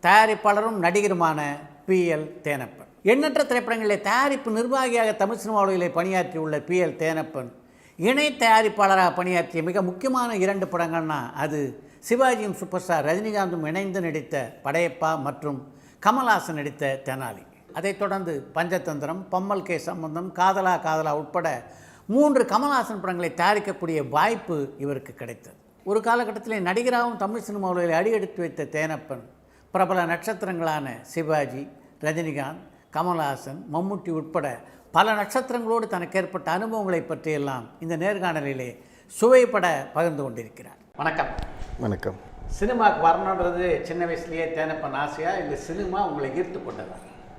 தயாரிப்பாளரும் நடிகருமான PL Thenappan. எண்ணற்ற திரைப்படங்களில் தயாரிப்பு நிர்வாகியாக தமிழ் சினிமா உலகிலே பணியாற்றியுள்ள PL தேனப்பன் இணை தயாரிப்பாளராக பணியாற்றிய மிக முக்கியமான 2 படங்கள்னா அது சிவாஜியும் சூப்பர் ஸ்டார் ரஜினிகாந்தும் இணைந்து நடித்த படையப்பா மற்றும் கமல்ஹாசன் நடித்த தெனாலி. அதைத் தொடர்ந்து பஞ்சதந்திரம், பம்மல் கே சம்பந்தம், காதலா காதலா உட்பட 3 கமல்ஹாசன் படங்களை தயாரிக்கக்கூடிய வாய்ப்பு இவருக்கு கிடைத்தது. ஒரு காலகட்டத்தில் நடிகராகவும் தமிழ் சினிமா உலகில் அடியெடுத்து வைத்த தேனப்பன் பிரபல நட்சத்திரங்களான சிவாஜி, ரஜினிகாந்த், கமல்ஹாசன், மம்முட்டி உட்பட பல நட்சத்திரங்களோடு தனக்கு ஏற்பட்ட அனுபவங்களை பற்றியெல்லாம் இந்த நேர்காணலிலே சுவைப்பட பகிர்ந்து கொண்டிருக்கிறார். வணக்கம். வணக்கம். சினிமாவுக்கு வரணுன்றது சின்ன வயசுலேயே தேனப்பன் ஆசையா, இல்லை சினிமா உங்களை ஈர்த்து கொண்டதா?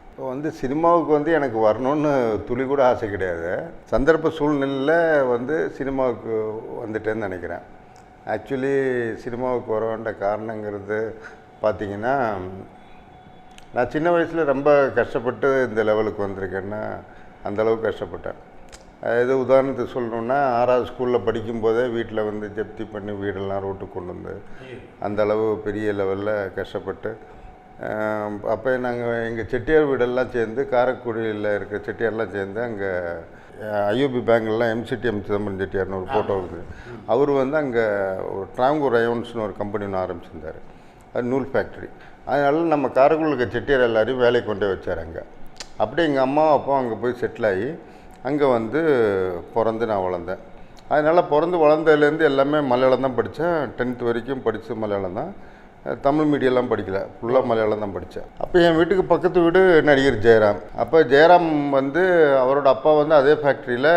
இப்போ சினிமாவுக்கு எனக்கு வரணும்னு துளி கூட ஆசை கிடையாது. சந்தர்ப்ப சூழ்நிலையில் சினிமாவுக்கு வந்துட்டேன்னு நினைக்கிறேன். ஆக்சுவலி சினிமாவுக்கு வர வேண்டிய காரணங்கிறது பார்த்திங்கன்னா, நான் சின்ன வயசில் ரொம்ப கஷ்டப்பட்டு இந்த லெவலுக்கு வந்திருக்கேன்னா அந்தளவுக்கு கஷ்டப்பட்டேன். இது உதாரணத்துக்கு சொல்லணுன்னா, 6வது ஸ்கூலில் படிக்கும்போதே வீட்டில் ஜப்தி பண்ணி வீடெல்லாம் ரோட்டுக்கு கொண்டு வந்து அந்தளவு பெரிய லெவலில் கஷ்டப்பட்டு, அப்போ நாங்கள் எங்கள் செட்டியார் வீடெல்லாம் சேர்ந்து காரைக்குடியில் இருக்கிற செட்டியார்லாம் சேர்ந்து அங்கே ஐஓபி பேங்க்லாம் MCTM சிதம்பரம் செட்டியார்னு ஒரு ஃபோட்டோ இருக்குது. அவர் அங்கே ஒரு ட்ராங்கூர் ரயோன்ஸ்னு ஒரு கம்பெனி ஒன்று ஆரம்பிச்சிருந்தார். அது நூல் ஃபேக்ட்ரி. அதனால நம்ம காரைக்குடியில் இருக்க செட்டியார் எல்லாரையும் வேலைக்கு கொண்டு வச்சார் அங்கே. அப்படியே எங்கள் அம்மா அப்பா அங்கே போய் செட்டில் ஆகி அங்கே பிறந்து நான் வளர்ந்தேன். அதனால் பிறந்து வளர்ந்ததுலேருந்து எல்லாமே மலையாளம் தான் படித்தேன். 10th வரைக்கும் படித்தது மலையாளம் தான். தமிழ் மீடியம்லாம் படிக்கல, ஃபுல்லாக மலையாளம் தான் படித்தேன். அப்போ என் வீட்டுக்கு பக்கத்து வீடு நடிகர் ஜெயராம். அப்போ ஜெயராம் அவரோட அப்பா அதே ஃபேக்ட்ரியில்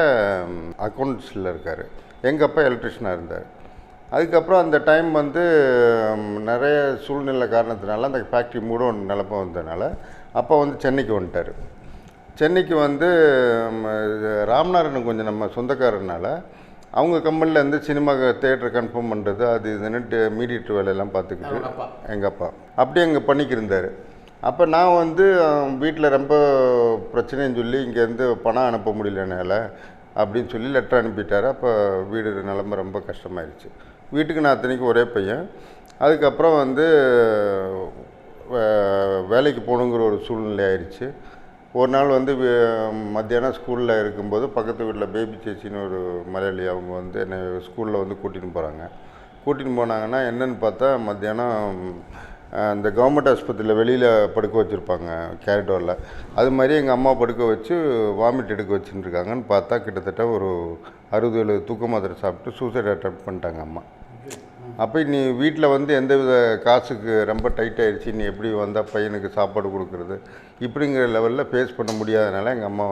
அக்கௌண்ட்ஸில் இருக்கார். எங்கள் அப்பா எலக்ட்ரிஷனாக இருந்தார். அதுக்கப்புறம் அந்த டைம் நிறைய சூழ்நிலை காரணத்தினால அந்த ஃபேக்ட்ரி மூடும் நிலப்பம் வந்ததுனால அப்பா சென்னைக்கு வந்துட்டார். சென்னைக்கு ராம்நாதன் கொஞ்சம் நம்ம சொந்தக்காரனால அவங்க கம்பெனியில் சினிமா தேட்டர் கன்ஃபார்ம் பண்ணுறது அது இதுன்னுட்டு மீடியேட்டர் வேலையெல்லாம் பார்த்துக்கிட்டு எங்கள் அப்பா அப்படி அங்கே பண்ணிக்கிருந்தார். அப்போ நான் வீட்டில் ரொம்ப பிரச்சனைன்னு சொல்லி இங்கேருந்து பணம் அனுப்ப முடியலனால அப்படின்னு சொல்லி லெட்டர் அனுப்பிட்டார். அப்போ வீடு நிலமை ரொம்ப கஷ்டமாயிருச்சு. வீட்டுக்கு நான் அத்தனைக்கும் ஒரே பையன். அதுக்கப்புறம் வேலைக்கு போகணுங்கிற ஒரு சூழ்நிலை ஆயிடுச்சு. ஒரு நாள் மத்தியானம் ஸ்கூலில் இருக்கும்போது பக்கத்து வீட்டில் பேபி சேச்சின்னு ஒரு மலையாளி அவங்க என்னை ஸ்கூலில் கூட்டின்னு போகிறாங்க. கூட்டின்னு போனாங்கன்னா என்னென்னு பார்த்தா, மத்தியானம் அந்த கவர்மெண்ட் ஆஸ்பத்திரியில் வெளியில் படுக்க வச்சுருப்பாங்க கேரிடோரில். அது மாதிரி எங்கள் அம்மா படுக்க வச்சு வாமிட் எடுக்க வச்சுட்டுருக்காங்கன்னு பார்த்தா கிட்டத்தட்ட ஒரு 60-70 தூக்க மாத்திரை சாப்பிட்டு சூசைட் அட்டெம்ப்ட் பண்ணிட்டாங்க அம்மா. அப்போ நீ வீட்டில் எந்தவித காசுக்கு ரொம்ப டைட் ஆகிடுச்சு, நீ எப்படி வந்தால் பையனுக்கு சாப்பாடு கொடுக்குறது இப்படிங்கிற லெவலில் ஃபேஸ் பண்ண முடியாதனால எங்கள் அம்மா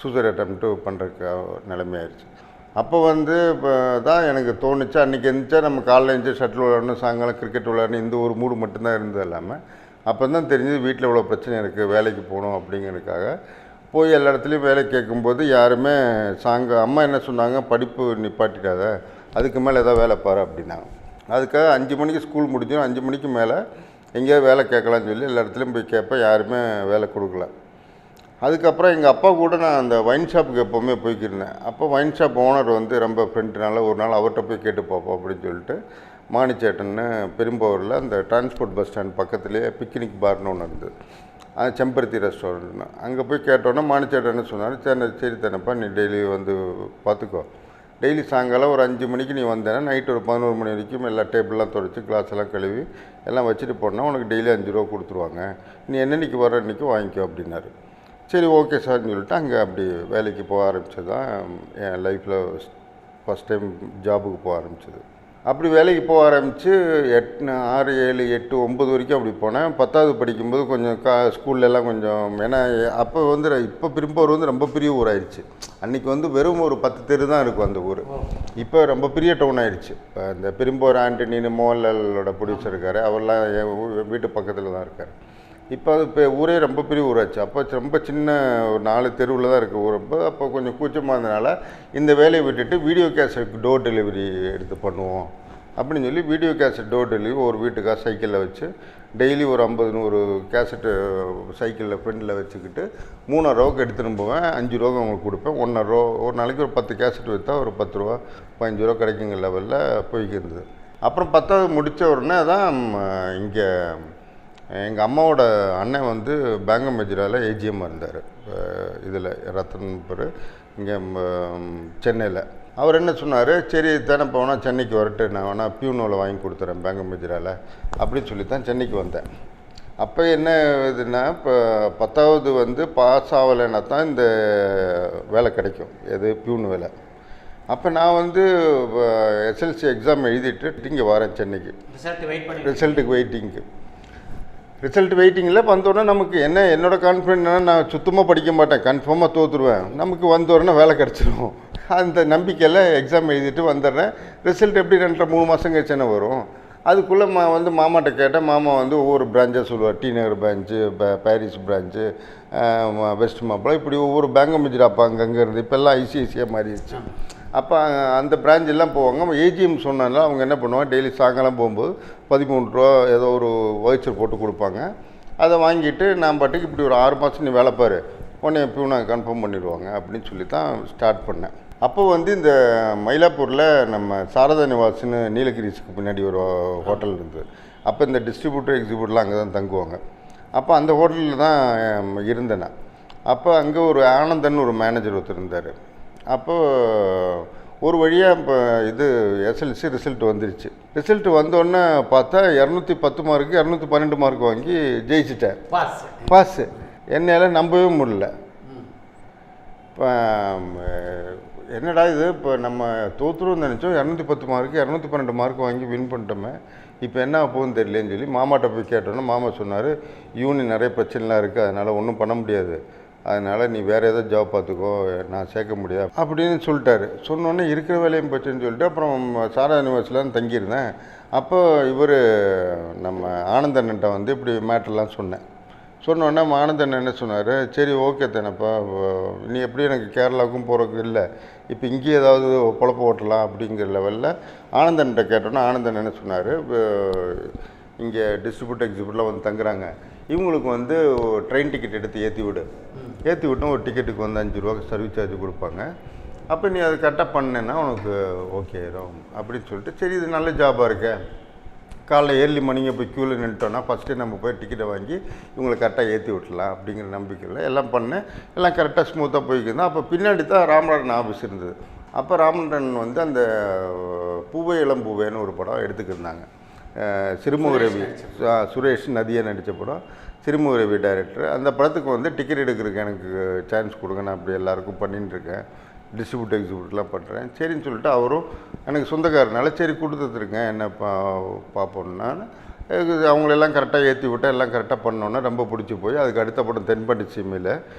சூசைட் அட்டெம்ப்ட்டு பண்ணுறதுக்கு நிலைமையாயிருச்சு. அப்போ இப்போ தான் எனக்கு தோணுச்சு, அன்றைக்கி எழுந்திரிச்சா நம்ம காலையில் எழுந்திரிச்சு ஷட்டில் விளையாடணும், சாயங்காலம் கிரிக்கெட் விளையாடணும், இந்த ஒரு மூடு மட்டும்தான் இருந்தது இல்லாமல் அப்போ தான் தெரிஞ்சது வீட்டில் இவ்வளோ பிரச்சனை இருக்குது, வேலைக்கு போகணும் அப்படிங்கிறதுக்காக போய் எல்லா இடத்துலையும் வேலை கேட்கும்போது யாருமே அம்மா என்ன சொன்னாங்க, படிப்பு நிப்பாட்டிடாத, அதுக்கு மேலே எதாவது வேலை பாரு அப்படின்னாங்க. அதுக்காக 5 மணிக்கு ஸ்கூல் முடிஞ்சும் 5 மணிக்கு மேலே எங்கேயாவது வேலை கேட்கலான்னு சொல்லி எல்லா இடத்துலையும் போய் கேட்பேன், யாருமே வேலை கொடுக்கல. அதுக்கப்புறம் எங்கள் அப்பா கூட நான் அந்த ஒயின் ஷாப்புக்கு எப்போவுமே போய்க்கிருந்தேன். அப்போ ஒயின் ஷாப் ஓனர் ரொம்ப ஃப்ரெண்டுனால ஒரு நாள் அவர்கிட்ட போய் கேட்டு பார்ப்போம் அப்படின்னு சொல்லிட்டு மாணிச்சேட்டன்னு பெரும்பாவூரில் அந்த டிரான்ஸ்போர்ட் பஸ் ஸ்டாண்ட் பக்கத்துலேயே பிக்னிக் பார்னு ஒன்று இருந்தது, அது செம்பருத்தி ரெஸ்டாரண்ட்னு. அங்கே போய் கேட்டோன்னே மாணிச்சேட்டன்னு சொன்னார், சரி தானப்பா நீ டெய்லி பார்த்துக்கோ, டெய்லி சாயங்காலம் ஒரு 5 மணிக்கு நீ வந்தேன்னா நைட்டு ஒரு 11 மணி வரைக்கும் எல்லா டேபிள்லாம் துடைச்சி கிளாஸ் எல்லாம் கழுவி எல்லாம் வச்சுட்டு போனால் உனக்கு டெய்லி 5 ரூபா கொடுத்துருவாங்க, நீ என்னன்னைக்கு வர அன்றைக்கி வாங்கிக்கோ அப்படின்னாரு. சரி ஓகே சார்னு சொல்லிட்டு அங்கே அப்படி வேலைக்கு போக ஆரம்பித்தது தான் என் லைஃப்பில் ஃபஸ்ட் டைம் ஜாபுக்கு போக ஆரம்பித்தது. அப்படி வேலைக்கு போக ஆரம்பித்து 6, 7, 8, 9 வரைக்கும் அப்படி போனேன். 10வது படிக்கும்போது கொஞ்சம் ஸ்கூல்லலாம் கொஞ்சம், ஏன்னா அப்போ இப்போ பெரும்பாவூர் ரொம்ப பெரிய ஊர் ஆயிடுச்சு. அன்றைக்கி வெறும் ஒரு 10 தெரு தான் இருக்கும் அந்த ஊர். இப்போ ரொம்ப பெரிய டவுன் ஆகிடுச்சு. இப்போ இந்த பெரும்பாவூர் ஆண்டனின்னு மோகன்லாலோட ப்ரொடியூசர் இருக்கார், அவர்லாம் என் வீட்டு பக்கத்தில் தான் இருக்கார். இப்போ இப்போ ஊரே ரொம்ப பெரிய ஊராச்சு. அப்போ ரொம்ப சின்ன ஒரு 4 தெருவில் தான் இருக்குது ஊர். அப்போ கொஞ்சம் கூச்சமாக இருந்ததுனால இந்த வேலையை விட்டுட்டு வீடியோ கேசட் டோர் டெலிவரி எடுத்து பண்ணுவோம் அப்படின்னு சொல்லி வீடியோ கேசட் டோர் டெலிவரி ஒரு வீட்டுக்காக சைக்கிளில் வச்சு டெய்லி ஒரு 50-100 கேசட்டு சைக்கிளில் ஃப்ரெண்டில் வச்சுக்கிட்டு 3 ரூபாய்க்கு எடுத்துகிட்டு போவேன். 5 ரூபா அவங்களுக்கு கொடுப்பேன். 1.5 ரூபா ஒரு நாளைக்கு ஒரு 10 கேசட் விற்றா ஒரு 10 ரூபா 15 ரூபா கிடைக்குங்கிற லெவலில் போய்க்கிருந்தது. அப்புறம் 10வது முடித்த உடனே தான் இங்கே எங்கள் அம்மாவோட அண்ணன் வந்து பேங்க் ஆஃப் மெஜிராவில் ஏஜிஎம்மாக இருந்தார். இதில் ரத்தன் பேர் இங்கே சென்னையில். அவர் என்ன சொன்னார், சரி தானே போனால் சென்னைக்கு வரட்டு, நான் வேணால் பியூனோவில் வாங்கி கொடுத்துறேன் பேங்க் ஆஃப் மெஜிராவில் அப்படின்னு சொல்லி தான் சென்னைக்கு வந்தேன். அப்போ என்ன இதுன்னா, இப்போ 10வது வந்து பாஸ் ஆகலைன்னா தான் இந்த வேலை கிடைக்கும், எது பியூன் வேலை. அப்போ நான் வந்து எஸ்எல்சி எக்ஸாம் எழுதிட்டு இங்கே வரேன் சென்னைக்கு, ரிசல்ட்டுக்கு வெயிட்டிங்கில் வந்தோடனே நமக்கு என்னோடய கான்ஃபிடென்ட் நான் சுத்தமாக படிக்க மாட்டேன், கன்ஃபார்மாக தோற்றுருவேன், நமக்கு வந்தோடனே வேலை கிடச்சிரும். அந்த நம்பிக்கையில் எக்ஸாம் எழுதிட்டு வந்துடுறேன். ரிசல்ட் எப்படி 2-3 மாதம் கழிச்சு வரும். அதுக்குள்ளே வந்து மாமாட்ட கேட்டேன். மாமா வந்து ஒவ்வொரு பிரான்ச்சாக சொல்லுவார், டி நகர் பிரான்ச்சு, பாரிஸ் பிரான்ச்சு, வெஸ்ட் மாப்பிளா, இப்படி ஒவ்வொரு பேங்க் ஆஃப் மெஜிரா அப்போ அங்கங்கே இருந்து இப்போல்லாம் ஐசிஐசியாக மாறிடுச்சு. அப்போ அந்த பிரான்ச் எல்லாம் போவாங்க. ஏஜிஎம் சொன்னால அவங்க என்ன பண்ணுவாங்க, டெய்லி சாயங்காலம் போகும்போது 13 ரூபா ஏதோ ஒரு வவுச்சர் போட்டு கொடுப்பாங்க. அதை வாங்கிட்டு நான் பாட்டுக்கு இப்படி ஒரு 6 மாதம் நீ வேலை பாரு, உடனே எப்பயும் நான் கன்ஃபார்ம் பண்ணிடுவாங்க அப்படின்னு சொல்லி தான் ஸ்டார்ட் பண்ணேன். அப்போ வந்து இந்த மயிலாப்பூரில் நம்ம சாரதா நிவாஸ்னு நீலகிரிஸ்க்கு பின்னாடி ஒரு ஹோட்டல் இருந்தது. அப்போ இந்த டிஸ்ட்ரிபியூட்டர் எக்ஸிபியூட்டர்லாம் அங்கே தான் தங்குவாங்க. அப்போ அந்த ஹோட்டலில் தான் இருந்தேன் நான். அப்போ அங்கே ஒரு ஆனந்தன் ஒரு மேனேஜர் ஒருத்தர் இருந்தார். அப்போது ஒரு வழியாக இப்போ இது எஸ்எல்சி ரிசல்ட் வந்துருச்சு. ரிசல்ட் வந்தோடனே பார்த்தா 210 மார்க்கு 212 மார்க் வாங்கி ஜெயிச்சிட்டேன், பாஸு. என்னால் நம்பவே முடியல. இப்போ என்னடா இது, இப்போ நம்ம தோற்றுருன்னு நினச்சோம், 210 மார்க்கு 212 மார்க் வாங்கி வின் பண்ணிட்டோமே, இப்போ என்ன போகுதுன்னு தெரியலேன்னு சொல்லி மாமாட்ட போய் கேட்டோன்னா மாமா சொன்னார், யூனியன் நிறைய பிரச்சனைலாம் இருக்குது, அதனால் ஒன்றும் பண்ண முடியாது, அதனால் நீ வேறு ஏதாவது ஜாப் பார்த்துக்கோ, நான் சேர்க்க முடியாது அப்படின்னு சொல்லிட்டாரு. சொன்னோன்னே இருக்கிற வேலையும் போச்சுன்னு சொல்லிட்டு அப்புறம் சாரதா யூனிவர்சிட்டியில் தான் தங்கியிருந்தேன். அப்போ இவர் நம்ம ஆனந்தன்கிட்ட வந்து இப்படி மேட்டர்லாம் சொன்னோன்னே ஆனந்தன் என்ன சொன்னார், சரி ஓகே தானேப்பா, நீ எப்படி எனக்கு கேரளாவுக்கும் போகிறதுக்கு இல்லை, இப்போ இங்கே ஏதாவது பொழப்பு ஓட்டலாம் அப்படிங்கிற லெவலில் ஆனந்தன்கிட்ட கேட்டோன்னா ஆனந்தன் என்ன சொன்னார், இங்கே டிஸ்ட்ரிபியூட்டர் எக்ஸிபியூட்டில் வந்து தங்குறாங்க, இவங்களுக்கு வந்து ட்ரெயின் டிக்கெட் எடுத்து ஏற்றி விட்டோம், ஒரு டிக்கெட்டுக்கு வந்து 5 ரூபா சர்வீஸ் சார்ஜ் கொடுப்பாங்க, அப்போ நீ அது கரெக்டாக பண்ணேன்னா உனக்கு ஓகே ஆயிடும் அப்படின்னு சொல்லிட்டு, சரி இது நல்ல ஜாபாக இருக்கே, காலைல ஏர்லி மார்னிங்கே போய் க்யூவில் நின்ட்டோன்னா ஃபஸ்ட்டு நம்ம போய் டிக்கெட்டை வாங்கி இவங்களை கரெக்டாக ஏற்றி விட்டுலாம் அப்படிங்கிற நம்பிக்கையில் எல்லாம் பண்ணேன். எல்லாம் கரெக்டாக ஸ்மூத்தாக போய்க்கிருந்தேன். அப்போ பின்னாடி தான் ராமநாதன் ஆஃபீஸ் இருந்தது. அப்போ ராமநாதன் வந்து அந்த பூவே இளம் பூவேன்னு ஒரு படம் எடுத்துக்கிருந்தாங்க. சிறுமுக ரவி, சுரேஷ் நதியா நடித்த படம், சிறுமுக ரவி டைரக்டர். அந்த படத்துக்கு வந்து டிக்கெட் எடுக்கிறதுக்கு எனக்கு சான்ஸ் கொடுங்க, நான் அப்படி எல்லாருக்கும் பண்ணின்னு இருக்கேன், டிஸ்ட்ரிபியூட்டர் எக்ஸிபியூட்லாம் பண்ணுறேன் சரின்னு சொல்லிட்டு அவரும் எனக்கு சொந்தக்காரனால சரி கொடுத்துருக்கேன், என்ன பார்ப்போன்னா அவங்களெல்லாம் கரெக்டாக ஏற்றி விட்டால் எல்லாம் கரெக்டாக பண்ணோன்னா ரொம்ப பிடிச்சி போய் அதுக்கு அடுத்த படம் தென்பட்டி சீமையில்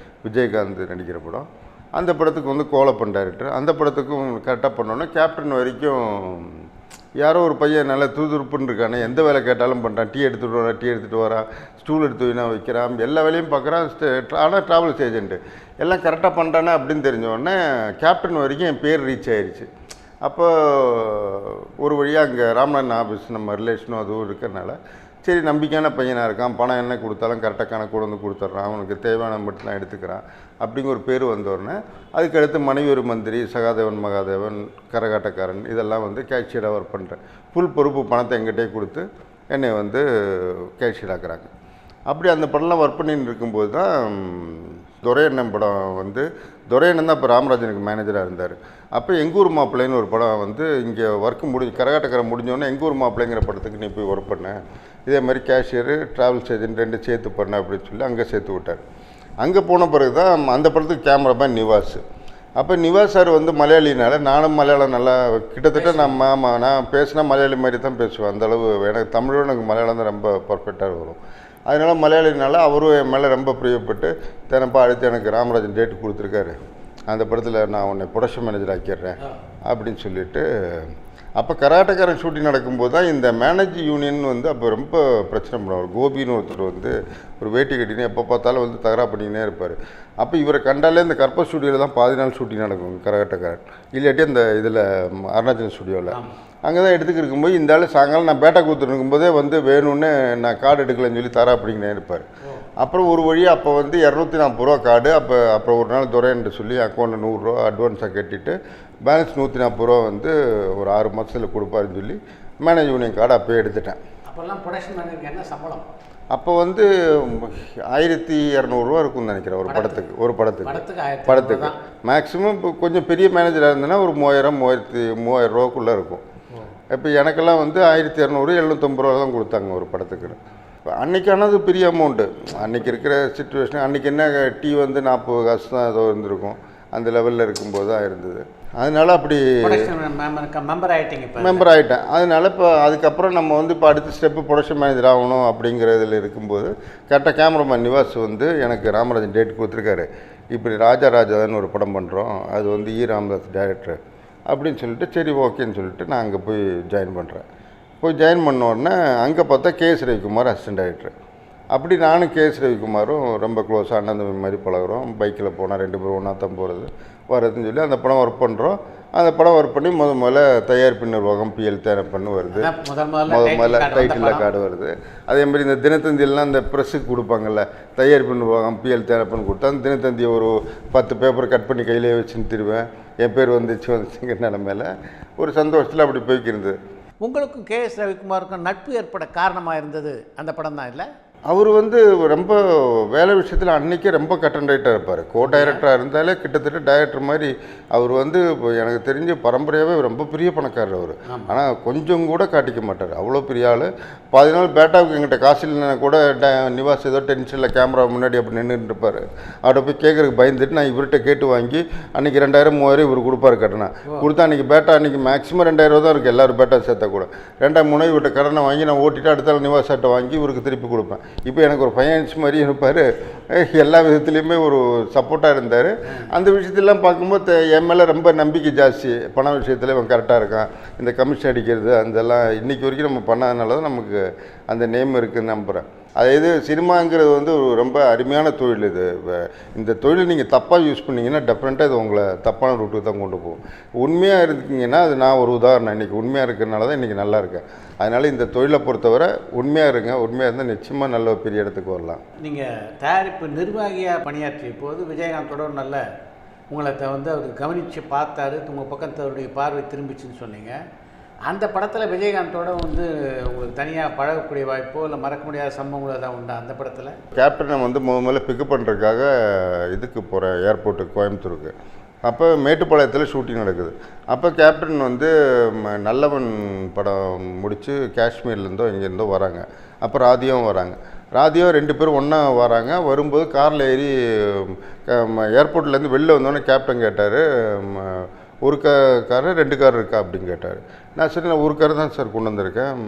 விஜயகாந்த் நடிக்கிற படம், அந்த படத்துக்கு வந்து கோலப்பன் டைரக்டர், அந்த படத்துக்கும் கரெக்டாக பண்ணோன்னா கேப்டன் வரைக்கும் யாரோ ஒரு பையன் நல்லா துருதுருப்புன்னு இருக்கானே, எந்த வேலை கேட்டாலும் பண்ணுறான், டீ எடுத்துகிட்டு வரான், ஸ்டூல் எடுத்து வீணா வைக்கிறான், எல்லா வேலையும் பார்க்குறான், ஆனால் ட்ராவல்ஸ் ஏஜென்ட்டு எல்லாம் கரெக்டாக பண்ணுறானே அப்படின்னு தெரிஞ்சோடனே கேப்டன் வரைக்கும் என் பேர் ரீச் ஆயிடுச்சு. அப்போ ஒரு வழியாக அங்கே ராமநாதன் ஆஃபீஸ் நம்ம ரிலேஷனும் அதுவும் இருக்கிறனால சரி நம்பிக்கையான பையனாக இருக்கான், பணம் என்ன கொடுத்தாலும் கரெக்டாக கணக்கு கொண்டு வந்து கொடுத்துட்றான், அவனுக்கு தேவையான மட்டும்லாம் எடுத்துக்கிறான் அப்படிங்கிற ஒரு பேர் வந்தோடனே அதுக்கடுத்து மனைவி ஒரு மந்திரி, சகாதேவன் மகாதேவன், கரகாட்டக்காரன் இதெல்லாம் வந்து கேஷியராக ஒர்க் பண்ணுறேன். ஃபுல் பொறுப்பு பணத்தை எங்கிட்டே கொடுத்து என்னை வந்து கேஷியராக்குறாங்க. அப்படி அந்த படம்லாம் ஒர்க் பண்ணின்னு இருக்கும்போது தான் துரையண்ணன் படம் வந்து, துரையண்ணன் தான் இப்போ ராமராஜனுக்கு மேனேஜராக இருந்தார். அப்போ எங்கூர் மாப்பிள்ளைன்னு ஒரு படம் வந்து இங்கே ஒர்க்கு கரகாட்டக்காரன் முடிஞ்சோடனே எங்கூர் மாப்பிள்ளைங்கிற படத்துக்கு நீ போய் ஒர்க் பண்ண, இதே மாதிரி கேஷியரு ட்ராவல்ஸ் ஏஜென்ட் 2 சேர்த்து பண்ண அப்படின்னு சொல்லி அங்கே சேர்த்து விட்டார். அங்கே போன பிறகு தான் அந்த படத்துக்கு கேமராமேன் நிவாஸ். அப்போ நிவாஸ் சார் வந்து மலையாளினால நானும் மலையாளம் நல்லா கிட்டத்தட்ட நான் பேசினா மலையாளி மாதிரி தான் பேசுவேன், அந்தளவு எனக்கு தமிழோட எனக்கு மலையாளம் தான் ரொம்ப பர்ஃபெக்டாக வரும். அதனால் மலையாளினால அவரும் என் மேலே ரொம்ப பிரியப்பட்டு தினப்பா அடுத்து எனக்கு ராமராஜன் டேட்டு கொடுத்துருக்காரு, அந்த படத்தில் நான் உன்னை ப்ரொடக்ஷன் மேனேஜர் ஆக்கிடுறேன் அப்படின்னு சொல்லிவிட்டு, அப்போ கராட்டக்காரன் ஷூட்டிங் நடக்கும்போது தான் இந்த மேனேஜ் யூனியன் வந்து அப்போ ரொம்ப பிரச்சனை பண்ணுவார். கோபின்னு ஒருத்தர் வந்து ஒரு வேட்டி கட்டினே எப்போ பார்த்தாலும் வந்து தகரா பண்ணிக்கினே இருப்பார். அப்போ இவரை கண்டாலே இந்த கற்ப ஸ்டுடியோவில் தான் 14 நாள் ஷூட்டிங் நடக்கும் கரகாட்டக்காரன், இல்லாட்டி அந்த இதில் அருணாச்சல் ஸ்டுடியோவில் அங்கே தான் எடுத்துக்கிட்டு இருக்கும்போது இந்த ஆள் சாயங்காலம் நான் பேட்டா கொடுத்துட்டு இருக்கும்போதே வந்து வேணும்னு நான் கார்டு எடுக்கலைன்னு சொல்லி தரா அப்படிங்கினே இருப்பார். அப்புறம் ஒரு வழியாக அப்போ வந்து 240 ரூபா கார்டு, அப்புறம் ஒரு நாள் துரைன்னு சொல்லி அக்கௌண்ட்டில் 100 ரூபா அட்வான்ஸாக கட்டிட்டு பேலன்ஸ் 140 ரூபா வந்து ஒரு 6 மாதத்தில் கொடுப்பாருன்னு சொல்லி மேனேஜ் யூனியன் கார்டு அப்போயே எடுத்துட்டேன். அப்போல்லாம் ப்ரொடக்ஷன் மேனேஜருக்கு என்ன சம்பளம்? அப்போ வந்து 1200 இருக்கும்னு நினைக்கிறேன் ஒரு படத்துக்கு மேக்ஸிமம் இப்போ கொஞ்சம் பெரிய மேனேஜராக இருந்ததுன்னா ஒரு 3000 ரூபாக்குள்ளே இருக்கும். இப்போ எனக்கெல்லாம் வந்து 1200 750 தான் கொடுத்தாங்க ஒரு படத்துக்கு. அன்றைக்கானது பெரிய அமௌண்ட்டு. அன்றைக்கி இருக்கிற சுச்சுவேஷன், அன்றைக்கி என்ன டீ வந்து 40 காசு தான் ஏதோ இருந்திருக்கும், அந்த லெவலில் இருக்கும்போது தான் இருந்தது. அதனால் அப்படி மெம்பர் ஆகிட்டேன். அதனால் இப்போ அதுக்கப்புறம் நம்ம வந்து இப்போ அடுத்த ஸ்டெப்பு ப்ரொடக்ஷன் மேனேஜர் ஆகணும் அப்படிங்கிறதுல இருக்கும்போது கரெக்டாக கேமராமேன் நிவாஸ் வந்து எனக்கு ராமராஜன் டேட் கொடுத்துருக்காரு. இப்படி ராஜான்னு ஒரு படம் பண்ணுறோம், அது வந்து ராமதாஸ் டைரக்டர் அப்படின்னு சொல்லிட்டு, சரி ஓகேன்னு சொல்லிட்டு நான் அங்கே போய் ஜாயின் பண்ணுறேன். போய் ஜாயின் பண்ண உடனே அங்கே பார்த்தா கேஎஸ் ரவிக்குமார் அசிஸ்டன்ட் டைரக்டர். அப்படி நானும் கேஎஸ் ரவிக்குமாரும் ரொம்ப க்ளோஸாக அண்ணன் தம்பி மாதிரி பழகுறோம். பைக்கில் போனால் 2 பேரும் ஒன்றா தான் போகிறது வரதுன்னு சொல்லி அந்த படம் ஒர்க் பண்ணுறோம். அந்த படம் ஒர்க் பண்ணி முதல்ல தயாரிப்பு நிர்வாகம் PL தேனப்பன் வருது. முதல்ல டைட்டில் கார்டு வருது. அதே மாதிரி இந்த தினத்தந்தியெல்லாம் இந்த ப்ரெஸ்ஸுக்கு கொடுப்பாங்கல்ல, தயாரிப்பு நிர்வாகம் PL தேனப்பன் கொடுத்தா அந்த தினத்தந்தியை ஒரு 10 பேப்பர் கட் பண்ணி கையிலே வச்சுன்னு திருவேன். என் பேர் வந்துச்சுங்கிற நிலமையில ஒரு சந்தோஷத்தில் அப்படி போய்க்கிருந்தது. உங்களுக்கும் கேஎஸ் ரவிக்குமாருக்கும் நட்பு ஏற்பட காரணமாக இருந்தது அந்த படம் தான் இல்லை? அவர் வந்து ரொம்ப வேலை விஷயத்தில் அன்றைக்கே ரொம்ப கட்டன் ரைட்டாக இருப்பார். டைரக்டராக இருந்தாலே கிட்டத்தட்ட டைரக்டர் மாதிரி. அவர் வந்து இப்போ எனக்கு தெரிஞ்ச பரம்பரையாகவே ரொம்ப பெரிய பணக்காரர் அவர். ஆனால் கொஞ்சம் கூட காட்டிக்க மாட்டார், அவ்வளோ பெரிய ஆள். 10 நாள் பேட்டாவுக்கு எங்கிட்ட காசு இல்லைன்னா கூட நிவாஸ் ஏதோ டென்ஷனில் கேமரா முன்னாடி அப்படி நின்றுட்டு இருப்பார். அவர்கிட்ட போய் கேட்குறதுக்கு பயந்துட்டு நான் இவர்கிட்ட கேட்டு வாங்கி அன்றைக்கி 2000 3000 இவர் கொடுப்பாரு கட்டணா கொடுத்தா. அன்றைக்கி பேட்டா அன்றைக்கி மேக்ஸிமம் 2000 தான் இருக்குது எல்லோரும் பேட்டா சேர்த்தா கூட. 2-3 இவர்கிட்ட கடனை வாங்கி நான் ஓட்டிட்டு அடுத்த நிவாஸ் ஆட்டை வாங்கி இவருக்கு திருப்பி கொடுப்பேன். இப்போ எனக்கு ஒரு ஃபைனான்ஸ் மாதிரி இருப்பார். எல்லா விதத்துலேயுமே ஒரு சப்போர்ட்டாக இருந்தார். அந்த விஷயத்தெல்லாம் பார்க்கும்போது என் மேலே ரொம்ப நம்பிக்கை ஜாஸ்தி. பண விஷயத்தில் இவன் கரெக்டாக இருக்கான். இந்த கமிஷன் அடிக்கிறது அதெல்லாம் இன்றைக்கி வரைக்கும் நம்ம பண்ணாதனால தான் நமக்கு அந்த நேம் இருக்குதுன்னு நம்புகிறேன். அது சினிமாங்கிறது வந்து ஒரு ரொம்ப அருமையான தொழில். இது இந்த தொழில் நீங்கள் தப்பாக யூஸ் பண்ணிங்கன்னா டெஃபினட்டாக இது உங்களை தப்பான ரூட்டுக்கு தான் கொண்டு போகும். உண்மையாக இருக்கீங்கன்னா அது நான் ஒரு உதாரணம். இன்றைக்கி உண்மையாக இருக்கிறனால தான் இன்றைக்கி நல்லா இருக்கேன். அதனால் இந்த தொழிலை பொறுத்தவரை உண்மையாக இருங்க. உண்மையாக இருந்தால் நிச்சயமாக நல்ல பெரிய இடத்துக்கு வரலாம். நீங்கள் தயாரிப்பு நிர்வாகியாக பணியாற்றிய போது விஜயகாந்தோட நல்ல உங்களை வந்து அவர் கவனித்து பார்த்தாரு, உங்கள் பக்கத்தோடைய பார்வை திரும்பிச்சுன்னு சொன்னீங்க. அந்த படத்தில் விஜயகாந்தோட வந்து உங்களுக்கு தனியாக பழகக்கூடிய வாய்ப்போ இல்லை மறக்க முடியாத சம்பவங்களோ தான் உண்டா அந்த படத்தில்? கேப்டனை வந்து முதல்ல பிக்கப் பண்ணுறதுக்காக இதுக்கு போகிறேன், ஏர்போர்ட்டுக்கு, கோயம்புத்தூருக்கு. அப்போ மேட்டுப்பாளையத்தில் ஷூட்டிங் நடக்குது. அப்போ கேப்டன் வந்து நல்லவன் படம் முடித்து காஷ்மீர்லேருந்தோ இங்கேருந்தோ வராங்க. அப்போ ராதியாவும் வராங்க. ராதியா 2 பேரும் ஒன்றா வராங்க. வரும்போது காரில் ஏறி ஏர்போர்ட்லேருந்து வெளில வந்தோடனே கேப்டன் கேட்டார், ஒரு கார் 2 கார் இருக்கா அப்படின்னு கேட்டார். நான் சரி நான் ஒரு கார் தான் சார் கொண்டு வந்திருக்கேன்,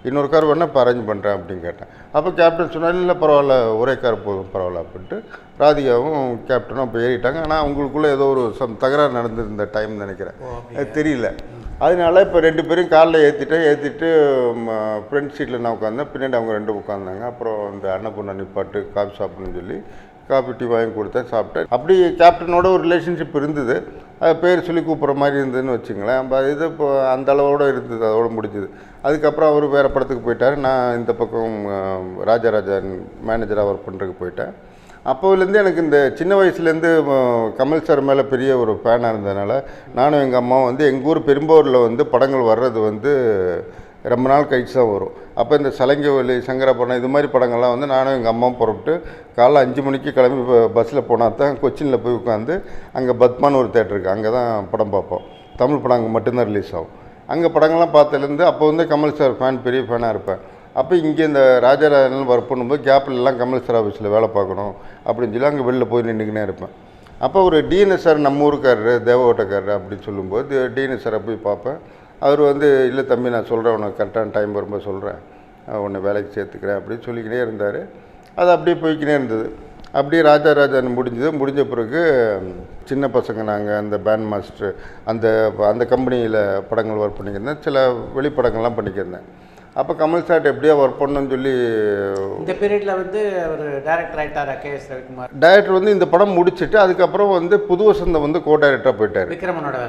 இன்னொரு கார் வேணால் இப்போ அரேஞ்ச் பண்ணுறேன் அப்படின்னு கேட்டேன். அப்போ கேப்டன் சொன்னார், இல்லை பரவாயில்ல ஒரே கார் போதும் பரவாயில்ல அப்படின்ட்டு ராதிகாவும் கேப்டனும் அப்போ ஏறிட்டாங்க. ஆனால் அவங்களுக்குள்ளே ஏதோ ஒரு தகராறு நடந்திருந்த டைம் நினைக்கிறேன், தெரியல. அதனால இப்போ 2 பேரும் காரில் ஏற்றிட்டு ஃப்ரண்ட் சீட்டில் நான் உட்காந்தேன், பின்னாடி அவங்க 2 உட்காந்தாங்க. அப்புறம் இந்த அன்னபூர்ணா நிப்பாட்டு காஃபி சாப்பிட்ணுன்னு சொல்லி காஃபி டீ வாங்கி கொடுத்தேன், சாப்பிட்டேன். அப்படி கேப்டனோட ஒரு ரிலேஷன்ஷிப் இருந்தது. அது பேர் சொல்லி கூப்பிட்ற மாதிரி இருந்ததுன்னு வச்சுங்களேன். இது இப்போ அந்த அளவோடு இருந்தது, அதோடு முடிஞ்சுது. அதுக்கப்புறம் அவர் வேறு படத்துக்கு போயிட்டார். நான் இந்த பக்கம் ராஜராஜன் மேனேஜராக ஒர்க் பண்ணுறதுக்கு போயிட்டேன். அப்போதுலேருந்து எனக்கு இந்த சின்ன வயசுலேருந்து கமல் சார் மேலே பெரிய ஒரு ஃபேனாக இருந்ததுனால நானும் எங்கள் அம்மாவும் வந்து எங்கள் ஊர் பெரும்போரில் வந்து படங்கள் வர்றது வந்து ரொம்ப நாள் கழிச்சு தான் வரும். அப்போ இந்த சலங்கவலி, சங்கராபரணம் இது மாதிரி படங்கள்லாம் வந்து நானும் எங்கள் அம்மாவும் புறப்பட்டு காலைல 5 மணிக்கு கிளம்பி பஸ்ஸில் போனால் தான் கொச்சினில் போய் உட்காந்து அங்கே பத்மான்னு ஒரு தேட்டர் இருக்குது, அங்கே தான் படம் பார்ப்போம். தமிழ் படம் அங்கே மட்டும்தான் ரிலீஸ் ஆகும். அங்கே படங்கள்லாம் பார்த்ததுலேருந்து அப்போ வந்து கமல் சார் பெரிய ஃபேனாக இருப்பேன். அப்போ இங்கே இந்த ராஜராஜன் ஒர்க் பண்ணும்போது கேப்லெலாம் கமல் சார் ஆஃபீஸில் வேலை பார்க்கணும் அப்படின்னு சொல்லி அங்கே வெளில போய் நின்றுக்கினே இருப்பேன். அப்போ ஒரு டிஎன்எஸ் சார் நம்ம ஊருக்காரரு தேவகோட்டக்காரரு அப்படின்னு சொல்லும்போது டிஎன்எஸ் சாரை போய் பார்ப்பேன். அவர் வந்து இல்லை தம்பி நான் சொல்கிறேன், உனக்கு கரெக்டான டைம் வரும்போது சொல்கிறேன், உன்னை வேலைக்கு சேர்த்துக்கிறேன் அப்படின்னு சொல்லிக்கினே இருந்தார். அது அப்படியே போய்க்கினே இருந்தது. அப்படியே ராஜராஜன் முடிஞ்ச பிறகு சின்ன பசங்க நாங்கள் அந்த பேண்ட் மாஸ்டர் அந்த கம்பெனியில் படங்கள் ஒர்க் பண்ணிக்கிருந்தேன். சில வெளிப்படங்கள்லாம் பண்ணிக்கிருந்தேன். அப்போ கமல் சார் எப்படியா ஒர்க் பண்ணணும்னு சொல்லி இந்த பீரியடில் வந்து அவர் டைரக்டர் ஆகிட்டார். கேஎஸ் ரவிக்குமார் டைரக்டர் வந்து இந்த படம் முடிச்சுட்டு அதுக்கப்புறம் வந்து புது வசந்தம் வந்து டைரக்டராக போயிட்டார்,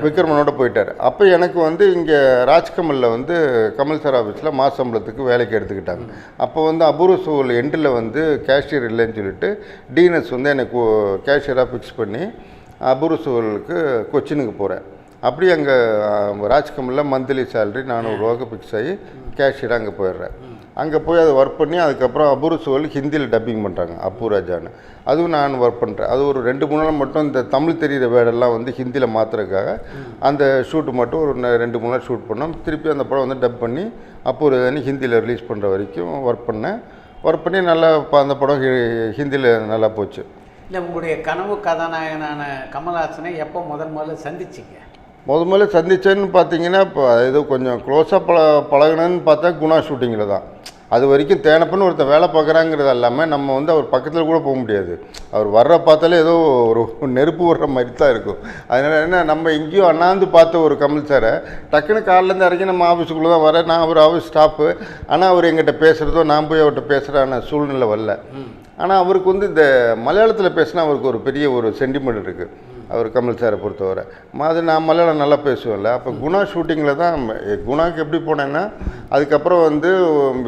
விக்ரமனோட போயிட்டார். அப்போ எனக்கு வந்து இங்கே ராஜ்கமலில் வந்து கமல் சார் ஆஃபீஸில் மாச சம்பளத்துக்கு வேலைக்கு எடுத்துக்கிட்டாங்க. அப்போ வந்து அபூர்வ சூழல் எண்டில் வந்து கேஷியர் இல்லைன்னு சொல்லிட்டு டிஎன்எஸ் வந்து எனக்கு கேஷியராக ஃபிக்ஸ் பண்ணி அபூர்வ சூழலுக்கு கொச்சினுக்கு போகிறேன். அப்படி அங்கே ராஜ்கமலில் மந்த்லி சேலரி 400 ரூபாய்க்கு ஃபிக்ஸ் ஆகி கேஷியராக அங்கே போயிடுறேன். அங்கே போய் அதை ஒர்க் பண்ணி அதுக்கப்புறம் அபூர்வ சோல் ஹிந்தியில் டப்பிங் பண்ணுறாங்க அப்பு ராஜான்னு. அதுவும் நான் ஒர்க் பண்ணுறேன். அது ஒரு 2-3 நாள் மட்டும் இந்த தமிழ் தெரிகிற வேர்டெல்லாம் வந்து ஹிந்தியில் மாற்றுறதுக்காக அந்த ஷூட்டு மட்டும் ஒரு 2-3 நாள் ஷூட் பண்ணோம். திருப்பி அந்த படம் வந்து டப் பண்ணி அப்பு ராஜான்னு ஹிந்தியில் ரிலீஸ் பண்ணுற வரைக்கும் ஒர்க் பண்ணேன். ஒர்க் பண்ணி நல்லா அந்த படம் ஹிந்தியில் நல்லா போச்சு. இல்லை, உங்களுடைய கனவு கதாநாயகனான கமல்ஹாசனை எப்போ முதல்ல சந்திச்சிங்க? முதல்ல சந்திச்சேன்னு பார்த்தீங்கன்னா, இப்போ இது கொஞ்சம் க்ளோஸாக பழகினேன்னு பார்த்தா குணா ஷூட்டிங்கில் தான். அது வரைக்கும் தேனப்பன்னு ஒருத்தர் வேலை பார்க்குறாங்கிறது இல்லாமல் நம்ம வந்து அவர் பக்கத்தில் கூட போக முடியாது. அவர் வர்ற பார்த்தாலே ஏதோ ஒரு நெருப்பு வர்ற மாதிரி தான் இருக்கும். அதனால் என்ன, நம்ம எங்கேயோ அண்ணாந்து பார்த்த ஒரு கமல் சாரை டக்குன்னு காலிலேருந்து இறங்கி நம்ம ஆஃபீஸுக்குள்ளே தான் வரேன். நான் அவர் ஆஃபீஸ் ஸ்டாஃபு. ஆனால் அவர் எங்கிட்ட பேசுகிறதோ நான் போய் அவர்கிட்ட பேசுகிறான சூழ்நிலை வரல. ஆனால் அவருக்கு வந்து இந்த மலையாளத்தில் பேசினா அவருக்கு ஒரு பெரிய ஒரு சென்டிமெண்ட் இருக்குது அவர் கமல் சாரை பொறுத்தவரை. அது நான் மலையாளம் நல்லா பேசுவேன்ல. அப்போ குணா ஷூட்டிங்கில் தான் குணாவுக்கு எப்படி போனேன்னா, அதுக்கப்புறம் வந்து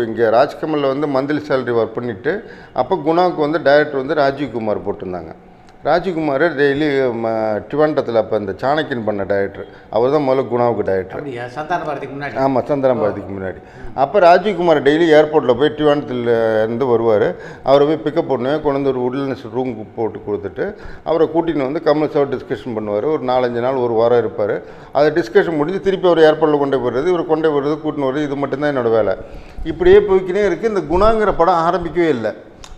இங்கே ராஜ்கமலில் வந்து மந்த்லி சேலரி ஒர்க் பண்ணிவிட்டு அப்போ குணாவுக்கு வந்து டைரக்டர் வந்து ராஜீவ்குமார் போட்டிருந்தாங்க. ராஜீவ்குமார் டெய்லி ட்ரிவாண்டத்தில் அப்போ இந்த சாணக்கியன் பண்ண டைரக்டர் அவர் தான் முதல்ல குணாவுக்கு டைரக்டர். சந்தான பாரதிக்கு முன்னாடி. ஆமாம், சந்தான பாரதிக்கு முன்னாடி. அப்போ ராஜீவ்குமார் டெய்லி ஏர்போர்ட்டில் போய் ட்ரிவாண்டத்தில் இருந்து வருவார். அவரை போய் பிக்கப் பண்ணுவேன், கொண்டு வந்து ஒரு உட்லன்ஸ் ரூம் போட்டு கொடுத்துட்டு அவரை கூட்டின்னு வந்து கமல் சார் டிஸ்கஷன் பண்ணுவார். ஒரு 4-5 நாள் ஒரு வாரம் இருப்பார். அதை டிஸ்கஷன் முடிஞ்சு திருப்பி அவர் ஏர்போர்ட்டில் கொண்டு போயிடுறது, இவர் கொண்டு போயிடுறது, கூட்டின்னு வருது. இது மட்டும்தான் என்னோடய வேலை. இப்படியே போய்க்கினே இருக்குது. இந்த குணாங்கிற படம் ஆரம்பிக்கவே இல்லை.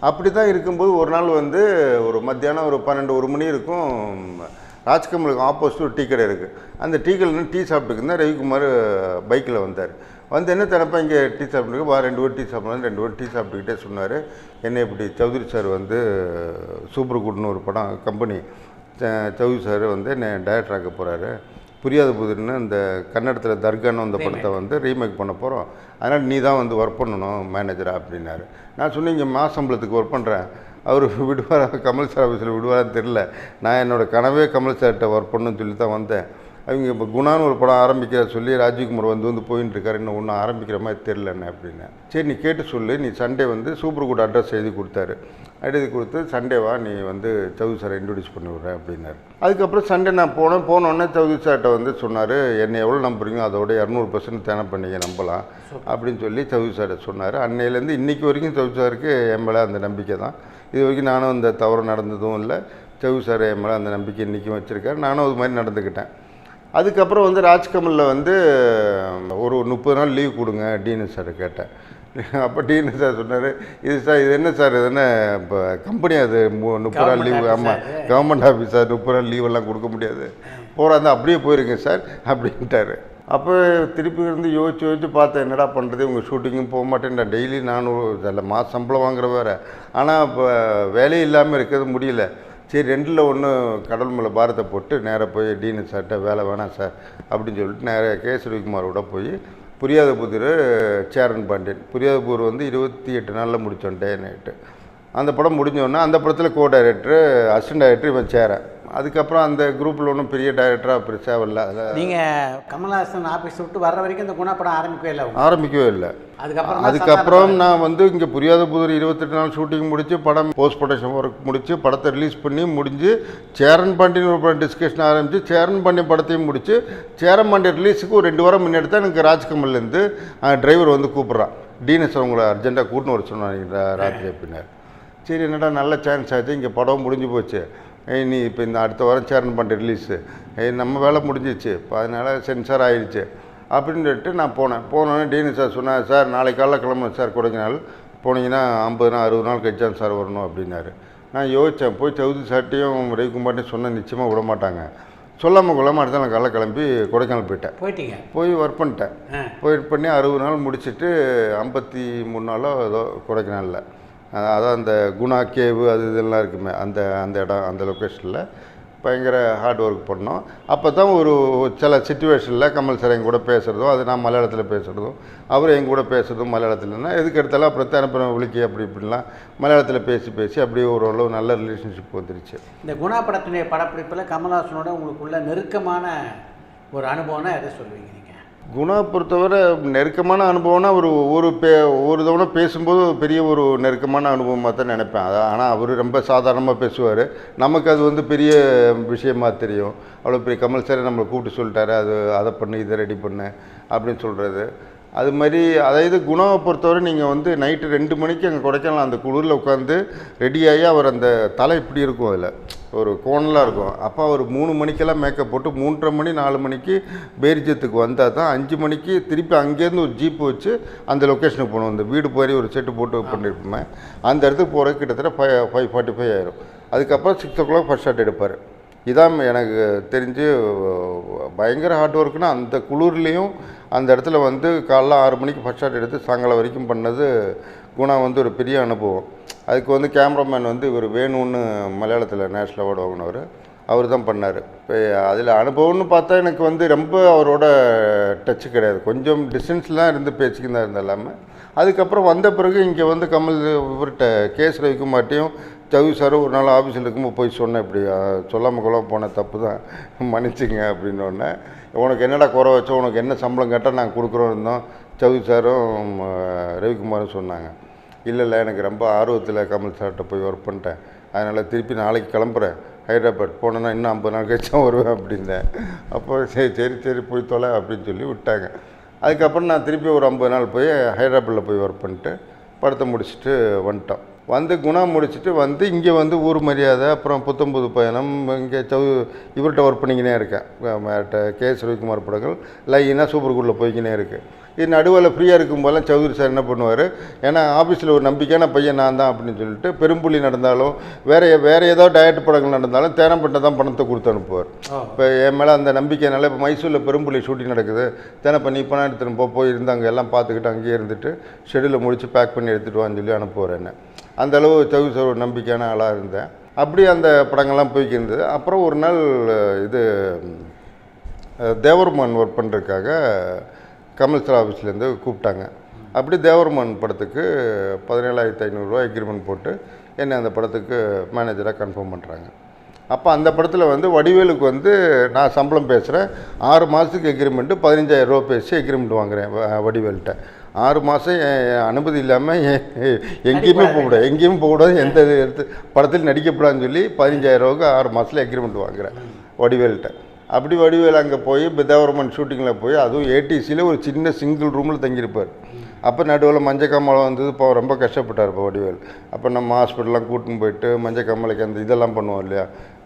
அப்படி தான் இருக்கும்போது ஒரு நாள் வந்து ஒரு மத்தியானம் ஒரு 12-1 மணி இருக்கும். ராஜ்கமலுக்கு ஆப்போசிட் ஒரு டீ கடை இருக்குது. அந்த டீ கடையில் டீ சாப்பிட்டுக்குன்னா ரவிக்குமார் பைக்கில் வந்தார். வந்து என்ன தினப்பா இங்கே டீ சாப்பிட்டுருக்கு, வா 2 பேர் டீ சாப்பிட்லாம். 2 பேர் டீ சாப்பிட்டுக்கிட்டே சொன்னார், என்ன இப்படி சௌத்ரி சார் வந்து சூப்பர் குட்னு ஒரு படம் கம்பெனி, சௌத்ரி சார் வந்து என்னை டைரக்டர் ஆக்க போகிறாரு, புரியாத புதிர்னு இந்த கன்னடத்தில் தர்கான்னு அந்த படத்தை வந்து ரீமேக் பண்ண போகிறோம், அதனால் நீ தான் வந்து ஒர்க் பண்ணணும் மேனேஜராக அப்படின்னாரு. நான் சொன்னேன், இங்கே மாசம்பளத்துக்கு ஒர்க் பண்ணுறேன், அவர் விடுவாரா, கமல் சார் ஆஃபீஸில் விடுவாரான்னு தெரில. நான் என்னோடய கனவே கமல் சார்கிட்ட ஒர்க் பண்ணணும்னு சொல்லி தான் வந்தேன். அவங்க இப்போ குணான்னு ஒரு படம் ஆரம்பிக்கிற சொல்லி ராஜீவ்குமார் வந்து போயின்னு இருக்காரு, இன்னும் ஒன்றும் ஆரம்பிக்கிற மாதிரி தெரிலண்ணே அப்படின்னேன். சரி, நீ கேட்டு சொல்லு, நீ சண்டே வந்து சூப்பர் குட் அட்ரஸ் எழுதி கொடுத்தாரு. எழுதி கொடுத்து சண்டேவா நீ வந்து சௌத்ரி சாரை இன்ட்ரடியூஸ் பண்ணி விட்றேன் அப்படின்னாரு. அதுக்கப்புறம் சண்டே நான் போனோடனே சௌத்ரி சார்கிட்ட வந்து சொன்னார், என்னை எவ்வளோ நம்புறீங்க அதோட 200% தேனை பண்ணிங்க நம்பலாம் அப்படின்னு சொல்லி சௌத்ரி சார்கிட்ட சொன்னார். அன்னையிலேருந்து இன்றைக்கி வரைக்கும் சௌத்ரி சாருக்கு என் மேலே அந்த நம்பிக்கை தான். இது வரைக்கும் நானும் அந்த தவறு நடந்ததும் இல்லை. சௌத்ரி சார் என் மேலே அந்த நம்பிக்கை இன்றைக்கும் வச்சுருக்காரு. நானும் அது மாதிரி நடந்துக்கிட்டேன். அதுக்கப்புறம் வந்து ராஜ்கமலில் வந்து ஒரு 30 நாள் லீவ் கொடுங்க டீனு சார் கேட்டேன். அப்போ டீனு சார் சொன்னார், இது சார் இது என்ன சார், இது என்ன இப்போ கம்பெனி, அது 30 நாள் லீவு. ஆமாம், கவர்மெண்ட் ஆஃபீஸ் சார், 30 நாள் லீவெல்லாம் கொடுக்க முடியாது, போகிறாந்தா அப்படியே போயிருங்க சார் அப்படின்ட்டாரு. அப்போ திருப்பி இருந்து யோசிச்சு பார்த்தேன், என்னடா பண்ணுறது, உங்கள் ஷூட்டிங்கும் போக மாட்டேன்டா, டெய்லி 400 மாத சம்பளம் வாங்குற வேறு, ஆனால் இப்போ வேலையே இல்லாமல் இருக்கிறது முடியல. சரி, 2ல் 1 கடல் மேலே பாரத்தை போட்டு நேராக போய் டீனு சார்கிட்ட வேலை வேணாம் சார் அப்படின்னு சொல்லிட்டு நேராக கேஎஸ் ரவிக்குமாரோட போய் புரியாத புதிர் சேரன் பாண்டியன், புரியாத புதிர் வந்து 28 நாளில் முடித்தோம் டே நைட்டு. அந்த படம் முடிஞ்சோடனே அந்த படத்தில் டைரக்டர் அசிஸ்டன்ட் டைரக்டர் இவன் சேரன். அதுக்கப்புறம் அந்த குரூப்பில் ஒன்றும் பெரிய டைரக்டராக பெருசாக வரல. நீங்கள் கமல்ஹாசன் ஆஃபீஸ் விட்டு வர்ற வரைக்கும் இந்த குணா படம் ஆரம்பிக்கவே இல்லை. அதுக்கப்புறம் நான் வந்து இங்கே புரியாத புதிர் 28 நாள் ஷூட்டிங் முடித்து படம் போஸ்ட் ப்ரொடக்ஷன் ஒர்க் முடித்து படத்தை ரிலீஸ் பண்ணி முடிஞ்சு சேரன் பாண்டியன் ஒரு படம் டிஸ்கஷன் ஆரம்பித்து சேரன் பாண்டியன் படத்தையும் முடித்து சேரன் பாண்டியன் ரிலீஸுக்கு ஒரு 2 வாரம் முன்னாடி தான் எனக்கு ராஜ்கமல்லேருந்து டிரைவர் வந்து கூப்பிட்றான், டீனஸ் அவங்கள அர்ஜென்ட்டாக கூட்டின்னு வர சொன்னாங்க ராத்திரி அப்படின்னாரு. சரி, என்னடா நல்ல சான்ஸ் ஆச்சு, இங்கே படம் முடிஞ்சு போச்சு, நீ இப்போ இந்த அடுத்த வாரம் சேரன் பாண்டியன் ரிலீஸு, நம்ம வேலை முடிஞ்சிச்சு, இப்போ அதனால் சென்சார் ஆகிடுச்சு அப்படின்னு சொல்லிட்டு நான் போனோன்னே டீனு சார் சொன்னார், சார் நாளைக்கு காலைல கிளம்பணும் சார், கொடைக்கானல் போனீங்கன்னா 50 நாள் 60 நாள் கழிச்சான் சார் வரணும் அப்படின்னாரு. நான் யோசித்தேன், போய் சௌத்ரி சார்ட்டையும் ரவிக்குமார்ட்டையும் சொன்னால் நிச்சயமாக விட மாட்டாங்க, சொல்லாமல் கொள்ளாமல் அடுத்த நான் காலைல கிளம்பி கொடைக்கானல் போய் ஒர்க் பண்ணிட்டேன். ஒர்க் பண்ணி 60 நாள் முடிச்சுட்டு 53 நாளோ ஏதோ கொடைக்கானலில், அதான் அந்த குணா கேவு அது இதெல்லாம் இருக்குமே அந்த இடம், அந்த லொக்கேஷனில் பயங்கர ஹார்ட் ஒர்க் பண்ணோம். அப்போ தான் ஒரு சில சிச்சுவேஷனில் கமல் சார் என் கூட பேசுகிறதும், அது நான் மலையாளத்தில் பேசுகிறதும், அவர் என் கூட பேசுகிறதும் மலையாளத்தில்னா எதுக்கு எடுத்தாலும் அப்புறம் தேனப்பன விழிக்கி அப்படி இப்படிலாம் மலையாளத்தில் பேசி அப்படியே ஓரளவு நல்ல ரிலேஷன்ஷிப் வந்துருச்சு. இந்த குணா படத்தினுடைய படப்பிடிப்பில் கமல்ஹாசனோட உங்களுக்குள்ள நெருக்கமான ஒரு அனுபவம்னா எதை சொல்லுவீங்க? குணா பொறுத்தவரை நெருக்கமான அனுபவம்னா ஒரு தவணை பேசும்போது பெரிய ஒரு நெருக்கமான அனுபவமாக தான் நினைப்பேன். ஆனால் அவர் ரொம்ப சாதாரணமாக பேசுவார், நமக்கு அது வந்து பெரிய விஷயமாக தெரியும். அவ்வளோ பெரிய கமல் சார் நம்மளை கூப்பிட்டு சொல்லிட்டாரு, அதை பண்ணு இதை ரெடி பண்ணு அப்படின்னு சொல்கிறது. அது மாதிரி அதாவது குணாவை பொறுத்தவரை நீங்கள் வந்து நைட்டு 2 மணிக்கு அங்கே கொடைக்கானல் அந்த குளிரில் உட்காந்து ரெடியாகி அவர் அந்த தலை இப்படி இருக்கும், அதில் ஒரு கோணலாக இருக்கும். அப்போ அவர் 3 மணிக்கெல்லாம் மேக்கப் போட்டு 3:30 மணி 4 மணிக்கு பேரிஜத்துக்கு வந்தால் தான் 5 மணிக்கு திருப்பி அங்கேருந்து ஒரு ஜீப்பு வச்சு அந்த லொக்கேஷனுக்கு போகணும். அந்த வீடு போய் ஒரு செட்டு போட்டு பண்ணியிருப்போமே, அந்த இடத்துக்கு போகிறதுக்கு கிட்டத்தட்ட 5:45 ஆயிரும். அதுக்கப்புறம் 6 o'clock ஃபர்ஸ்ட் ஷாட் எடுப்பார். இதான் எனக்கு தெரிஞ்சு பயங்கர ஹார்ட் ஒர்க்குன்னா அந்த குளிர்லேயும் அந்த இடத்துல வந்து காலைல 6 மணிக்கு ஃபர்ஸ்ட் ஷாட் எடுத்து சாயங்காலம் வரைக்கும் பண்ணது குணா வந்து ஒரு பெரிய அனுபவம். அதுக்கு வந்து கேமராமேன் வந்து இவர் வேணும்னு மலையாளத்தில் நேஷ்னல் அவார்டு வாங்கினவர், அவர் தான் பண்ணார். இப்போ அதில் அனுபவம்னு பார்த்தா எனக்கு வந்து ரொம்ப அவரோட டச்சு கிடையாது, கொஞ்சம் டிஸ்டன்ஸ்லாம் இருந்து பேசிக்கின்னு தான் இருந்தேன் எல்லாமே. அதுக்கப்புறம் வந்த பிறகு இங்கே வந்து கமல் இவர்கிட்ட கேஸ் ரவிக்குமார்ட்டையும் ஜவி சாரும் ஒரு நாள் ஆஃபீஸில் இருக்கும்போது போய் சொன்னேன், இப்படி சொல்லாமல் கொள்ள போன தப்பு தான் மன்னிச்சுங்க அப்படின்னோடனே, உனக்கு என்னடா குறை வச்சோம், உனக்கு என்ன சம்பளம் கேட்டால் நாங்கள் கொடுக்குறோம் இருந்தோம் ஜவி சாரும் ரவிக்குமாரும் சொன்னாங்க. இல்லை எனக்கு ரொம்ப ஆர்வத்தில் கமல் சார்கிட்ட போய் ஒர்க் பண்ணிட்டேன், அதனால் திருப்பி நாளைக்கு கிளம்புறேன் ஹைதராபாத், போனேன்னா இன்னும் 50 நாள் கழிச்சு தான் வருவேன் அப்படின்னேன். அப்போ சரி போய் தொலை அப்படின்னு சொல்லி விட்டாங்க. அதுக்கப்புறம் நான் திருப்பி ஒரு 50 நாள் போய் ஹைதராபாத்தில் போய் ஒர்க் பண்ணிட்டு படத்தை முடிச்சுட்டு வந்துட்டோம். வந்து குணா முடிச்சுட்டு வந்து இங்கே வந்து ஊர் மரியாதை, அப்புறம் புத்தம்புது பயணம், இங்கே இவர்கிட்ட ஒர்க் பண்ணிக்கினே இருக்கேன். கேஎஸ் ரவிக்குமார் படங்கள் லைனாக சூப்பர் குடில் போய்க்கினே இருக்குது. இது நடுவில் ஃப்ரீயாக இருக்கும்போதெல்லாம் சௌத்ரி சார் என்ன பண்ணுவார், ஏன்னா ஆஃபீஸில் ஒரு நம்பிக்கையான பையன் நான் தான் அப்படின்னு சொல்லிட்டு பெரும்புலி நடந்தாலும் வேறு ஏதோ டயட் படங்கள் நடந்தாலும் தேனப்பட்ட தான் பணத்தை கொடுத்து அனுப்புவார். இப்போ என் மேலே அந்த நம்பிக்கைனால இப்போ மைசூரில் பெரும்புலி ஷூட்டிங் நடக்குது, தேனப்ப நீ பணம் எடுத்துகிட்டு போயிருந்து அங்கே எல்லாம் பார்த்துக்கிட்டு அங்கேயே இருந்துட்டு ஷெடியூலை முடித்து பேக் பண்ணி எடுத்துகிட்டு வான்னு சொல்லி அனுப்புவார் என்ன. அந்தளவு சௌத்ரி சார் ஒரு நம்பிக்கையான ஆளாக இருந்தேன். அப்படி அந்த படங்கள்லாம் போய்க்கிருந்தது. அப்புறம் ஒரு நாள் இது தேவர்மன் ஒர்க் பண்ணுறதுக்காக கமல் சார் ஆஃபீஸ்லேருந்து கூப்பிட்டாங்க. அப்படி தேவர்மன் படத்துக்கு 17,500 எக்ரிமெண்ட் போட்டு என்னை அந்த படத்துக்கு மேனேஜராக கன்ஃபார்ம் பண்ணுறாங்க. அப்போ அந்த படத்தில் வந்து வடிவேலுக்கு வந்து நான் சம்பளம் பேசுகிறேன், 6 மாதத்துக்கு எக்ரிமெண்ட்டு 15,000 பேசி எக்ரிமெண்ட் வாங்குகிறேன் வடிவேல்கிட்ட. 6 மாதம் அனுமதி இல்லாமல் எங்கேயுமே போகக்கூடாது, எந்த படத்தில் நடிக்கப்படாதுன்னு சொல்லி 15,000 6 மாதத்தில் எக்ரிமெண்ட் வாங்குகிறேன் வடிவேல்கிட்ட. அப்படி வடிவேல் அங்கே போய் தேவர்மன் ஷூட்டிங்கில் போய் அதுவும் ஏடிசியில் ஒரு சின்ன சிங்கிள் ரூமில் தங்கியிருப்பார். அப்போ நடுவில் மஞ்சக்காமலை வந்தது, இப்போ ரொம்ப கஷ்டப்பட்டார் இப்போ வடிவேல். அப்போ நம்ம ஹாஸ்பிட்டல்லாம் கூட்டின்னு போயிட்டு மஞ்சக்காமலைக்கு அந்த இதெல்லாம் பண்ணுவோம் இல்லையா,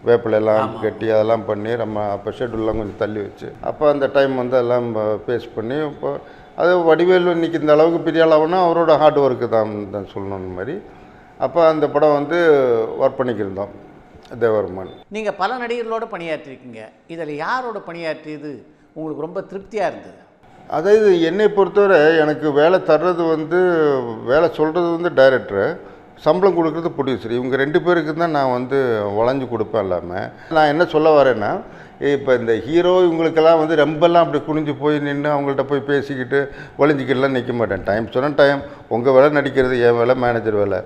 வேப்பிலெல்லாம் கட்டி அதெல்லாம் பண்ணி நம்ம அப்போ ஷெட்யூல்லாம் கொஞ்சம் தள்ளி வச்சு அப்போ அந்த டைம் வந்து எல்லாம் பேஸ் பண்ணி இப்போ அது வடிவேல் இன்றைக்கி இந்த அளவுக்கு பெரிய அளவுனா அவரோட ஹார்ட் ஒர்க்கு தான் சொல்லணும் மாதிரி. அப்போ அந்த படம் வந்து ஒர்க் பண்ணிக்கிருந்தோம் தேவர்மன். நீங்கள் பல நடிகர்களோடு பணியாற்றிருக்கீங்க, இதில் யாரோட பணியாற்றியது உங்களுக்கு ரொம்ப திருப்தியாக இருந்தது? அதாவது என்னை பொறுத்தவரை எனக்கு வேலை தர்றது வந்து வேலை சொல்கிறது வந்து டைரக்டரு, சம்பளம் கொடுக்குறது ப்ரொடியூசர், இவங்க 2 பேருக்கு தான் நான் வந்து வளைஞ்சு கொடுப்பேன். இல்லாமல் நான் என்ன சொல்ல வரேன்னா, இப்போ இந்த ஹீரோ இவங்களுக்கெல்லாம் வந்து ரொம்பலாம் அப்படி குனிஞ்சு போய் நின்று அவங்கள்ட்ட போய் பேசிக்கிட்டு வளைஞ்சிக்கிட்டுலாம் நிற்க மாட்டேன். டைம் சொன்னால் டைம், உங்கள் வேலை நடிக்கிறது, என் வேலை மேனேஜர் வேலை.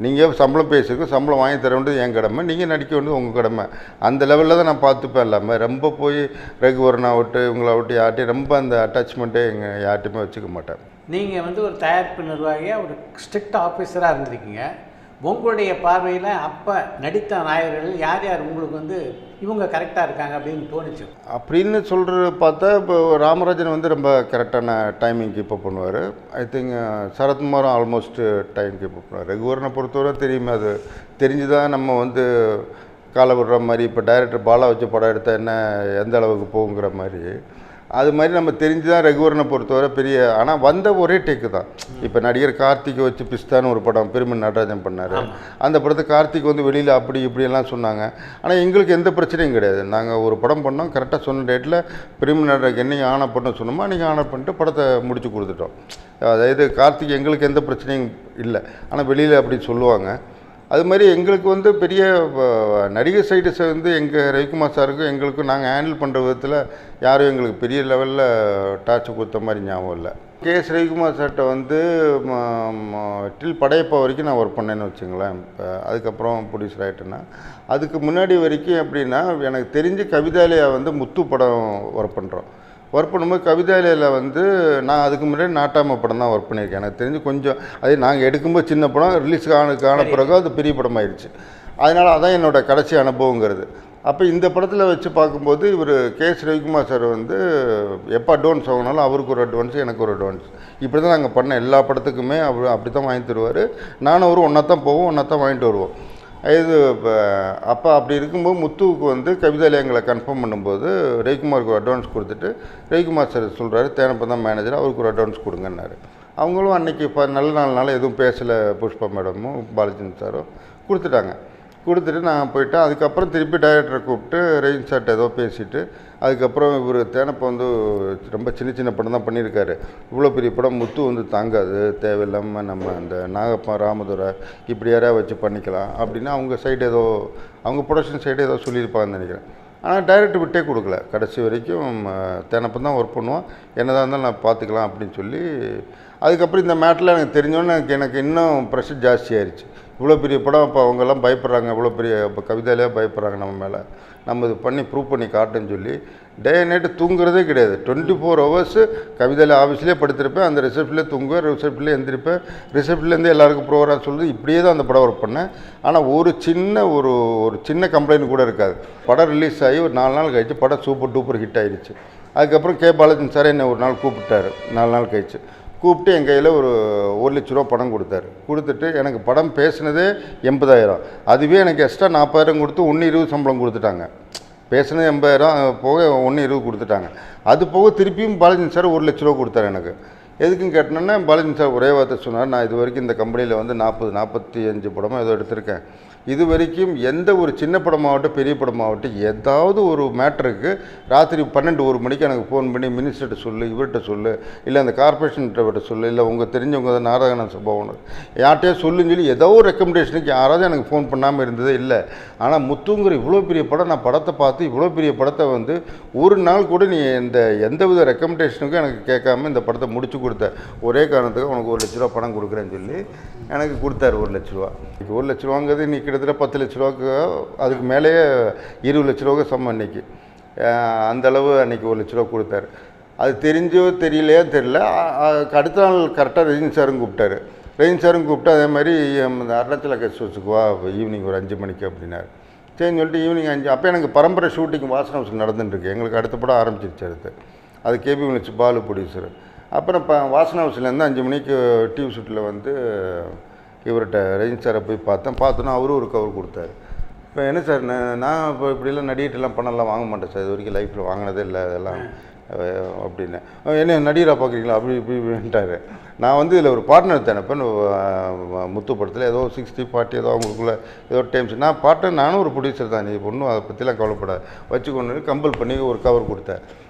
நீங்கள் சம்பளம் பேசிருக்கு, சம்பளம் வாங்கி தர வேண்டியது என் கடமை, நீங்கள் நடிக்க வேண்டியது உங்கள் கடமை. அந்த லெவலில் தான் நான் பார்த்துப்பேன். இல்லாமல் ரொம்ப போய் ரகுவரன் ஆகட்டு இவங்கள ஆகட்டும் யார்ட்டையும் ரொம்ப அந்த அட்டாச்மெண்ட்டே எங்கள் யார்ட்டையுமே வச்சுக்க மாட்டேன். நீங்கள் வந்து ஒரு தயாரிப்பு நிர்வாகியாக ஒரு ஸ்ட்ரிக்ட் ஆஃபீஸராக இருந்திருக்கீங்க. உங்களுடைய பார்வையில் அப்போ நடித்த நாயகர்கள் யார் யார் உங்களுக்கு வந்து இவங்க கரெக்டாக இருக்காங்க அப்படின்னு தோணுச்சு? அப்படின்னு சொல்கிற பார்த்தா இப்போ ராமராஜன் வந்து ரொம்ப கரெக்டான டைமிங் கீப்பப் பண்ணுவார். ஐ திங்க் சரத்குமாரும் ஆல்மோஸ்ட் டைம் கீப்பப் பண்ணுவார். ரகுவரனை பொறுத்தவரை தெரியுமே, அது தெரிஞ்சு தான் நம்ம வந்து காலை விடுற மாதிரி. இப்போ டைரக்டர் பாலா வச்சு படம் எடுத்தால் என்ன எந்த அளவுக்கு போகுங்கிற மாதிரி, அது மாதிரி நம்ம தெரிஞ்சு தான் ரகுவரனை பொறுத்தவரை பெரிய. ஆனால் வந்த ஒரே டேக்கு தான். இப்போ நடிகர் கார்த்திகை வச்சு பிஸ்தான்னு ஒரு படம் பெருமன் நடராஜன் பண்ணார். அந்த படத்தை கார்த்திக் வந்து வெளியில் அப்படி இப்படியெல்லாம் சொன்னாங்க. ஆனால் எங்களுக்கு எந்த பிரச்சனையும் கிடையாது. நாங்கள் ஒரு படம் பண்ணோம், கரெக்டாக சொன்ன டேட்டில் பெருமன் நடராஜன் என்னைக்கு ஆனர் பண்ண சொன்னோமோ அன்றைக்கி ஆனர் பண்ணிட்டு படத்தை முடித்து கொடுத்துட்டோம். அதாவது கார்த்திக் எங்களுக்கு எந்த பிரச்சனையும் இல்லை, ஆனால் வெளியில் அப்படி சொல்லுவாங்க. அது மாதிரி எங்களுக்கு வந்து பெரிய நடிகர் சைடு வந்து எங்கள் ரவிக்குமார் சாருக்கும் எங்களுக்கும் நாங்கள் ஹேண்டில் பண்ணுற விதத்தில் யாரும் எங்களுக்கு பெரிய லெவலில் டார்ச்சர் கொடுத்த மாதிரி ஞாபகம் இல்லை. கேஎஸ் ரவிக்குமார் சார்கிட்ட வந்து டில் படையப்பா வரைக்கும் நான் ஒர்க் பண்ணேன்னு வச்சுங்களேன். இப்போ அதுக்கப்புறம் ப்ரொடியூசர் ஆகிட்டேன்னா, அதுக்கு முன்னாடி வரைக்கும் எப்படின்னா எனக்கு தெரிஞ்சு கவிதாலயா வந்து முத்து படம் ஒர்க் பண்ணுறோம். ஒர்க் பண்ணும்போது கவிதாலயில் வந்து நான் அதுக்கு முன்னாடி நாட்டாம படம் தான் ஒர்க் பண்ணியிருக்கேன். எனக்கு தெரிஞ்சு கொஞ்சம் அது நாங்கள் எடுக்கும்போது சின்ன படம், ரிலீஸ் காண பிறகு அது பெரிய படம் ஆயிடுச்சு. அதனால் அதான் என்னோடய கடைசி அனுபவங்கிறது. அப்போ இந்த படத்தில் வச்சு பார்க்கும்போது இவர் கேஎஸ் ரவிக்குமார் சார் வந்து எப்போ அட்வான்ஸ் வாங்கினாலும் அவருக்கு ஒரு அட்வான்ஸ், எனக்கு ஒரு அட்வான்ஸ். இப்படி தான் நாங்கள் பண்ண எல்லா படத்துக்குமே அவர் அப்படி தான் வாங்கி தருவார். நானும் அவரும் ஒன்றா தான் போவோம், ஒன்றா தான் வாங்கிட்டு வருவோம். இது இப்போ அப்போ அப்படி இருக்கும்போது முத்துவுக்கு வந்து கவிதாலயங்களை கன்ஃபார்ம் பண்ணும்போது ரவிக்குமாருக்கு ஒரு அட்வான்ஸ் கொடுத்துட்டு ரவிக்குமார் சார் சொல்கிறாரு, தேனப்பன் தான் மேனேஜர், அவருக்கு ஒரு அட்வான்ஸ் கொடுங்கன்னாரு. அவங்களும் அன்றைக்கி இப்போ நல்ல நாள்னால எதுவும் பேசலை, புஷ்பா மேடமும் பாலச்சந்திரன் சாரும் கொடுத்துட்டு நான் போயிட்டேன். அதுக்கப்புறம் திருப்பி டைரக்டரை கூப்பிட்டு ரஜினி சார்ட்ட ஏதோ பேசிவிட்டு அதுக்கப்புறம் இவர் தேனப்ப வந்து ரொம்ப சின்ன படம் தான் பண்ணியிருக்காரு, இவ்வளோ பெரிய படம் முத்து வந்து தாங்காது, தேவையில்லாமல் நம்ம அந்த நாகப்பா ராமதுரை இப்படி யாரையா வச்சு பண்ணிக்கலாம் அப்படின்னு அவங்க சைடு ஏதோ அவங்க ப்ரொடக்ஷன் சைடு ஏதோ சொல்லியிருப்பாங்கன்னு நினைக்கிறேன். ஆனால் டைரக்டர் விட்டே கொடுக்கல, கடைசி வரைக்கும் தேனப்பன் தான் ஒர்க் பண்ணுவோம், என்னதான் இருந்தாலும் நான் பார்த்துக்கலாம் அப்படின்னு சொல்லி. அதுக்கப்புறம் இந்த மேட்டரில் எனக்கு தெரிஞ்சோன்னே எனக்கு இன்னும் ப்ரெஷர் ஜாஸ்தியாகிடுச்சு. இவ்வளோ பெரிய படம், இப்போ அவங்கெல்லாம் பயப்படுறாங்க, இவ்வளோ பெரிய இப்போ கவிதாலேயே பயப்படுறாங்க நம்ம மேலே, நம்ம இது பண்ணி ப்ரூவ் பண்ணி காட்டுன்னு சொல்லி டே நைட்டு தூங்குறதே கிடையாது. 24 hours கவிதாலய ஆஃபீஸ்லேயே படுத்திருப்பேன், அந்த ரிசப்ஷன்லேயே தூங்குவேன், ரிசப்ஷன்லேயே எழுந்திருப்பேன், ரிசப்ஷன்லேருந்து எல்லாருக்கும் ப்ரோக்ராம் சொல்லுது, இப்படியே தான் அந்த படம் ஒர்க் பண்ணேன். ஆனால் ஒரு சின்ன கம்ப்ளைண்ட் கூட இருக்காது. படம் ரிலீஸ் ஆகி ஒரு 4 நாள் கழிச்சு படம் சூப்பர் டூப்பர் ஹிட் ஆகிடுச்சு. அதுக்கப்புறம் கே பாலாஜி சார் என்னை ஒரு நாள் கூப்பிட்டாரு, 4 நாள் கழிச்சு கூப்பிட்டு என் கையில் ஒரு 1 லட்ச ரூபா பணம் கொடுத்தாரு. கொடுத்துட்டு எனக்கு படம் பேசினதே 80,000, அதுவே எனக்கு எக்ஸ்ட்ரா 40,000 கொடுத்து 120 சம்பளம் கொடுத்துட்டாங்க. பேசினது 80,000 போக 120 கொடுத்துட்டாங்க. அது போக திருப்பியும் பாலாஜி சார் 1 லட்ச ரூபா கொடுத்தாரு எனக்கு. எதுக்குன்னு கேட்டோன்னா பாலாஜி சார் ஒரே வார்த்தை சொன்னார், நான் இது வரைக்கும் இந்த கம்பெனியில் வந்து 45 படமாக ஏதோ எடுத்திருக்கேன், இது வரைக்கும் எந்த ஒரு சின்ன படமாகட்டும் பெரிய படமாகட்டும் ஏதாவது ஒரு மேட்டருக்கு ராத்திரி 12-1 மணிக்கு எனக்கு ஃபோன் பண்ணி மினிஸ்டர்கிட்ட சொல்லு, இவர்கிட்ட சொல்லு, இல்லை அந்த கார்பரேஷன்கிட்ட சொல்லு, இல்லை உங்கள் தெரிஞ்சவங்க தான் நாராயண சபா ஓனர் யார்கிட்டயே சொல்லுன்னு சொல்லி ஏதோ ஒரு ரெக்கமெண்டேஷனுக்கு யாராவது எனக்கு ஃபோன் பண்ணாமல் இருந்ததே இல்லை. ஆனால் முத்துங்கிற இவ்வளோ பெரிய படம், நான் படத்தை பார்த்து இவ்வளோ பெரிய படத்தை வந்து ஒரு நாள் கூட நீ எந்தவித ரெக்கமெண்டேஷனுக்கும் எனக்கு கேட்காம இந்த படத்தை முடிச்சு கொடுத்த ஒரே காரணத்துக்கு உனக்கு 1 லட்ச ரூபா பணம் கொடுக்குறேன்னு சொல்லி எனக்கு கொடுத்தாரு 1 லட்ச ரூபா. 1 லட்ச ரூபாங்கிறது நீ கிட்டத்தட்ட 10 லட்ச ரூபாய்க்கு அதுக்கு மேலேயே 20 லட்ச ரூபாய்க்கு சமம் அன்றைக்கி. அந்தளவு அன்றைக்கி 1 லட்ச ரூபா கொடுத்தாரு. அது தெரிஞ்சோ தெரியலையோ தெரியல. அடுத்த நாள் கரெக்டாக ரஜினி சாரும் கூப்பிட்டாரு. ரஜினி சாரும் கூப்பிட்டு அதே மாதிரி இந்த அருணாச்சல கெஸ்ட் ஹவுஸுக்கு வா ஈவினிங் ஒரு 5 மணிக்கு அப்படின்னாரு. சரின்னு சொல்லிட்டு ஈவினிங் 5 அப்போ எனக்கு பரம்பரை ஷூட்டிங் வாசன் ஹவுஸில் நடந்துட்டுருக்கு. எங்களுக்கு அடுத்த படம் ஆரம்பிச்சிருச்சு. அடுத்து அது கேபி மினிச்சு பாலு ப்ரொடியூசர். அப்புறம் இப்போ வாசன் ஹவுஸ்லேருந்து 5 மணிக்கு டிவி ஷூட்டில் வந்து இவர்கிட்ட ரஜினி சாரை போய் பார்த்தோன்னா அவரும் ஒரு கவர் கொடுத்தாரு. இப்போ என்ன சார் நான் இப்போ இப்படிலாம் நடிகர்லாம் பணம்லாம் வாங்க மாட்டேன் சார், இது வரைக்கும் லைஃப்பில் வாங்கினதே இல்லை அதெல்லாம் அப்படின்னு. என்ன நடிகராக பார்க்குறீங்களா அப்படி இப்படின்ட்டாரு. நான் வந்து இதில் ஒரு பார்ட்னர் தானே. இப்போ முத்து படத்தில் ஏதோ 60-40 ஏதோ அவங்களுக்குள்ள ஏதோ டைம்ஸ் நான் பார்ட்னர், நானும் ஒரு ப்ரொடியூசர் தான், நீ ஒன்றும் அதை பற்றிலாம் கவலைப்படாது வச்சுக்கொண்டு கம்பல் பண்ணி ஒரு கவர் கொடுத்தேன்.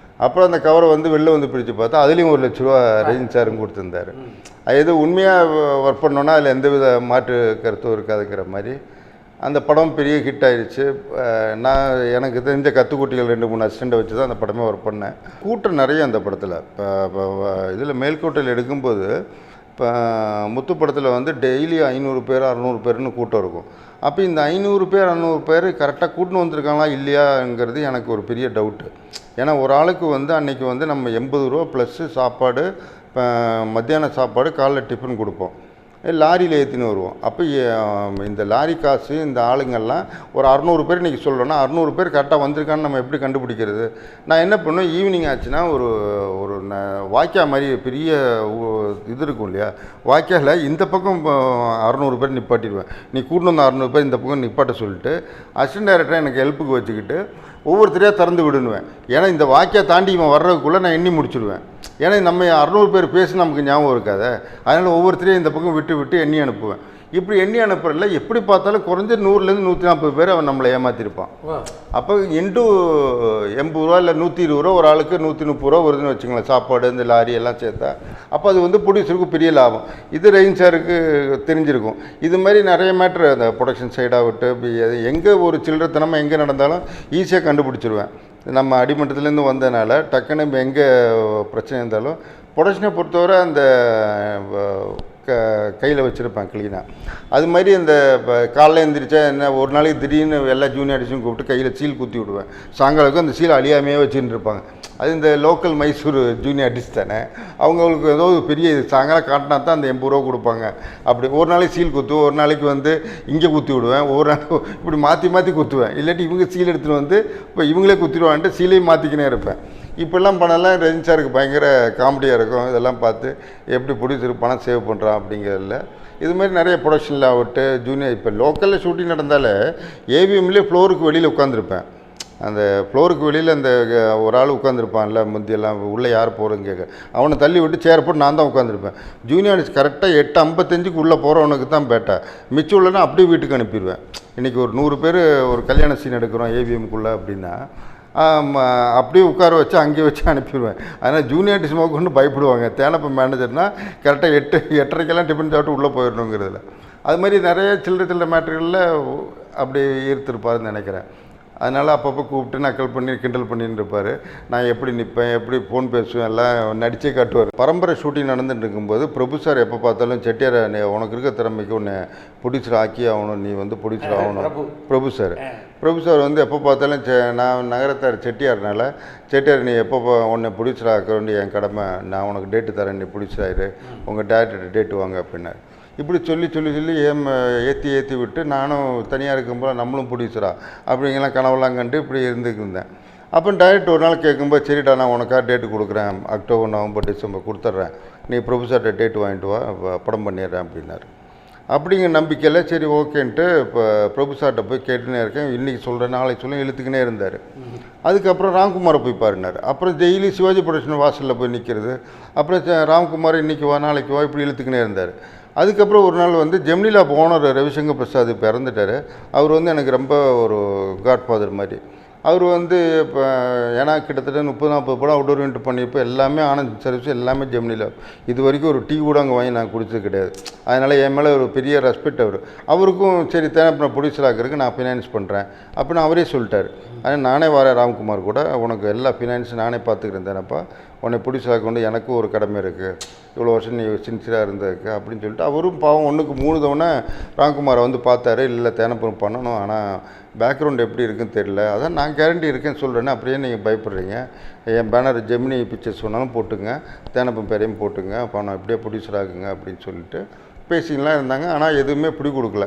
அப்புறம் அந்த கவரை வந்து வெளில வந்து பிரித்து பார்த்தா அதுலேயும் 1 லட்ச ரூபா ரஜினி சாரும் கொடுத்துருந்தாரு. அது எது உண்மையாக ஒர்க் பண்ணோன்னா அதில் எந்தவித மாற்று கருத்தும் இருக்காதுங்கிற மாதிரி அந்த படம் பெரிய ஹிட் ஆகிடுச்சு. நான் எனக்கு தெரிஞ்ச கத்துக்குட்டிகள் 2-3 அசிஸ்டண்ட்டை வச்சு தான் அந்த படமே ஒர்க் பண்ணேன். கூட்டம் நிறைய அந்த படத்தில். இப்போ இதில் மேல்கோட்டையில் எடுக்கும்போது இப்போ முத்து படத்தில் வந்து டெய்லி 500 பேர் 600 பேர்னு கூட்டம் இருக்கும். அப்போ இந்த 500 பேர் 600 பேர் கரெக்டாக கூட்டின்னு வந்திருக்காங்களா இல்லையாங்கிறது எனக்கு ஒரு பெரிய டவுட்டு. ஏன்னா ஒரு ஆளுக்கு வந்து அன்றைக்கி வந்து நம்ம 80 ரூபா ப்ளஸ்ஸு சாப்பாடு, இப்போ மத்தியான சாப்பாடு, காலைல டிஃபன் கொடுப்போம், லாரியில் ஏற்றின்னு வருவோம். அப்போ இந்த லாரி காசு இந்த ஆளுங்கள்லாம் ஒரு 600 பேர் இன்றைக்கி சொல்கிறோன்னா 600 பேர் கரெக்டாக வந்திருக்கான்னு நம்ம எப்படி கண்டுபிடிக்கிறது? நான் என்ன பண்ணுவேன், ஈவினிங் ஆச்சுன்னா ஒரு வாய்க்கா மாதிரி பெரிய இது இருக்கும் இல்லையா, வாய்க்காவில் இந்த பக்கம் 600 பேர் நிப்பாட்டிடுவேன். நீ கூட்டின்னு வந்த 600 பேர் இந்த பக்கம் நிப்பாட்ட சொல்லிட்டு அசிஸ்டன்ட் டைரக்டரை எனக்கு ஹெல்ப்புக்கு வச்சுக்கிட்டு ஒவ்வொருத்தரையாக திறந்து விடுனுவேன். ஏன்னா இந்த வாக்கியா தாண்டி இவன் வர்றதுக்குள்ளே நான் எண்ணி முடிச்சுடுவேன். ஏன்னா நம்ம 600 பேர் பேசி நமக்கு ஞாபகம் இருக்காது. அதனால் ஒவ்வொருத்தரையும் இந்த பக்கம் விட்டு எண்ணி அனுப்புவேன். இப்படி எண்ணி அனுப்புறதில்ல, எப்படி பார்த்தாலும் குறைஞ்ச 100லேருந்து 140 பேர் அவன் நம்மளை ஏமாற்றிருப்பான். அப்போ இன்ட்டு 80 ரூபா இல்லை 120 ரூபா, ஒரு ஆளுக்கு 130 ரூபா வருதுன்னு வச்சுங்களேன், சாப்பாடு இந்த லாரி எல்லாம் சேர்த்தா. அப்போ அது வந்து ப்ரொடியூசருக்கு பெரிய லாபம். இது ரஜினி சாருக்கு தெரிஞ்சிருக்கும். இது மாதிரி நிறைய மேட்ரு அந்த ப்ரொடக்ஷன் சைடாகட்டும், எங்கே ஒரு சில்லறத்தனமாக எங்கே நடந்தாலும் ஈஸியாக கண்டுபிடிச்சிருவேன். நம்ம அடிமட்டத்துலேருந்து வந்ததுனால டக்குன்னு இப்போ எங்கே பிரச்சனை இருந்தாலும் ப்ரொடக்ஷனை பொறுத்தவரை அந்த கையில் வச்சுருப்பேன் க்ளீனாக. அது மாதிரி அந்த காலைல எழுந்திரிச்சா என்ன ஒரு நாளைக்கு திடீர்னு எல்லா ஜூனியர் ஆர்டிஸ்டும் கூப்பிட்டு கையில் சீல் குத்தி விடுவேன். சாயங்காலத்துக்கு அந்த சீல் அழியாமையே வச்சுட்டு இருப்பாங்க. அது இந்த லோக்கல் மைசூர் ஜூனியர் ஆர்டிஸ்ட் தானே, அவங்களுக்கு ஏதோ பெரிய சாயங்காலம் காட்டினா தான் அந்த 80 ரூபா கொடுப்பாங்க. அப்படி ஒரு நாளைக்கு சீல் குத்துவேன், ஒரு நாளைக்கு வந்து இங்கே குத்தி விடுவேன், ஒரு நாள் இப்படி மாற்றி மாற்றி குத்துவேன். இல்லாட்டி இவங்க சீல் எடுத்துகிட்டு வந்து இப்போ இவங்களே குத்திடுவான்ட்டு சீலையும் மாற்றிக்கினே இருப்பேன். இப்போல்லாம் பணம்லாம் ரஜினி சாருக்கு பயங்கர காமெடியாக இருக்கும். இதெல்லாம் பார்த்து எப்படி ப்ரொடியூசருக்கு பணம் சேவ் பண்ணுறான் அப்படிங்கிறதுல இதுமாதிரி நிறைய ப்ரொடக்ஷனில் ஆகட்டு ஜூனியர். இப்போ லோக்கலில் ஷூட்டிங் நடந்தாலே ஏவிஎம்லேயே ஃப்ளோருக்கு வெளியில் உட்காந்துருப்பேன். அந்த ஃப்ளோருக்கு வெளியில் அந்த ஒரு ஆள் உட்காந்துருப்பான்ல, முந்தியெல்லாம் உள்ளே யார் போகிறதுன்னு கேட்க, அவனை தள்ளி விட்டு சேர் போட்டு நான் தான் உட்காந்துருப்பேன். ஜூனியர் கரெக்டாக 8:55 உள்ளே போகிறவனுக்கு தான் பேட்டா, மிச்சம் உள்ளனா அப்படியே வீட்டுக்கு அனுப்பிடுவேன். இன்றைக்கி ஒரு 100 பேர் ஒரு கல்யாண சீன் எடுக்கிறோம் ஏவிஎம்குள்ளே அப்படின்னா அப்படியே உட்கார வச்சு அங்கேயே வச்சு அனுப்பிடுவேன். அதனால் ஜூனியர் ஆர்டிஸ்ட் கொண்டு பயப்படுவாங்க. தேனப்ப மேனேஜர்னால் கரெக்டாக 8:30க்கெல்லாம் டிஃபன் சாப்பிட்டு உள்ளே போயிடணுங்கிறதுல. அது மாதிரி நிறைய சில்லறை மேட்டர்களில் அப்படி ஈர்த்திருப்பாருன்னு நினைக்கிறேன். அதனால் அப்பப்போ கூப்பிட்டு நக்கல் பண்ணி கிண்டல் பண்ணின்னு இருப்பார். நான் எப்படி நிற்பேன், எப்படி ஃபோன் பேசுவேன், எல்லாம் நடிச்சே காட்டுவார். பரம்பரை ஷூட்டிங் நடந்துட்டு இருக்கும்போது பிரபு சார் எப்போ பார்த்தாலும் செட்டியார் உனக்கு இருக்க திறமைக்கு உன்னை ப்ரொடியூசர் ஆக்கி ஆகணும், நீ வந்து ப்ரொடியூசர் ஆகணும். பிரபு சார் வந்து எப்போ பார்த்தாலும் நான் நகரத்தார் செட்டியார்னால, செட்டியார் நீ எப்போ உன்னை ப்ரொடியூசர் ஆக்க வேண்டிய என் கடமை, நான் உனக்கு டேட்டு தரேன், நீ ப்ரொடியூசர் ஆயிரு, உங்கள் டேரக்டர் டேட்டு வாங்க அப்படின்னாரு. இப்படி சொல்லி ஏற்றி விட்டு நானும் தனியாக இருக்கும்போது நம்மளும் ப்ரொடியூசரா அப்படிங்கலாம் கனவெல்லாம் கண்டு இப்படி இருந்துருந்தேன். அப்போ டைரக்டர் ஒரு நாள் கேட்கும்போது, சரிடா நான் உனக்காக டேட்டு கொடுக்குறேன், அக்டோபர் நவம்பர் டிசம்பர் கொடுத்துட்றேன், நீ ப்ரொஃபஸர்கிட்ட டேட்டு வாங்கிட்டு வா, படம் பண்ணிடுறேன் அப்படின்னாரு. அப்படிங்கிற நம்பிக்கையில் சரி ஓகேன்ட்டு இப்போ பிரபு சார்கிட்ட போய் கேட்டுனே இருக்கேன். இன்றைக்கி சொல்கிறேன் நாளைக்கு சொல்ல இழுத்துக்கினே இருந்தார். அதுக்கப்புறம் ராம்குமாரை போய் பாருனார். அப்புறம் டெய்லி சிவாஜி ப்ரொடக்ஷன் வாசலில் போய் நிற்கிறது. அப்புறம் ராம்குமார் இன்றைக்கி வா நாளைக்கு வா இப்படி இழுத்துக்கினே இருந்தார். அதுக்கப்புறம் ஒரு நாள் வந்து ஜெமினிலா ஓனர் ரவிசங்கர் பிரசாத் இப்போ இறந்துட்டார். அவர் வந்து எனக்கு ரொம்ப ஒரு காட்ஃபாதர் மாதிரி. அவர் வந்து இப்போ ஏன்னா கிட்டத்தட்ட 30-40 படம் அவுட்டோர் இன்ட்டு பண்ணியிருப்போம். எல்லாமே ஆனந்த் சர்வீஸ், எல்லாமே ஜெமினிலா. இது வரைக்கும் ஒரு டீ கூட அங்கே வாங்கி நான் குடிச்சது கிடையாது. அதனால் என் மேலே ஒரு பெரிய ரெஸ்பெக்ட் அவருக்கும். சரி தேனப்ப ப்ரொடியூசர் ஆகிறதுக்கு நான் ஃபினான்ஸ் பண்ணுறேன் அப்படின்னு அவரே சொல்லிட்டார். ஆனால் நானே வரேன் ராம்குமார் கூட, உனக்கு எல்லா ஃபினான்ஸும் நானே பார்த்துக்கிறேன் தேனப்பா, உன்னை ப்ரொடியூசர் ஆக கொண்டு எனக்கும் ஒரு கடமை இருக்குது, இவ்வளோ வருஷம் நீ சின்சியராக இருந்ததுக்கு அப்படின்னு சொல்லிட்டு அவரும் பாவம் 1க்கு 3 தவணை ராம்குமாரை வந்து பார்த்தாரு. இல்லை தேனப்பம் பண்ணணும், ஆனால் பேக்ரவுண்ட் எப்படி இருக்குன்னு தெரியல, அதான் நான் கேரண்டி இருக்கேன்னு சொல்கிறேன்னு அப்படியே நீங்கள் பயப்படுறீங்க, என் பேனர் ஜெமினி பிக்சர்ஸ் சொன்னாலும் போட்டுங்க, தேனப்பம் பேரையும் போட்டுங்க, பணம் எப்படியே ப்ரொடியூசர் ஆகுங்க அப்படின்னு சொல்லிட்டு பேசிக்கலாம் இருந்தாங்க. ஆனால் எதுவுமே பிடி கொடுக்கல.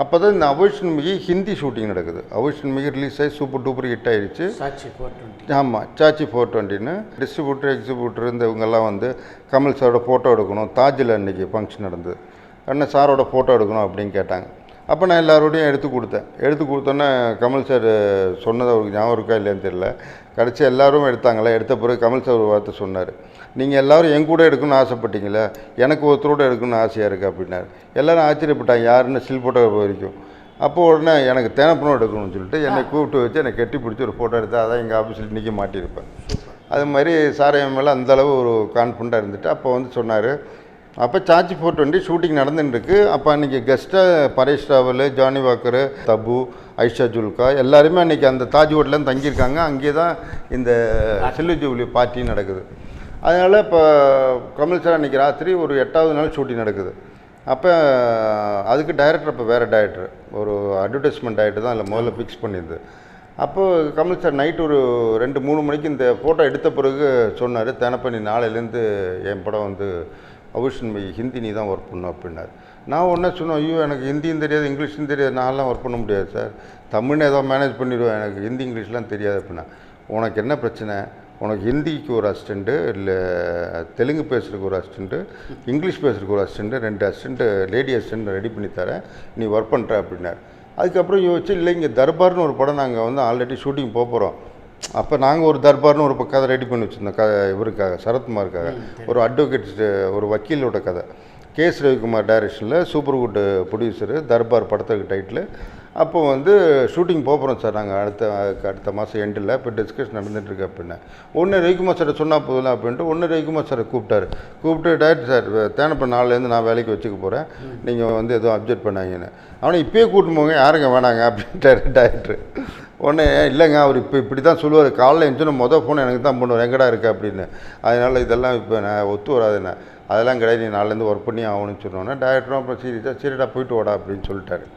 அப்போ தான் இந்த அவோஷன் மிகி ஹிந்தி ஷூட்டிங் நடக்குது. அவோஷன் மிகி ரிலீஸ் ஆகி சூப்பர் டூப்பர் ஹிட் ஆகிடுச்சு. ஆமாம், சாச்சி 420ன்னு டிஸ்ட்ரிபியூட்டர் எக்ஸிபியூட்டர் இவங்கெல்லாம் வந்து கமல் சாரோட ஃபோட்டோ எடுக்கணும். தாஜில் அன்றைக்கி ஃபங்க்ஷன் நடந்தது. அண்ணன் சாரோட ஃபோட்டோ எடுக்கணும் அப்படின்னு கேட்டாங்க. அப்போ நான் எல்லாரோடையும் எடுத்து கொடுத்தோன்னே கமல் சார் சொன்னது அவருக்கு ஞாபகம் இருக்கா இல்லைன்னு தெரியல. கடைசி எல்லோரும் எடுத்தாங்களே, எடுத்த பிறகு கமல் சார் ஒரு வார்த்தை சொன்னார், நீங்கள் எல்லோரும் என் கூட எடுக்கணும்னு ஆசைப்பட்டீங்களே, எனக்கு ஒருத்தரோட எடுக்கணும்னு ஆசையாக இருக்குது அப்படின்னாரு. எல்லோரும் ஆச்சரியப்பட்டாங்க, யாருன்னு ஸ்டில் ஃபோட்டோ வரைக்கும். அப்போ உடனே எனக்கு தேனப்பனும் எடுக்கணும்னு சொல்லிட்டு என்னை கூப்பிட்டு வச்சு என்னை கட்டி பிடிச்சி ஒரு ஃபோட்டோ எடுத்து அதான் எங்கள் ஆஃபீஸில் இன்றைக்கி மாட்டியிருப்பேன். அது மாதிரி சார் என் மேலே அந்தளவு ஒரு கான்ஃபிடண்ட்டாக இருந்துட்டு அப்போ வந்து சொன்னார். அப்போ சாச்சி 420 ஷூட்டிங் நடந்துட்டுருக்கு. அப்போ அன்றைக்கி கெஸ்ட்டாக பரேஷ் ராவல், ஜானி வாக்கர், தபு, ஐஷா ஜுல்கா எல்லாருமே அன்றைக்கி அந்த தாஜ் ஹோட்டலில் தங்கியிருக்காங்க. அங்கே தான் இந்த சில்லு ஜூப்ளி பார்ட்டி நடக்குது. அதனால் இப்போ கமல் சார் அன்றைக்கி ராத்திரி ஒரு 8வது நாள் ஷூட்டிங் நடக்குது. அப்போ அதுக்கு டைரக்டர் அப்போ வேறு டைரக்டர், ஒரு அட்வர்டைஸ்மெண்ட் டைரக்டர் தான் அதில் முதல்ல ஃபிக்ஸ் பண்ணியிருந்தது. அப்போது கமல் சார் நைட்டு ஒரு 2-3 மணிக்கு இந்த ஃபோட்டோ எடுத்த பிறகு சொன்னார், தேனப்ப நீ நாளையிலேருந்து என் படம் வந்து அவுஷன் ஹிந்தி நீ தான் ஒர்க் பண்ணணும் அப்படின்னாரு. நான் ஒன்றே சொன்னேன், ஐயோ எனக்கு ஹிந்தியும் தெரியாது இங்கிலீஷும் தெரியாது, நான்லாம் ஒர்க் பண்ண முடியாது சார், தமிழ்னு ஏதோ மேனேஜ் பண்ணிடுவேன், எனக்கு ஹிந்தி இங்கிலீஷ்லாம் தெரியாது அப்படின்னா. உனக்கு என்ன பிரச்சனை, உனக்கு ஹிந்திக்கு ஒரு அசிஸ்டண்ட்டு, இல்லை தெலுங்கு பேசுகிறதுக்கு ஒரு அசிஸ்டண்ட்டு, இங்கிலீஷ் பேசுகிறதுக்கு ஒரு assistant, 2 assistant lady assistant ready பண்ணி தரேன், நீ ஒர்க் பண்ணுற அப்படின்னாரு. அதுக்கப்புறம் யோசிச்சு, இல்லை இங்கே தர்பார்னு ஒரு படம் நாங்கள் வந்து ஆல்ரெடி ஷூட்டிங் போகிறோம். அப்போ நாங்கள் ஒரு தர்பார்னு ஒரு கதை ரெடி பண்ணி வச்சுருந்தோம். இவருக்காக, சரத்குமாருக்காக, ஒரு அட்வொகேட், ஒரு வக்கீலோட கதை. கேஎஸ் ரவிக்குமார் டைரக்ஷனில், சூப்பர் குட் ப்ரொடியூசரு, தர்பார் படத்துக்கு டைட்டில். அப்போ வந்து ஷூட்டிங் போகிறோம் சார் நாங்கள் அடுத்த மாதம் எண்டில், இப்போ டிஸ்கஷன் நடந்துகிட்ருக்கு அப்படின்னா. ஒன்று ரவிக்குமார் சாரை சொன்னால் போதும் அப்படின்ட்டு ரவிக்குமார் சாரை கூப்பிட்டு டைரக்டர் சார் தேனப்ப நாள்லேருந்து நான் வேலைக்கு வச்சுக்க போகிறேன், நீங்கள் வந்து எதுவும் அப்ஜெக்ட் பண்ணாங்கன்னு. அவனை இப்போயே கூட்டின்னு போங்க, யாருங்க வேணாங்க அப்படின்ட்டார் டைரக்டர். உடனே இல்லைங்க அவர் இப்போ இப்படி தான் சொல்லுவார், காலையில் எழுந்துச்சுன்னா ஃபோன் எனக்கு தான் பண்ணுவார், எங்கடா இருக்குது அப்படின்னு. அதனால் இதெல்லாம் இப்போ நான் ஒத்து வராதுண்ணே, அதெல்லாம் கிடையாது, நீ நாளிலேருந்து ஒர்க் பண்ணி ஆகணும்னு சொன்னோன்னே டைரக்டரும் அப்புறம் சீரியஸாக சரிடா போயிட்டு வாடா அப்படின்னு சொல்லிட்டாரு.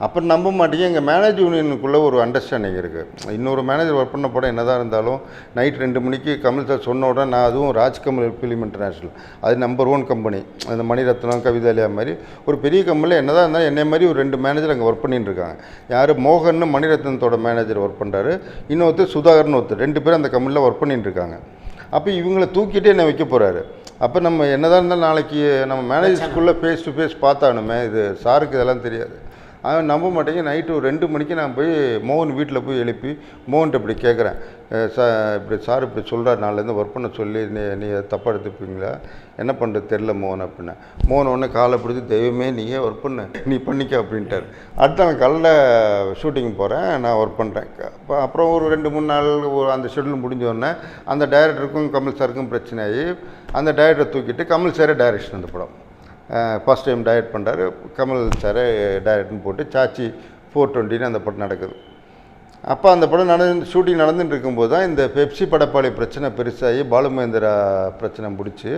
அப்புறம் நம்ப மாட்டேங்க, எங்கள் மேனேஜ் யூனியனுக்குள்ளே ஒரு அண்டர்ஸ்டாண்டிங் இருக்குது. இன்னொரு மேனேஜர் ஒர்க் பண்ண போட என்னதான் இருந்தாலும் நைட் 2 மணிக்கு கமல் சார் சொன்ன உடனே நான் அதுவும் ராஜ்கமல் ஃபிலிம் இன்டர்நேஷ்னல், அது நம்பர் 1 கம்பெனி, அந்த மணிரத்னம் கவிதாலயா மாதிரி ஒரு பெரிய கம்பெனியில் என்னதான் இருந்தாலும் என்னை மாதிரி ஒரு 2 மேனேஜர் அங்கே ஒர்க் பண்ணிட்டு இருக்காங்க. யார் மோகன் மணிரத்னத்தோட மேனேஜர் ஒர்க் பண்ணுறாரு, இன்னொருத்தர் சுதாகர்னு ஒருத்தர், 2 பேரும் அந்த கம்பெனியில் ஒர்க் பண்ணிட்டு இருக்காங்க. அப்போ இவங்களை தூக்கிட்டே என்னை வைக்க போகிறாரு. அப்போ நம்ம என்னதான் இருந்தாலும் நாளைக்கு நம்ம மேனேஜர்ஸ்குள்ளே ஃபேஸ் டு ஃபேஸ் பார்த்தானுமே, இது சாருக்கு இதெல்லாம் தெரியாது. அவன் நம்ப மாட்டேங்க, நைட்டு ஒரு 2 மணிக்கு நான் போய் மோகன் வீட்டில் போய் எழுப்பி மோகன்ட்ட இப்படி கேட்குறேன், இப்படி சார் இப்படி சொல்கிறார், நாளிலேருந்து ஒர்க் பண்ண சொல்லி நீ தப்பாக எடுத்துப்பீங்களா, என்ன பண்ணுறது தெரில மோகன் அப்படின்னா. மோகன் ஒன்று காலை பிடிச்சி, தெய்வமே நீயே ஒர்க் பண்ணு, நீ பண்ணிக்க அப்படின்ட்டார். அடுத்து நான் காலைல ஷூட்டிங் போகிறேன், நான் ஒர்க் பண்ணுறேன். அப்புறம் ஒரு 2-3 நாள் அந்த ஷெட்யூல் முடிஞ்சோடனே அந்த டைரக்டருக்கும் கமல் சாருக்கும் பிரச்சனை ஆகி அந்த டைரக்டரை தூக்கிட்டு கமல் சாரே டைரக்ஷன் அந்த படம் ஃபஸ்ட் டைம் டைரக்ட் பண்ணுறாரு. கமல் சாரை டைரக்ட்னு போட்டு சாச்சி 420 அந்த படம் நடக்குது. அப்போ அந்த படம் ஷூட்டிங் நடந்துட்டு இருக்கும்போது தான் இந்த பெப்சி படப்பாளி பிரச்சனை பெருசாகி பாலுமகேந்திரா பிரச்சனை முடிச்சு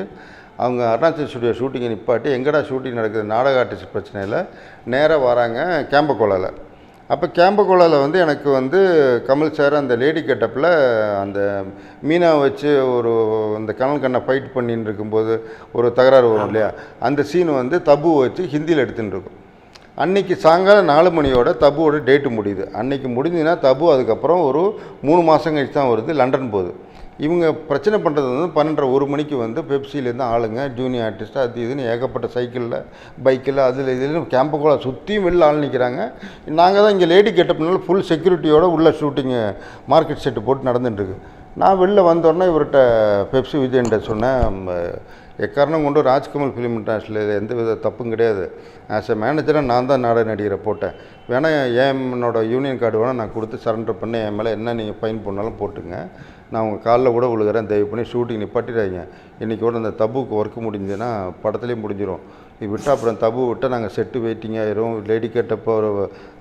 அவங்க அருணாச்சல் ஸ்டுடியோ ஷூட்டிங்கை நிப்பாட்டி எங்கடா ஷூட்டிங் நடக்குது நாடக ஆர்டிஸ்ட் பிரச்சனையில் நேராக வராங்க கேம்பகோலாவில். அப்போ கேம்பகோலாவில் வந்து எனக்கு வந்து கமல் சார் அந்த லேடி கெட்டப்பில் அந்த மீனாவை வச்சு ஒரு அந்த கனல் கண்ணை ஃபைட் பண்ணின்னு இருக்கும்போது ஒரு தகராறு வரும் இல்லையா, அந்த சீன் வந்து தபு வச்சு ஹிந்தியில் எடுத்துகிட்டு இருக்கும். அன்றைக்கி சாயங்காலம் 4 மணியோட தபுவோட டேட்டு முடியுது. அன்றைக்கி முடிஞ்சுன்னா தபு அதுக்கப்புறம் ஒரு 3 மாதம் கழிச்சு தான் வருது, லண்டன் போகுது. இவங்க பிரச்சனை பண்ணுறது வந்து 12:30-1 மணிக்கு வந்து பெப்சிலேருந்து ஆளுங்க ஜூனியர் ஆர்டிஸ்ட்டு அது இதுன்னு ஏகப்பட்ட சைக்கிளில் பைக்கில் அதில் இதில் கேம்பகோலா சுற்றியும் வெளில ஆள் நிற்கிறாங்க. நாங்கள் தான் இங்கே லேடி கெட்டப்னால ஃபுல் செக்யூரிட்டியோட உள்ள ஷூட்டிங்கு மார்க்கெட் செட்டு போட்டு நடந்துட்டுருக்கு. நான் வெளில வந்தோடனே இவர்கிட்ட பெப்சி விஜயன்ட்ட சொன்னேன், எக்காரணம் கொண்டு ராஜ்கமல் ஃபிலிம் இன்டர்நேஷ்னல் எந்த வித தப்பும் கிடையாது, ஆஸ் எ மேனேஜராக நான் தான் நாடக நடிகரை போட்டேன், வேணால் என்னோட யூனியன் கார்டு வேணால் நான் கொடுத்து சரண்டர் பண்ணி என் மேலே என்ன நீங்கள் ஃபைன் பண்ணாலும் போட்டுங்க, நான் உங்கள் காலில் கூட விழுகிறேன், தயவு பண்ணி ஷூட்டிங் நிப்பாட்டிடாதீங்க, இன்றைக்கி கூட அந்த தபுக்கு ஒர்க்கு முடிஞ்சுன்னா படத்துலேயும் முடிஞ்சிடும், இது விட்டால் அப்புறம் தபு விட்டால் நாங்கள் செட்டு வெயிட்டிங் ஆயிரும், லேடி கேட்டப்போ ஒரு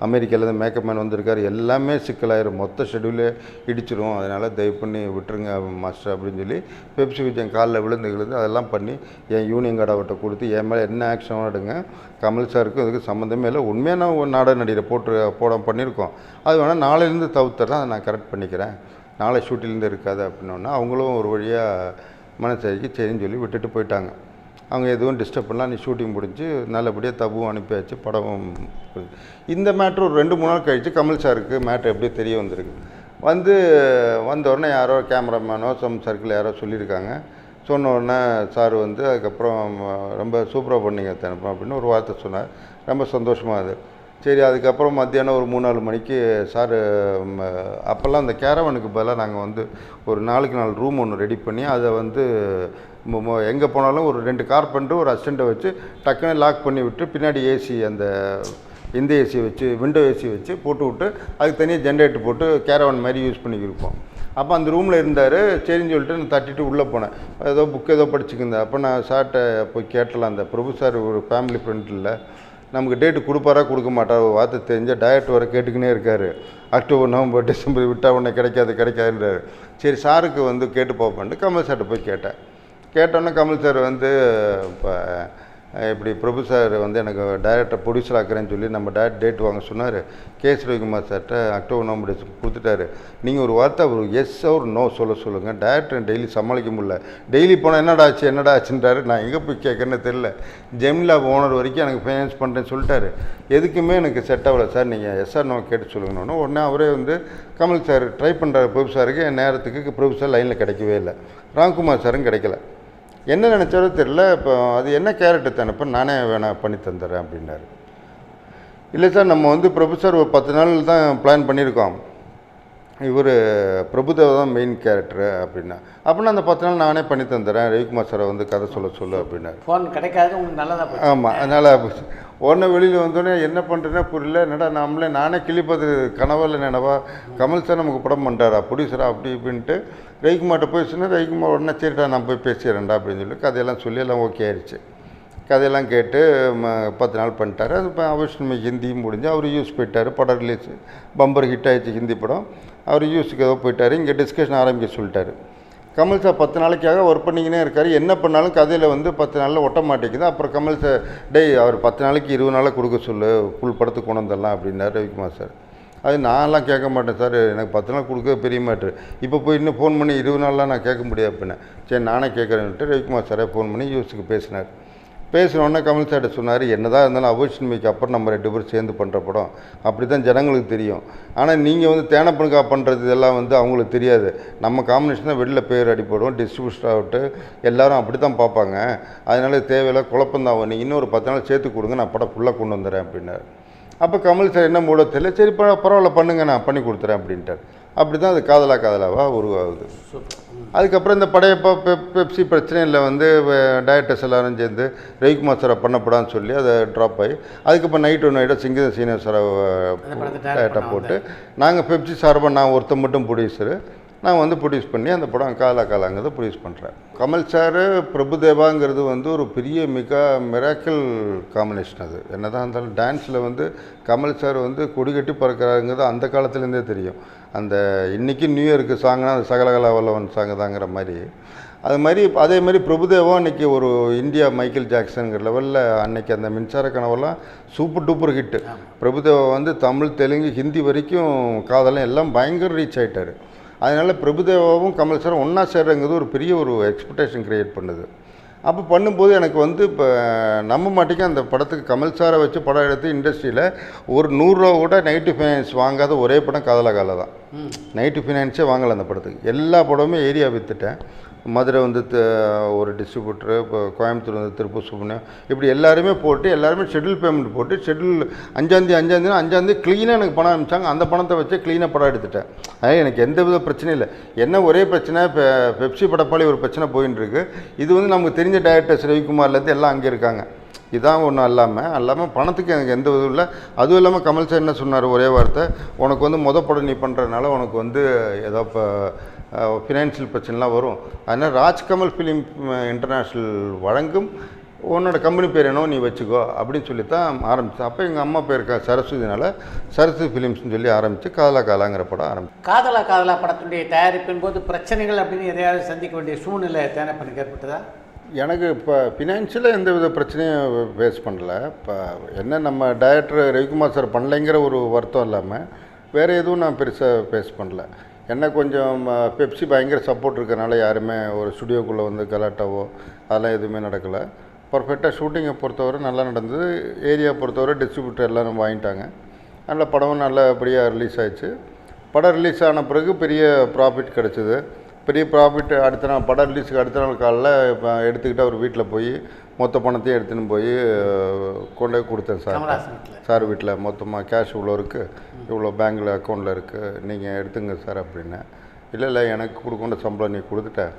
அமெரிக்காவிலேருந்து மேக்கப் மேன் வந்திருக்காரு, எல்லாமே சிக்கலாயிரும், மொத்த ஷெட்யூலே இடிச்சிடும், அதனால் தயவு பண்ணி விட்டுருங்க மாஸ்டர் அப்படின்னு சொல்லி பெப்சி விஜயன் காலில் விழுந்து அதெல்லாம் பண்ணி என் யூனியன் கார்டு அவர்கிட்ட கொடுத்து என் மேலே என்ன ஆக்ஷன் எடுங்க, கமல் சாருக்கும் இதுக்கு சம்மந்தமே இல்லை, உண்மையாக நான் ஒரு நாடக நடிகரை பண்ணியிருக்கோம், அது வேணால் நாளையிலேருந்து தவிர்த்துறேன், அதை நான் கரெக்ட் பண்ணிக்கிறேன், நாளை ஷூட்டிலேருந்து இருக்காது அப்படின்னோன்னா அவங்களும் ஒரு வழியாக மனசாரிக்கு சரின்னு சொல்லி விட்டுட்டு போயிட்டாங்க. அவங்க எதுவும் டிஸ்டர்ப் பண்ணலாம், நீ ஷூட்டிங் முடிஞ்சு நல்லபடியாக தபுவும் அனுப்பியாச்சு, படமும். இந்த மேட்ரு ஒரு 2-3 நாள் கழித்து கமல் சாருக்கு மேட்ரு எப்படியோ தெரிய வந்திருக்கு. வந்த உடனே யாரோ கேமராமேனோ சர்க்கிள் யாரோ சொல்லியிருக்காங்க. சொன்ன உடனே சார் வந்து அதுக்கப்புறம் ரொம்ப சூப்பராக பண்ணிங்க தனப்பா அப்படின்னு ஒரு வார்த்தை சொன்னார். ரொம்ப சந்தோஷமாக அது. சரி, அதுக்கப்புறம் மத்தியானம் ஒரு 3-4 மணிக்கு சார் அப்போல்லாம் அந்த கேரவனுக்கு பதிலாக நாங்கள் வந்து ஒரு 4x4 ரூம் ஒன்று ரெடி பண்ணி அதை வந்து எங்கே போனாலும் ஒரு 2 கார்பெண்டர் ஒரு அசிஸ்டண்ட்டை வச்சு டக்குன்னு லாக் பண்ணி விட்டு பின்னாடி ஏசி அந்த இந்த ஏசி வச்சு விண்டோ ஏசி வச்சு போட்டு விட்டு அதுக்கு தனியாக ஜென்ரேட்டர் போட்டு கேரவன் மாதிரி யூஸ் பண்ணிக்கிருப்போம். அப்போ அந்த ரூமில் இருந்தார். சரின்னு சொல்லிட்டு நான் தட்டிட்டு உள்ளே போனேன். ஏதோ புக் ஏதோ படிச்சுக்கிருந்தேன். அப்போ நான் சார்கிட்ட போய் கேட்டலாம், அந்த பிரபு சார் ஒரு ஃபேமிலி ஃப்ரெண்ட் இல்லை, நமக்கு டேட்டு கொடுப்பாரா கொடுக்க மாட்டார், ஒரு வார்த்தை தெரிஞ்சால் டயட் வர கேட்டுக்கினே இருக்கார், அக்டோபர் நவம்பர் டிசம்பர் விட்டால் உடனே கிடைக்காதுன்றார். சரி சாருக்கு வந்து கேட்டு பார்ப்பேன்ட்டு கமல் சார்கிட்ட போய் கேட்டோன்னே கமல் சார் வந்து இப்போ இப்படி பிரபு சார் வந்து எனக்கு டைரக்டர் ப்ரொடியூசர் ஆக்குறேன்னு சொல்லி நம்ம டேட் வாங்க சொன்னார். கேஎஸ் ரவிக்குமார் சார்கிட்ட அக்டோபர் நவம்பர் டிசம்பர் கொடுத்துட்டாரு. நீங்கள் ஒரு வார்த்தை அவர் எஸ் அவர் நோ சொல்லுங்கள், டைரக்டர் டெய்லி சமாளிக்க முடியல, டெய்லி போனால் என்னடா ஆச்சுன்றாரு. நான் எங்கே போய் கேட்குறேன்னு தெரில. ஜெமிலா ஓனர் வரைக்கும் எனக்கு ஃபைனான்ஸ் பண்ணுறேன்னு சொல்லிட்டாரு. எதுக்குமே எனக்கு செட் ஆகலை சார், நீங்கள் எஸ்ஆர் நோ கேட்டு சொல்லுங்கன்னு. உடனே அவரே வந்து கமல் சார் ட்ரை பண்ணுறாரு பிரபு சாருக்கு. என் நேரத்துக்கு பிரபு சார் லைனில் கிடைக்கவே இல்லை, ராம்குமார் சாரும் கிடைக்கல. என்ன நினச்சாரோ தெரில. இப்போ அது என்ன கேரக்டர் தானப்போ நானே வேணால் பண்ணி தந்துடுறேன் அப்படின்னாரு. இல்லை சார், நம்ம வந்து பிரபு சார் ஒரு 10 நாள் தான் பிளான் பண்ணியிருக்கோம், இவர் பிரபுதேவா தான் மெயின் கேரக்டரு அப்படின்னா. அப்படின்னா அந்த 10 நாள் நானே பண்ணி தந்துடுறேன், ரவிக்குமார் சாரை வந்து கதை சொல்லு அப்படின்னாரு. ஃபோன் கிடைக்காது உங்களுக்கு நல்லதாக. ஆமாம், அதனால் உடனே வெளியில் வந்தோடனே என்ன பண்ணுறேன்னா புரியல, என்னடா நானே கிளிப்பது கனவில் நினைவா, கமல் சார் நமக்கு படம் பண்ணுறாரா ப்ரொடியூசரா அப்படி இப்படின்ட்டு ரவிக்குமார்கிட்ட போய் சொன்னால் ரவிக்குமார் உடனே சரிடா நான் போய் பேசிடுறேன்டா அப்படின்னு சொல்லி கதையெல்லாம் சொல்லி எல்லாம் ஓகே ஆயிடுச்சு. கதையெல்லாம் கேட்டு 10 நாள் பண்ணிட்டார். அது இப்போ அவசியம் ஹிந்தியும் முடிஞ்சு அவர் யூஸ் போயிட்டார். படம் ரிலீஸு பம்பர் ஹிட் ஆகிடுச்சு ஹிந்தி படம். அவர் யூஸுக்கு ஏதோ போயிட்டார். இங்கே டிஸ்கஷன் ஆரம்பிக்க சொல்லிட்டார். கமல் சார் 10 நாளைக்காக ஒர்க் பண்ணிக்கினே இருக்கார். என்ன பண்ணாலும் கதையில் வந்து 10 நாளில் ஒட்ட மாட்டேங்குது. அப்புறம் கமல் சார் அவர் 10 நாளைக்கு 20 நாளில் கொடுக்க சொல்லு, ஃபுல் படத்துக்கு கொண்டு வந்துடலாம் அப்படின்னாரு ரவிக்குமார் சார். அது நான்லாம் கேட்க மாட்டேன் சார், எனக்கு 10 நாள் கொடுக்க பெரிய மேட்ரு. இப்போ போய் இன்னும் ஃபோன் பண்ணி 20 நாள்லாம் நான் கேட்க முடியாது அப்படின்னேன். சரி நானே கேட்குறேன்ட்டு ரவிக்குமார் சாரே ஃபோன் பண்ணி யூஸுக்கு பேசினார். பேசினோடனே கமல் சார்கிட்ட சொன்னார், என்ன தான் இருந்தாலும் அபோஷன்மைக்கு அப்புறம் நம்ம 2 பேரும் சேர்ந்து பண்ணுற படம் அப்படி தான் ஜனங்களுக்கு தெரியும். ஆனால் நீங்கள் வந்து தேனப்பனுக்கா பண்ணுறது இதெல்லாம் வந்து அவங்களுக்கு தெரியாது. நம்ம காம்பினேஷன் தான் வெளியில் பேர் அடிப்படும், டிஸ்ட்ரிபியூட்டர் ஆகட்டும் எல்லோரும் அப்படி தான் பார்ப்பாங்க. அதனால தேவையில்லை குழப்பந்தான். நீங்கள் இன்னும் ஒரு 10 நாள் சேர்த்து கொடுங்க, நான் படம் ஃபுல்லாக கொண்டு வந்துடுறேன் அப்படின்னாரு. அப்போ கமல் சார் என்ன மூட தெரியல, சரி பரவாயில்ல பண்ணுங்க, நான் பண்ணி கொடுத்துறேன் அப்படின்ட்டார். அப்படி தான் அது காதலாக உருவாகுது. அதுக்கப்புறம் இந்த படையப்பா பெப்சி பிரச்சனையில் வந்து டைரக்டர்ஸ் எல்லாரும் சேர்ந்து ரவிக்குமார் சாரை பண்ணப்படான்னு சொல்லி அதை ட்ராப் ஆகி அதுக்கப்புறம் நைட்டு சிங்கத சீனிவாசரை டைரக்டாக போட்டு நாங்கள் பெப்சி சார்பாக நான் ஒருத்தர் மட்டும் ப்ரொடியூசரு, நான் வந்து ப்ரொடியூஸ் பண்ணி அந்த படம் காலாங்கிறத ப்ரொடியூஸ் பண்ணுறேன். கமல் சார் பிரபுதேவாங்கிறது வந்து ஒரு பெரிய மிராக்கிள் காம்பினேஷன். அது என்ன தான் இருந்தாலும் டான்ஸில் வந்து கமல் சார் வந்து கொடி கட்டி பறக்கிறாருங்கிறது அந்த காலத்துலேருந்தே தெரியும். அந்த இன்றைக்கி நியூ இயருக்கு சாங்னா அந்த சகலகலா வல்லவன் சாங்கு தாங்கிற மாதிரி அதே மாதிரி பிரபுதேவா அன்றைக்கி ஒரு இந்தியா மைக்கேல் ஜாக்சனுங்கிற லெவலில் அன்றைக்கி அந்த மின்சார கனவெல்லாம் சூப்பர் டூப்பர் ஹிட்டு. பிரபுதேவா வந்து தமிழ் தெலுங்கு ஹிந்தி வரைக்கும் காதலும் எல்லாம் பயங்கர ரீச் ஆகிட்டார். அதனால் பிரபுதேவாவும் கமல் சாரும் ஒன்றா சேர்றங்கிறது ஒரு பெரிய எக்ஸ்பெக்டேஷன் க்ரியேட் பண்ணுது. அப்போ பண்ணும்போது எனக்கு வந்து இப்போ நம்ப மாட்டேங்க, அந்த படத்துக்கு கமல் சாரை வச்சு படம் எடுத்து இண்டஸ்ட்ரியில் ஒரு 100 ரூபா கூட நெகட்டிவ் ஃபைனான்ஸ் வாங்காத ஒரே படம் காதலா தான். நெகட்டிவ் ஃபைனான்ஸே வாங்கலை அந்த படத்துக்கு. எல்லா படமுமே ஏரியா விற்றுட்டேன். மதுரை வந்து ஒரு டிஸ்ட்ரிபியூட்டரு, இப்போ கோயம்புத்தூர் வந்து திருப்பூர் சுப்ரமணியம், இப்படி எல்லாருமே போட்டு எல்லாருமே ஷெட்யூல் பேமெண்ட் போட்டு ஷெட்யூல் 5ஆம் தேதி க்ளீனாக எனக்கு பணம் அனுப்பிச்சாங்க. அந்த பணத்தை வச்சு க்ளீனாக படம் எடுத்துட்டேன். அதனால் எனக்கு எந்த வித பிரச்சனையும் இல்லை. என்ன ஒரே பிரச்சனை, இப்போ பெப்சி படப்பாளி ஒரு பிரச்சனை போயின்னு இருக்குது. இது வந்து நமக்கு தெரிஞ்ச டைரக்டர்ஸ் ரவிக்குமார்லேருந்து எல்லாம் அங்கே இருக்காங்க. இதான் ஒன்றும் இல்லாமல் பணத்துக்கு எனக்கு எந்த இதுவும் இல்லை. அதுவும் இல்லாமல் கமல் சார் என்ன சொன்னார் ஒரே வார்த்தை, உனக்கு வந்து படம் நீ பண்ணுறதுனால உனக்கு வந்து ஏதோ இப்போ ஃபினான்ஷியல் பிரச்சனைலாம் வரும், அதனால் ராஜ்கமல் ஃபிலிம் இன்டர்நேஷ்னல் வழங்கும் உன்னோட கம்பெனி பேர் என்னோ நீ வச்சுக்கோ அப்படின்னு சொல்லி தான் ஆரம்பித்தேன். அப்போ எங்கள் அம்மா பேர் சரஸ்வதினால சரஸ்வதி ஃபிலிம்ஸ்னு சொல்லி ஆரம்பித்து காதலாங்கிற படம் ஆரம்பிச்சு. காதலா படத்துடைய தயாரிப்பின் போது பிரச்சனைகள் அப்படின்னு எதையாவது சந்திக்க வேண்டிய சூழ்நிலை தேனப்பனுக்கு ஏற்பட்டதா? எனக்கு இப்போ ஃபினான்ஷியலாக எந்த வித பிரச்சனையும் ஃபேஸ் பண்ணல. இப்போ என்ன நம்ம டைரக்டர் ரவிக்குமார் சார் பண்ணலைங்கிற ஒரு வருத்தம் இல்லாமல் வேறு எதுவும் நான் பெருசாக ஃபேஸ் பண்ணல. என்ன கொஞ்சம் பெப்சி பயங்கர சப்போர்ட் இருக்கிறனால யாருமே ஒரு ஸ்டுடியோக்குள்ளே வந்து கலாட்டாவோ அதெல்லாம் எதுவுமே நடக்கலை. பர்ஃபெக்டாக ஷூட்டிங்கை பொறுத்தவரை நல்லா நடந்தது. ஏரியா பொறுத்தவரை டிஸ்ட்ரிபியூட்டர் எல்லோரும் வாங்கிட்டாங்க. நல்ல படமும் நல்லபடியாக ரிலீஸ் ஆயிடுச்சு. படம் ரிலீஸ் ஆன பிறகு பெரிய ப்ராஃபிட் கிடச்சிது. பெரிய ப்ராஃபிட் அடுத்த நாள் படம் ரிலீஸுக்கு அடுத்த நாள் காலைல இப்போ எடுத்துக்கிட்டு அவர் வீட்டில் போய் மொத்த பணத்தையும் எடுத்துன்னு போய் கொண்டு கொடுத்தேன் சார் வீட்டில் மொத்தமாக கேஷ் இவ்வளோ இருக்குது, இவ்வளோ பேங்கில் அக்கௌண்ட்டில் இருக்குது, நீங்கள் எடுத்துங்க சார் அப்படின்னேன். இல்லை எனக்கு கொடுக்கணும் சம்பளம் நீ கொடுத்துட்டேன்.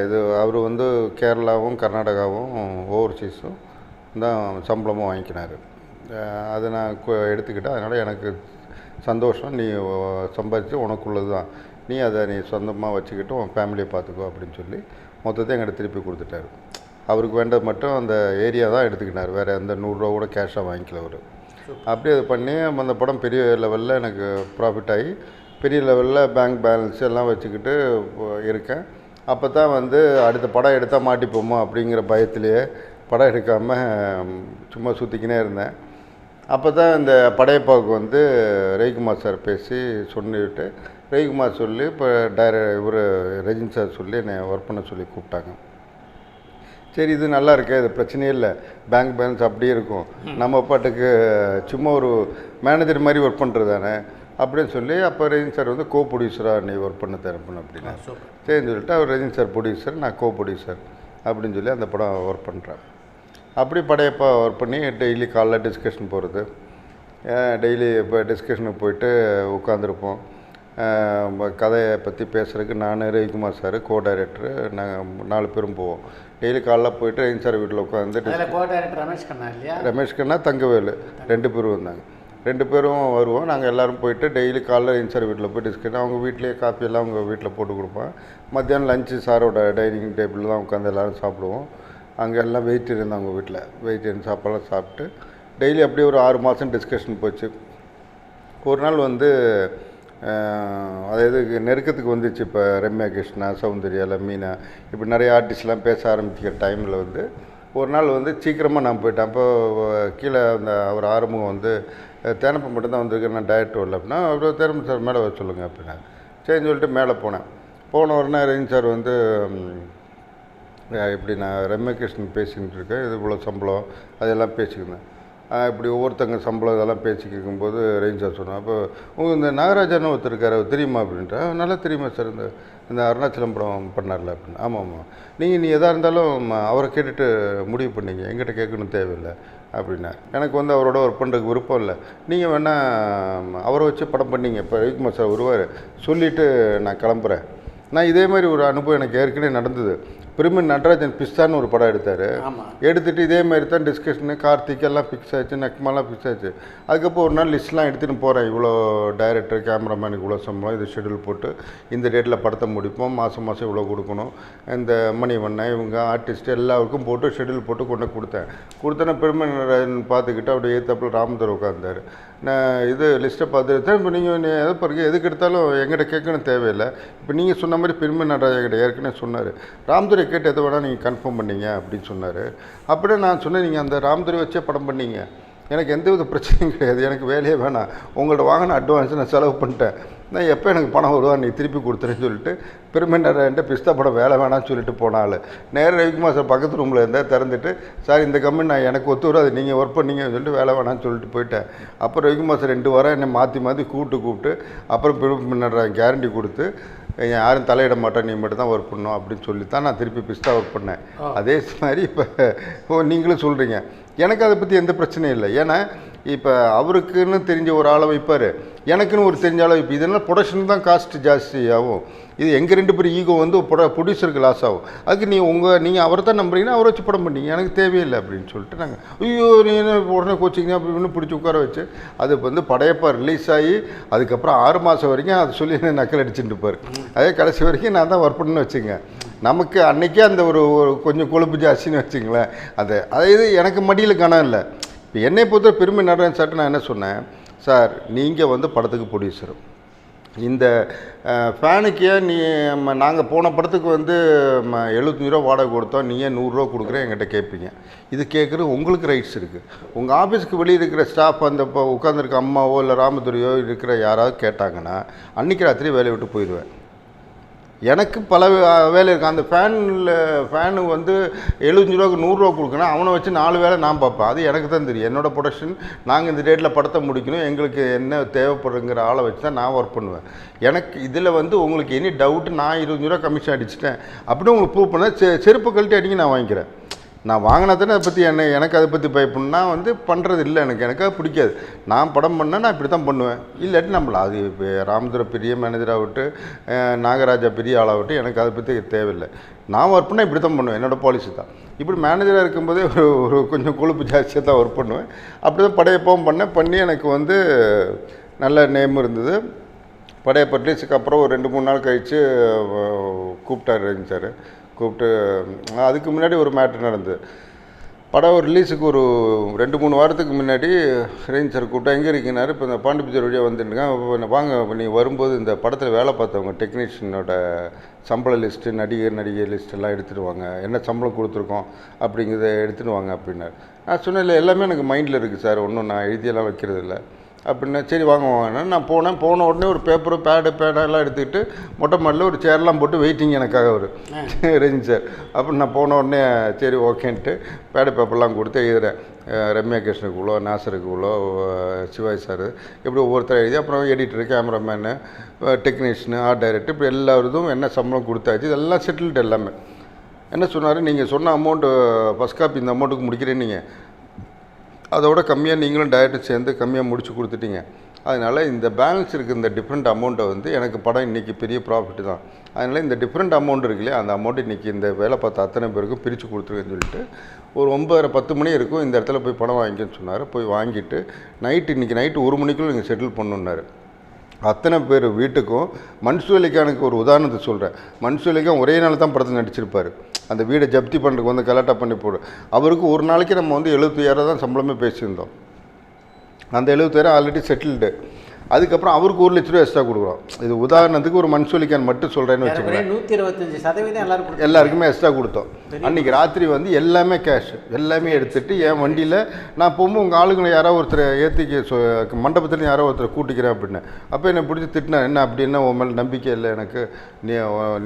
இது அவர் வந்து கேரளாவும் கர்நாடகாவும் ஓவர்சீஸும் தான் சம்பளமும் வாங்கிக்கினார். அதை நான் எடுத்துக்கிட்டேன். அதனால் எனக்கு சந்தோஷம், நீ சம்பாதிச்சு உனக்குள்ளது தான், நீ அதை சொந்தமாக வச்சுக்கிட்டு உன் ஃபேமிலியை பார்த்துக்கோ அப்படின்னு சொல்லி மொத்தத்தை எங்கிட்ட திருப்பி கொடுத்துட்டாரு. அவருக்கு வேண்டது மட்டும் அந்த ஏரியா தான் எடுத்துக்கிட்டார், வேறு எந்த 100 ரூபா கூட கேஷாக வாங்கிக்கல அவர். அப்படியே அது பண்ணி அந்த படம் பெரிய லெவலில் எனக்கு ப்ராஃபிட் ஆகி பெரிய லெவலில் பேங்க் பேலன்ஸ் எல்லாம் வச்சுக்கிட்டு இருக்கேன். அப்போ தான் வந்து அடுத்த படம் எடுத்தால் மாட்டிப்போமோ அப்படிங்கிற பயத்திலேயே படம் எடுக்காமல் சும்மா சுற்றிக்கினே இருந்தேன். அப்போ தான் இந்த படையப்பாவுக்கு வந்து ரவிக்குமார் சார் பேசி சொல்லிவிட்டு ரவிக்குமார் சொல்லி இப்போ இவர் ரஜினி சார் சொல்லி என்னை ஒர்க் பண்ண சொல்லி கூப்பிட்டாங்க. சரி இது நல்லா இருக்கே, இது பிரச்சனையே இல்லை, பேங்க் பேலன்ஸ் அப்படியே இருக்கும், நம்ம பாட்டுக்கு சும்மா ஒரு மேனேஜர் மாதிரி ஒர்க் பண்ணுறது தானே அப்படின்னு சொல்லி அப்போ ரஜினி சார் வந்து கோ ப்ரொடியூசராக நீ ஒர்க் பண்ண தரப்பணும் அப்படின்னா சரின்னு சொல்லிட்டு அவர் ரஜினி சார் ப்ரொடியூசர், நான் கோ ப்ரொடியூசர் அப்படின்னு சொல்லி அந்த படம் ஒர்க் பண்ணுறேன். அப்படி படையப்பா ஒர்க் பண்ணி டெய்லி காலைல டிஸ்கஷன் போகிறது, டெய்லி இப்போ டிஸ்கஷனுக்கு போயிட்டு உட்காந்துருப்போம். கதையை பற்றி பேசுகிறதுக்கு நான் ரவிக்குமார் சார் கோ டைரக்டரு நாங்கள் 4 பேரும் போவோம். டெய்லி காலைல போயிட்டு ரஜினி சார் வீட்டில் உட்காந்து ரமேஷ் கண்ணா தங்கவேலு 2 பேரும் வந்தாங்க. 2 பேரும் வருவோம். நாங்கள் எல்லோரும் போயிட்டு டெய்லி காலைல ரஜினி சார் வீட்டில் போய் டிஸ்கஷன், அவங்க வீட்லேயே காஃபியெல்லாம் அவங்க வீட்டில் போட்டு கொடுப்பேன். மத்தியானம் லஞ்சு சாரோட டைனிங் டேபிளில் தான் உட்காந்து எல்லோரும் சாப்பிடுவோம். அங்கே எல்லாம் வெயிட் இருந்தாங்க அவங்க வீட்டில், வெயிட் இருந்து சாப்பாடெல்லாம் சாப்பிட்டு டெய்லி அப்படியே ஒரு 6 மாதம் டிஸ்கஷன் போச்சு. ஒரு நாள் வந்து அதாவது நெருக்கத்துக்கு வந்துச்சு. இப்போ ரம்யா கிருஷ்ணா, சௌந்தர்யா, மீனா இப்படி நிறைய ஆர்டிஸ்ட்லாம் பேச ஆரம்பிக்கிற டைமில் வந்து ஒரு நாள் வந்து சீக்கிரமாக நான் போயிட்டேன். அப்போ கீழே அந்த அவர் ஆறுமுகம் வந்து தேனப்பை மட்டும்தான் வந்திருக்கு, நான் டைரக்டர் வரல அப்படின்னா, அவர் தேனப்ப சார் மேலே வர சொல்லுங்கள் அப்படின்னா சரின்னு சொல்லிட்டு மேலே போன உடனே ரஜினி சார் வந்து இப்படி நான் ரம்யகிருஷ்ணன் பேசிக்கிட்டு இருக்கேன், இது இவ்வளோ சம்பளம் அதெல்லாம் பேசிக்கிருந்தேன். இப்படி ஒவ்வொருத்தங்க சம்பளம் இதெல்லாம் பேசிக்கிட்டு இருக்கும்போது ரஜினி சார் சொன்னேன், அப்போ உங்களுக்கு இந்த நாகராஜான்னு ஒருத்தர் இருக்கார், அவர் தெரியுமா அப்படின்ட்டு. நல்லா தெரியுமா சார், இந்த அருணாச்சலம் படம் பண்ணார்ல அப்படின்னு. ஆமாம் நீ எதாக இருந்தாலும் அவரை கேட்டுட்டு முடிவு பண்ணீங்க, எங்கிட்ட கேட்கணும் தேவையில்லை அப்படின்னா. எனக்கு வந்து அவரோட ஒர்க் பண்ணுறதுக்கு விருப்பம் இல்லை, நீங்கள் வேணால் அவரை வச்சு படம் பண்ணீங்க, இப்போ ரவிக்குமார் சார் வருவார் சொல்லிவிட்டு நான் கிளம்புறேன். நான் இதே மாதிரி ஒரு அனுபவம் எனக்கு ஏற்கனவே நடந்தது. பிரமின் நடராஜன் பிஸ்தான்னு ஒரு படம் எடுத்தார். எடுத்துகிட்டு இதே மாதிரி தான் டிஸ்கஷனு, கார்த்திக் எல்லாம் ஃபிக்ஸ் ஆச்சு, நக்மாலாம் ஃபிக்ஸ் ஆச்சு. அதுக்கப்புறம் ஒரு நாள் லிஸ்ட்லாம் எடுத்துகிட்டு போகிறேன், இவ்வளோ டைரக்டர் கேமராமேனுக்கு இவ்வளோ சம்பளம், இது ஷெடியூல் போட்டு இந்த டேட்டில் படத்தை முடிப்போம், மாதம் இவ்வளோ கொடுக்கணும், இந்த மணிவண்ணன் இவங்க ஆர்டிஸ்ட்டு எல்லாருக்கும் போட்டு ஷெடியூல் போட்டு கொண்டு கொடுத்தேன்னா பிரமின் நடராஜன் பார்த்துக்கிட்டு அப்படியே ஏற்றப்பில் ராமதர் உட்காந்தார். நான் இது லிஸ்ட்டை பார்த்துட்டு இப்போ நீங்கள் எதை பாருங்க, எதுக்கு எடுத்தாலும் எங்கிட்ட கேட்கணும் தேவையில்லை. இப்போ நீங்கள் சொன்ன மாதிரி பிரமின் நடராஜன் கிட்ட ஏற்கனவே சொன்னார், ராம்துரை கேட்டு எதை வேணால் நீங்கள் கன்ஃபார்ம் பண்ணீங்க அப்படின்னு சொன்னார். அப்படியே நான் சொன்னேன், நீங்கள் அந்த ராம்துரை வச்சே படம் பண்ணீங்க, எனக்கு எந்த வித பிரச்சனையும் கிடையாது, எனக்கு வேலையே வேணாம், உங்கள்ட்ட வாங்கின அட்வான்ஸ் நான் செலவு பண்ணிட்டேன், நான் எப்போ எனக்கு பணம் வருவா நீ திருப்பி கொடுத்துருன்னு சொல்லிட்டு பெருமைன்ட்டு பிஸ்தா படம் வேலை வேணான்னு சொல்லிட்டு போனாள். நேராக ரவிக்குமார் சார் பக்கத்து ரூமில் இருந்தால் திறந்துட்டு, சார் இந்த கம்பெனி நான் எனக்கு ஒத்து வரும், அது நீங்கள் ஒர்க் பண்ணீங்கன்னு சொல்லிட்டு வேலை வேணான்னு சொல்லிட்டு போயிட்டேன். அப்புறம் ரவிக்குமார் சார் 2 வாரம் என்னை மாற்றி கூப்பிட்டு அப்புறம் பெருமை கேரண்டி கொடுத்து யாரும் தலையிட மாட்டேன், நீ மட்டும் தான் ஒர்க் பண்ணணும் அப்படின்னு சொல்லி தான் நான் திருப்பி பிஸ்தா ஒர்க் பண்ணேன். அதே மாதிரி இப்போ நீங்களும் சொல்கிறீங்க, எனக்கு அதை பற்றி எந்த பிரச்சனையும் இல்லை. ஏன்னா இப்போ அவருக்குன்னு தெரிஞ்ச ஒரு ஆளை வைப்பார், எனக்குன்னு ஒரு தெரிஞ்ச ஆளை வைப்பு. இதனால் ப்ரொடக்ஷன் தான் காஸ்ட் ஜாஸ்தி ஆகும். இது எங்கள் 2 பேர் ஈகோ வந்து ப்ரொடியூசருக்கு லாஸ் ஆகும். அதுக்கு நீங்கள் அவரை தான் நம்புறீங்கன்னா அவரை வச்சு படம் பண்ணிங்க, எனக்கு தேவையில்லை அப்படின்னு சொல்லிட்டு நாங்கள் ஐயோ நீ என்ன உடனே கோச்சிங்க அப்படின்னு பிடிச்சி உட்கார வச்சு அது வந்து படையப்பா ரிலீஸ் ஆகி அதுக்கப்புறம் 6 மாதம் வரைக்கும் அது சொல்லி நக்கல் அடிச்சுட்டு இருப்பார். அதே கடைசி வரைக்கும் நான் தான் ஒர்க் பண்ணணும்னு வச்சுங்க. நமக்கு அன்றைக்கே அந்த ஒரு கொஞ்சம் கொழுப்பு ஜாஸ்தின்னு வச்சுங்களேன். இது எனக்கு மடியில் கணம் இல்லை. இப்போ என்னை பொறுத்த பெருமை நடராஜன் சார்ட்டு நான் என்ன சொன்னேன், சார் நீங்கள் வந்து படத்துக்கு ப்ரொடியூசர், இந்த ஃபேனுக்கே நாங்கள் போன படத்துக்கு வந்து 75 ரூபா வாடகை கொடுத்தோம், நீ ஏன் 100 ரூபா கொடுக்குறேன் என்கிட்ட கேட்பீங்க. இது கேட்குறது உங்களுக்கு ரைட்ஸ் இருக்குது. உங்கள் ஆஃபீஸுக்கு வெளியே இருக்கிற ஸ்டாஃப் அந்த இப்போ உட்காந்துருக்க அம்மாவோ இல்லை ராமதுரையோ இருக்கிற யாராவது கேட்டாங்கன்னா அன்றைக்கி ராத்திரி வேலையை விட்டு போயிடுவேன். எனக்கு பல வேலை இருக்குது. அந்த ஃபேனு வந்து 75 ரூபாய்க்கு 100 ரூபா கொடுக்கணும், அவனை வச்சு 4 வேலை நான் பார்ப்பேன். அது எனக்கு தான் தெரியும். என்னோடய ப்ரொடக்ஷன், நாங்கள் இந்த டேட்டில் படத்தை முடிக்கணும், எங்களுக்கு என்ன தேவைப்படுங்கிற ஆளை வச்சு தான் நான் ஒர்க் பண்ணுவேன். எனக்கு இதில் வந்து உங்களுக்கு எனி டவுட்டு, நான் 25 ரூபா கமிஷன் அடிச்சிட்டேன் அப்படின்னு உங்களுக்கு ப்ரூவ் பண்ண செருப்பு கழட்டி அடிங்க நான் வாங்கிக்கிறேன். நான் வாங்கினா தானே அதை பற்றி எனக்கு அதை பற்றி பயப்படணும்னா வந்து பண்ணுறது இல்லை. எனக்கு அது பிடிக்காது. நான் படம் பண்ணேன், நான் இப்படி தான் பண்ணுவேன். இல்லாட்டி நம்மள அது இப்போ ராமதுரை பெரிய மேனேஜராகவிட்டு நாகராஜா பெரிய ஆளாகட்டும், எனக்கு அதை பற்றி தேவையில்லை. நான் ஒர்க் பண்ணால் இப்படி தான் பண்ணுவேன், என்னோடய பாலிசி தான். இப்படி மேனேஜராக இருக்கும்போதே ஒரு கொஞ்சம் கொழுப்பு ஜாஸ்தியாக தான் ஒர்க் பண்ணுவேன். அப்படி தான் படையப்பவும் பண்ணி எனக்கு வந்து நல்ல நேம் இருந்தது. படையப்ப ரிலீஸுக்கு அப்புறம் ஒரு 2-3 நாள் கழித்து கூப்பிட்டார் ரஜினி சார். கூப்பிட்டு அதுக்கு முன்னாடி ஒரு மேட்ரு நடந்தது. படம் ரிலீஸுக்கு ஒரு 2-3 வாரத்துக்கு முன்னாடி ரஜினி சார் கூப்பிட்டா, எங்கே இருக்கீங்கன்னாரு. இப்போ இந்த பாண்டிபஜார் வழியாக வந்துட்டுருக்கேன், வாங்க நீ வரும்போது இந்த படத்தில் வேலை பார்த்தவங்க டெக்னீஷியனோட சம்பள லிஸ்ட்டு, நடிகை லிஸ்ட்டெல்லாம் எடுத்துகிட்டு வாங்க, என்ன சம்பளம் கொடுத்துருக்கோம் அப்படிங்கிறத எடுத்துகிட்டு வாங்க அப்படின்னாரு. நான் சொன்னேன், இல்லை எல்லாமே எனக்கு மைண்டில் இருக்குது சார், ஒன்றும் நான் எழுதியெல்லாம் வைக்கிறது இல்லை அப்படின்னா. சரி வாங்க. நான் போன உடனே ஒரு பேப்பரு பேடெல்லாம் எடுத்துக்கிட்டு மொட்டை மாடியில் ஒரு சேர்லாம் போட்டு வெயிட்டிங் எனக்காக ஒரு ரஜினி சார். அப்படி நான் போன உடனே சரி ஓகேன்ட்டு பேப்பர்லாம் கொடுத்து எழுதுகிறேன். ரம்யா கிருஷ்ணனுக்கு இவ்வளோ, நாசருக்கு இவ்வளோ, சிவாஜி சார் இப்படி ஒவ்வொருத்தர் எழுதி, அப்புறம் editor, cameraman, technician, art director, இப்படி எல்லாருதும் என்ன சம்பளம் கொடுத்தாச்சு. இதெல்லாம் செட்டில்டு எல்லாமே. என்ன சொன்னார், நீங்கள் சொன்ன அமௌண்ட்டு ஃபஸ்ட் காப்பி இந்த அமௌண்ட்டுக்கு முடிக்கிறேன், நீங்கள் அதோட கம்மியாக நீங்களும் டைரக்டர் சேர்ந்து கம்மியாக முடிச்சு கொடுத்துட்டீங்க. அதனால் இந்த பேலன்ஸ் இருக்குது, இந்த டிஃப்ரெண்ட் அமௌண்ட்டை வந்து எனக்கு படம் இன்றைக்கி பெரிய ப்ராஃபிட் தான். அதனால் இந்த டிஃப்ரெண்ட் அமௌண்ட் இருக்குல்லையா, அந்த அமௌண்ட் இன்றைக்கி இந்த வேலை பார்த்த அத்தனை பேருக்கும் பிரித்து கொடுத்துருக்கேன்னு சொல்லிட்டு ஒரு 9:30-10 மணி இருக்கும், இந்த இடத்துல போய் படம் வாங்கிக்கன்னு சொன்னார். போய் வாங்கிட்டு இன்றைக்கி நைட்டு 1 மணிக்குள்ளே நீங்கள் செட்டில் பண்ணணுன்னாரு. அத்தனை பேர் வீட்டுக்கும். மன்சூர் அலிகானுக்கு ஒரு உதாரணத்தை சொல்கிறேன். மன்சூர் அலிகான் ஒரே நாள் தான் படத்தில் நடிச்சிருப்பார். அந்த வீடை ஜப்தி பண்ணுறதுக்கு வந்து கலாட்டா பண்ணி போடு. அவருக்கு ஒரு நாளைக்கு நம்ம வந்து 75,000 தான் சம்பளமே பேசியிருந்தோம். அந்த 75,000 ஆல்ரெடி செட்டில்டு. அதுக்கப்புறம் அவருக்கு 1 லட்ச ரூபா எக்ஸ்ட்ரா கொடுக்குறோம். இது உதாரணத்துக்கு ஒரு மன்சூலிக்கான் மட்டும் சொல்கிறேன்னு வச்சுக்கோங்களேன். 125% எல்லாருக்குமே எக்ஸ்ட்ரா கொடுத்தோம். அன்றைக்கி ராத்திரி வந்து எல்லாமே கேஷ் எல்லாமே எடுத்துகிட்டு என் வண்டியில் நான் போகும்போது உங்கள் ஆளுங்களை யாரோ ஒருத்தர் ஏற்றிக்க மண்டபத்துலேயும் யாரோ ஒருத்தர் கூட்டிக்கிறேன் அப்படின்னு. அப்போ என்னை பிடிச்சி திட்டினேன், என்ன அப்படின்னா உன் மேலே நம்பிக்கை இல்லை எனக்கு,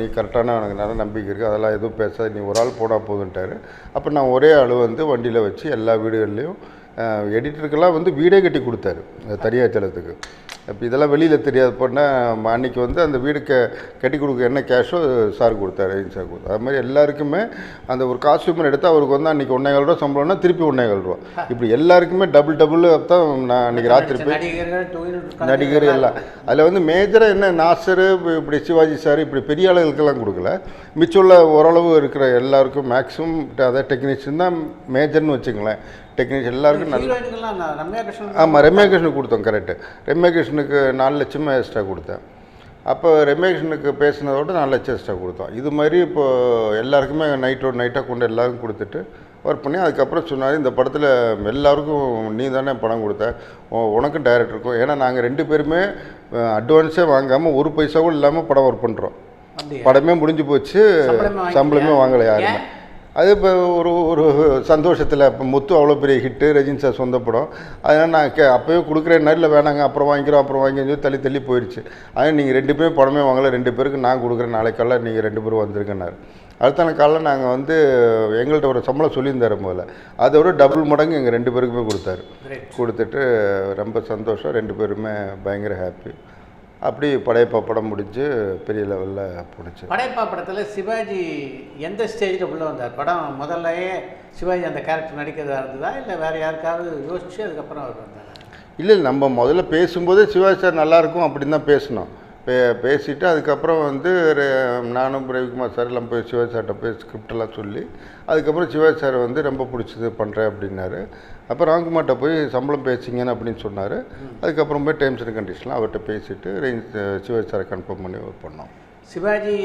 நீ கரெக்டான எனக்கு நல்ல நம்பிக்கை இருக்குது, அதெல்லாம் எதுவும் பேசாது, நீ ஒரு ஆள் போனால் போதுன்ட்டார். அப்போ நான் ஒரே ஆள் வந்து வண்டியில் வச்சு எல்லா வீடுகள்லேயும் எடிட்டருக்கெல்லாம் வந்து வீடே கட்டி கொடுத்தாரு தனியாச்சலத்துக்கு. இப்போ இதெல்லாம் வெளியில் தெரியாது போனால் அன்றைக்கி வந்து அந்த வீடு கட்டி கொடுக்க என்ன கேஷோ சார் கொடுத்தாரு, சார் கொடுத்தாரு. அது மாதிரி எல்லாருக்குமே அந்த ஒரு காஸ்டியூமர் எடுத்து அவருக்கு வந்து அன்றைக்கி 1.25 ரூபா சம்பளம்னா திருப்பி 1.25 ரூபா, இப்படி எல்லாருக்குமே டபுள் தான். நான் அன்றைக்கி ராத்திரி போய் நடிகர் எல்லாம் அதில் வந்து மேஜராக என்ன நாசர் இப்படி சிவாஜி சார் இப்படி பெரிய ஆளுகளுக்கெல்லாம் கொடுக்கல, மிச்சம் உள்ள ஓரளவு இருக்கிற எல்லாருக்கும் மேக்ஸிமம் அதாவது டெக்னீஷியன் தான் மேஜர்னு வச்சுங்களேன். டெக்னீஷியன் எல்லாருக்கும் நல்ல ஆமாம் ரம்யா கிருஷ்ணனுக்கு கொடுத்தோம். கரெக்டு, ரம்யா கிருஷ்ணனுக்கு 4 லட்சமாக எக்ஸ்ட்ரா கொடுத்தேன். அப்போ ரம்யா கிருஷ்ணனுக்கு பேசினதோடு 4 லட்சம் எக்ஸ்ட்ரா கொடுத்தோம். இது மாதிரி இப்போது எல்லாருக்குமே நைட்டாக கொண்டு எல்லாருக்கும் கொடுத்துட்டு ஒர்க் பண்ணி அதுக்கப்புறம் சொன்னார், இந்த படத்தில் எல்லாருக்கும் நீ தானே பணம் கொடுத்த, உனக்கும் டைரக்டருக்கும். ஏன்னா நாங்கள் 2 பேருமே அட்வான்ஸே வாங்காமல் 1 பைசா கூட இல்லாமல் படம் ஒர்க் பண்ணுறோம். படமே முடிஞ்சு போச்சு, சம்பளமே வாங்கலை யாருமே. அது இப்போ ஒரு சந்தோஷத்தில் இப்போ முத்து அவ்வளோ பெரிய ஹிட்டு, ரஜினி சார் சொந்த படம், அதனால் நான் அப்போயே கொடுக்குறேன், இல்லை வேணாங்க அப்புறம் வாங்கிக்கிறோம் தள்ளி போயிடுச்சு. அதனால் நீங்கள் 2 பேரும் படமே வாங்கலை, 2 பேருக்கு நான் கொடுக்குறேன், நாளைக்கால நீங்கள் 2 பேரும் வந்திருக்கேன்னாரு. அடுத்த காலையில் நாங்கள் வந்து எங்கள்கிட்ட ஒரு சம்பளம் சொல்லியிருந்தார் முதல்ல, அதோட டபுள் மடங்கு எங்கள் 2 பேருக்குமே கொடுத்தாரு. கொடுத்துட்டு ரொம்ப சந்தோஷம், 2 பேருமே பயங்கர ஹாப்பி. அப்படி படையப்பா படம் முடிஞ்சு பெரிய லெவலில் போணுச்சு. படையப்பா படத்தில் சிவாஜி எந்த ஸ்டேஜில் உள்ளே வந்தார்? படம் முதல்லையே சிவாஜி அந்த கேரக்டர் நடிக்கிறதா இருந்ததா, இல்லை வேறு யாருக்காவது யோசிச்சு அதுக்கப்புறம் அவர் வந்தார்? இல்லை, நம்ம முதல்ல பேசும்போதே சிவாஜி சார் நல்லாயிருக்கும் அப்படின்னு தான் பேசினோம். பேசிவிட்டு அதுக்கப்புறம் வந்து நானும் ரவிக்குமார் சார் எல்லாம் போய் சிவாஜி சார்கிட்ட போய் ஸ்கிரிப்டெல்லாம் சொல்லி அதுக்கப்புறம் சிவாஜி சார் வந்து ரொம்ப பிடிச்சது பண்ணுறேன் அப்படின்னாரு. அப்போ ராம்குமார்கிட்ட போய் சம்பளம் பேசிங்கன்னு அப்படின்னு சொன்னார். அதுக்கப்புறம் போய் டேர்ம்ஸ் அண்ட் கண்டிஷன்லாம் அவர்கிட்ட பேசிவிட்டு சிவாஜி சாரை கன்ஃபார்ம் பண்ணி பண்ணோம். சிவாஜி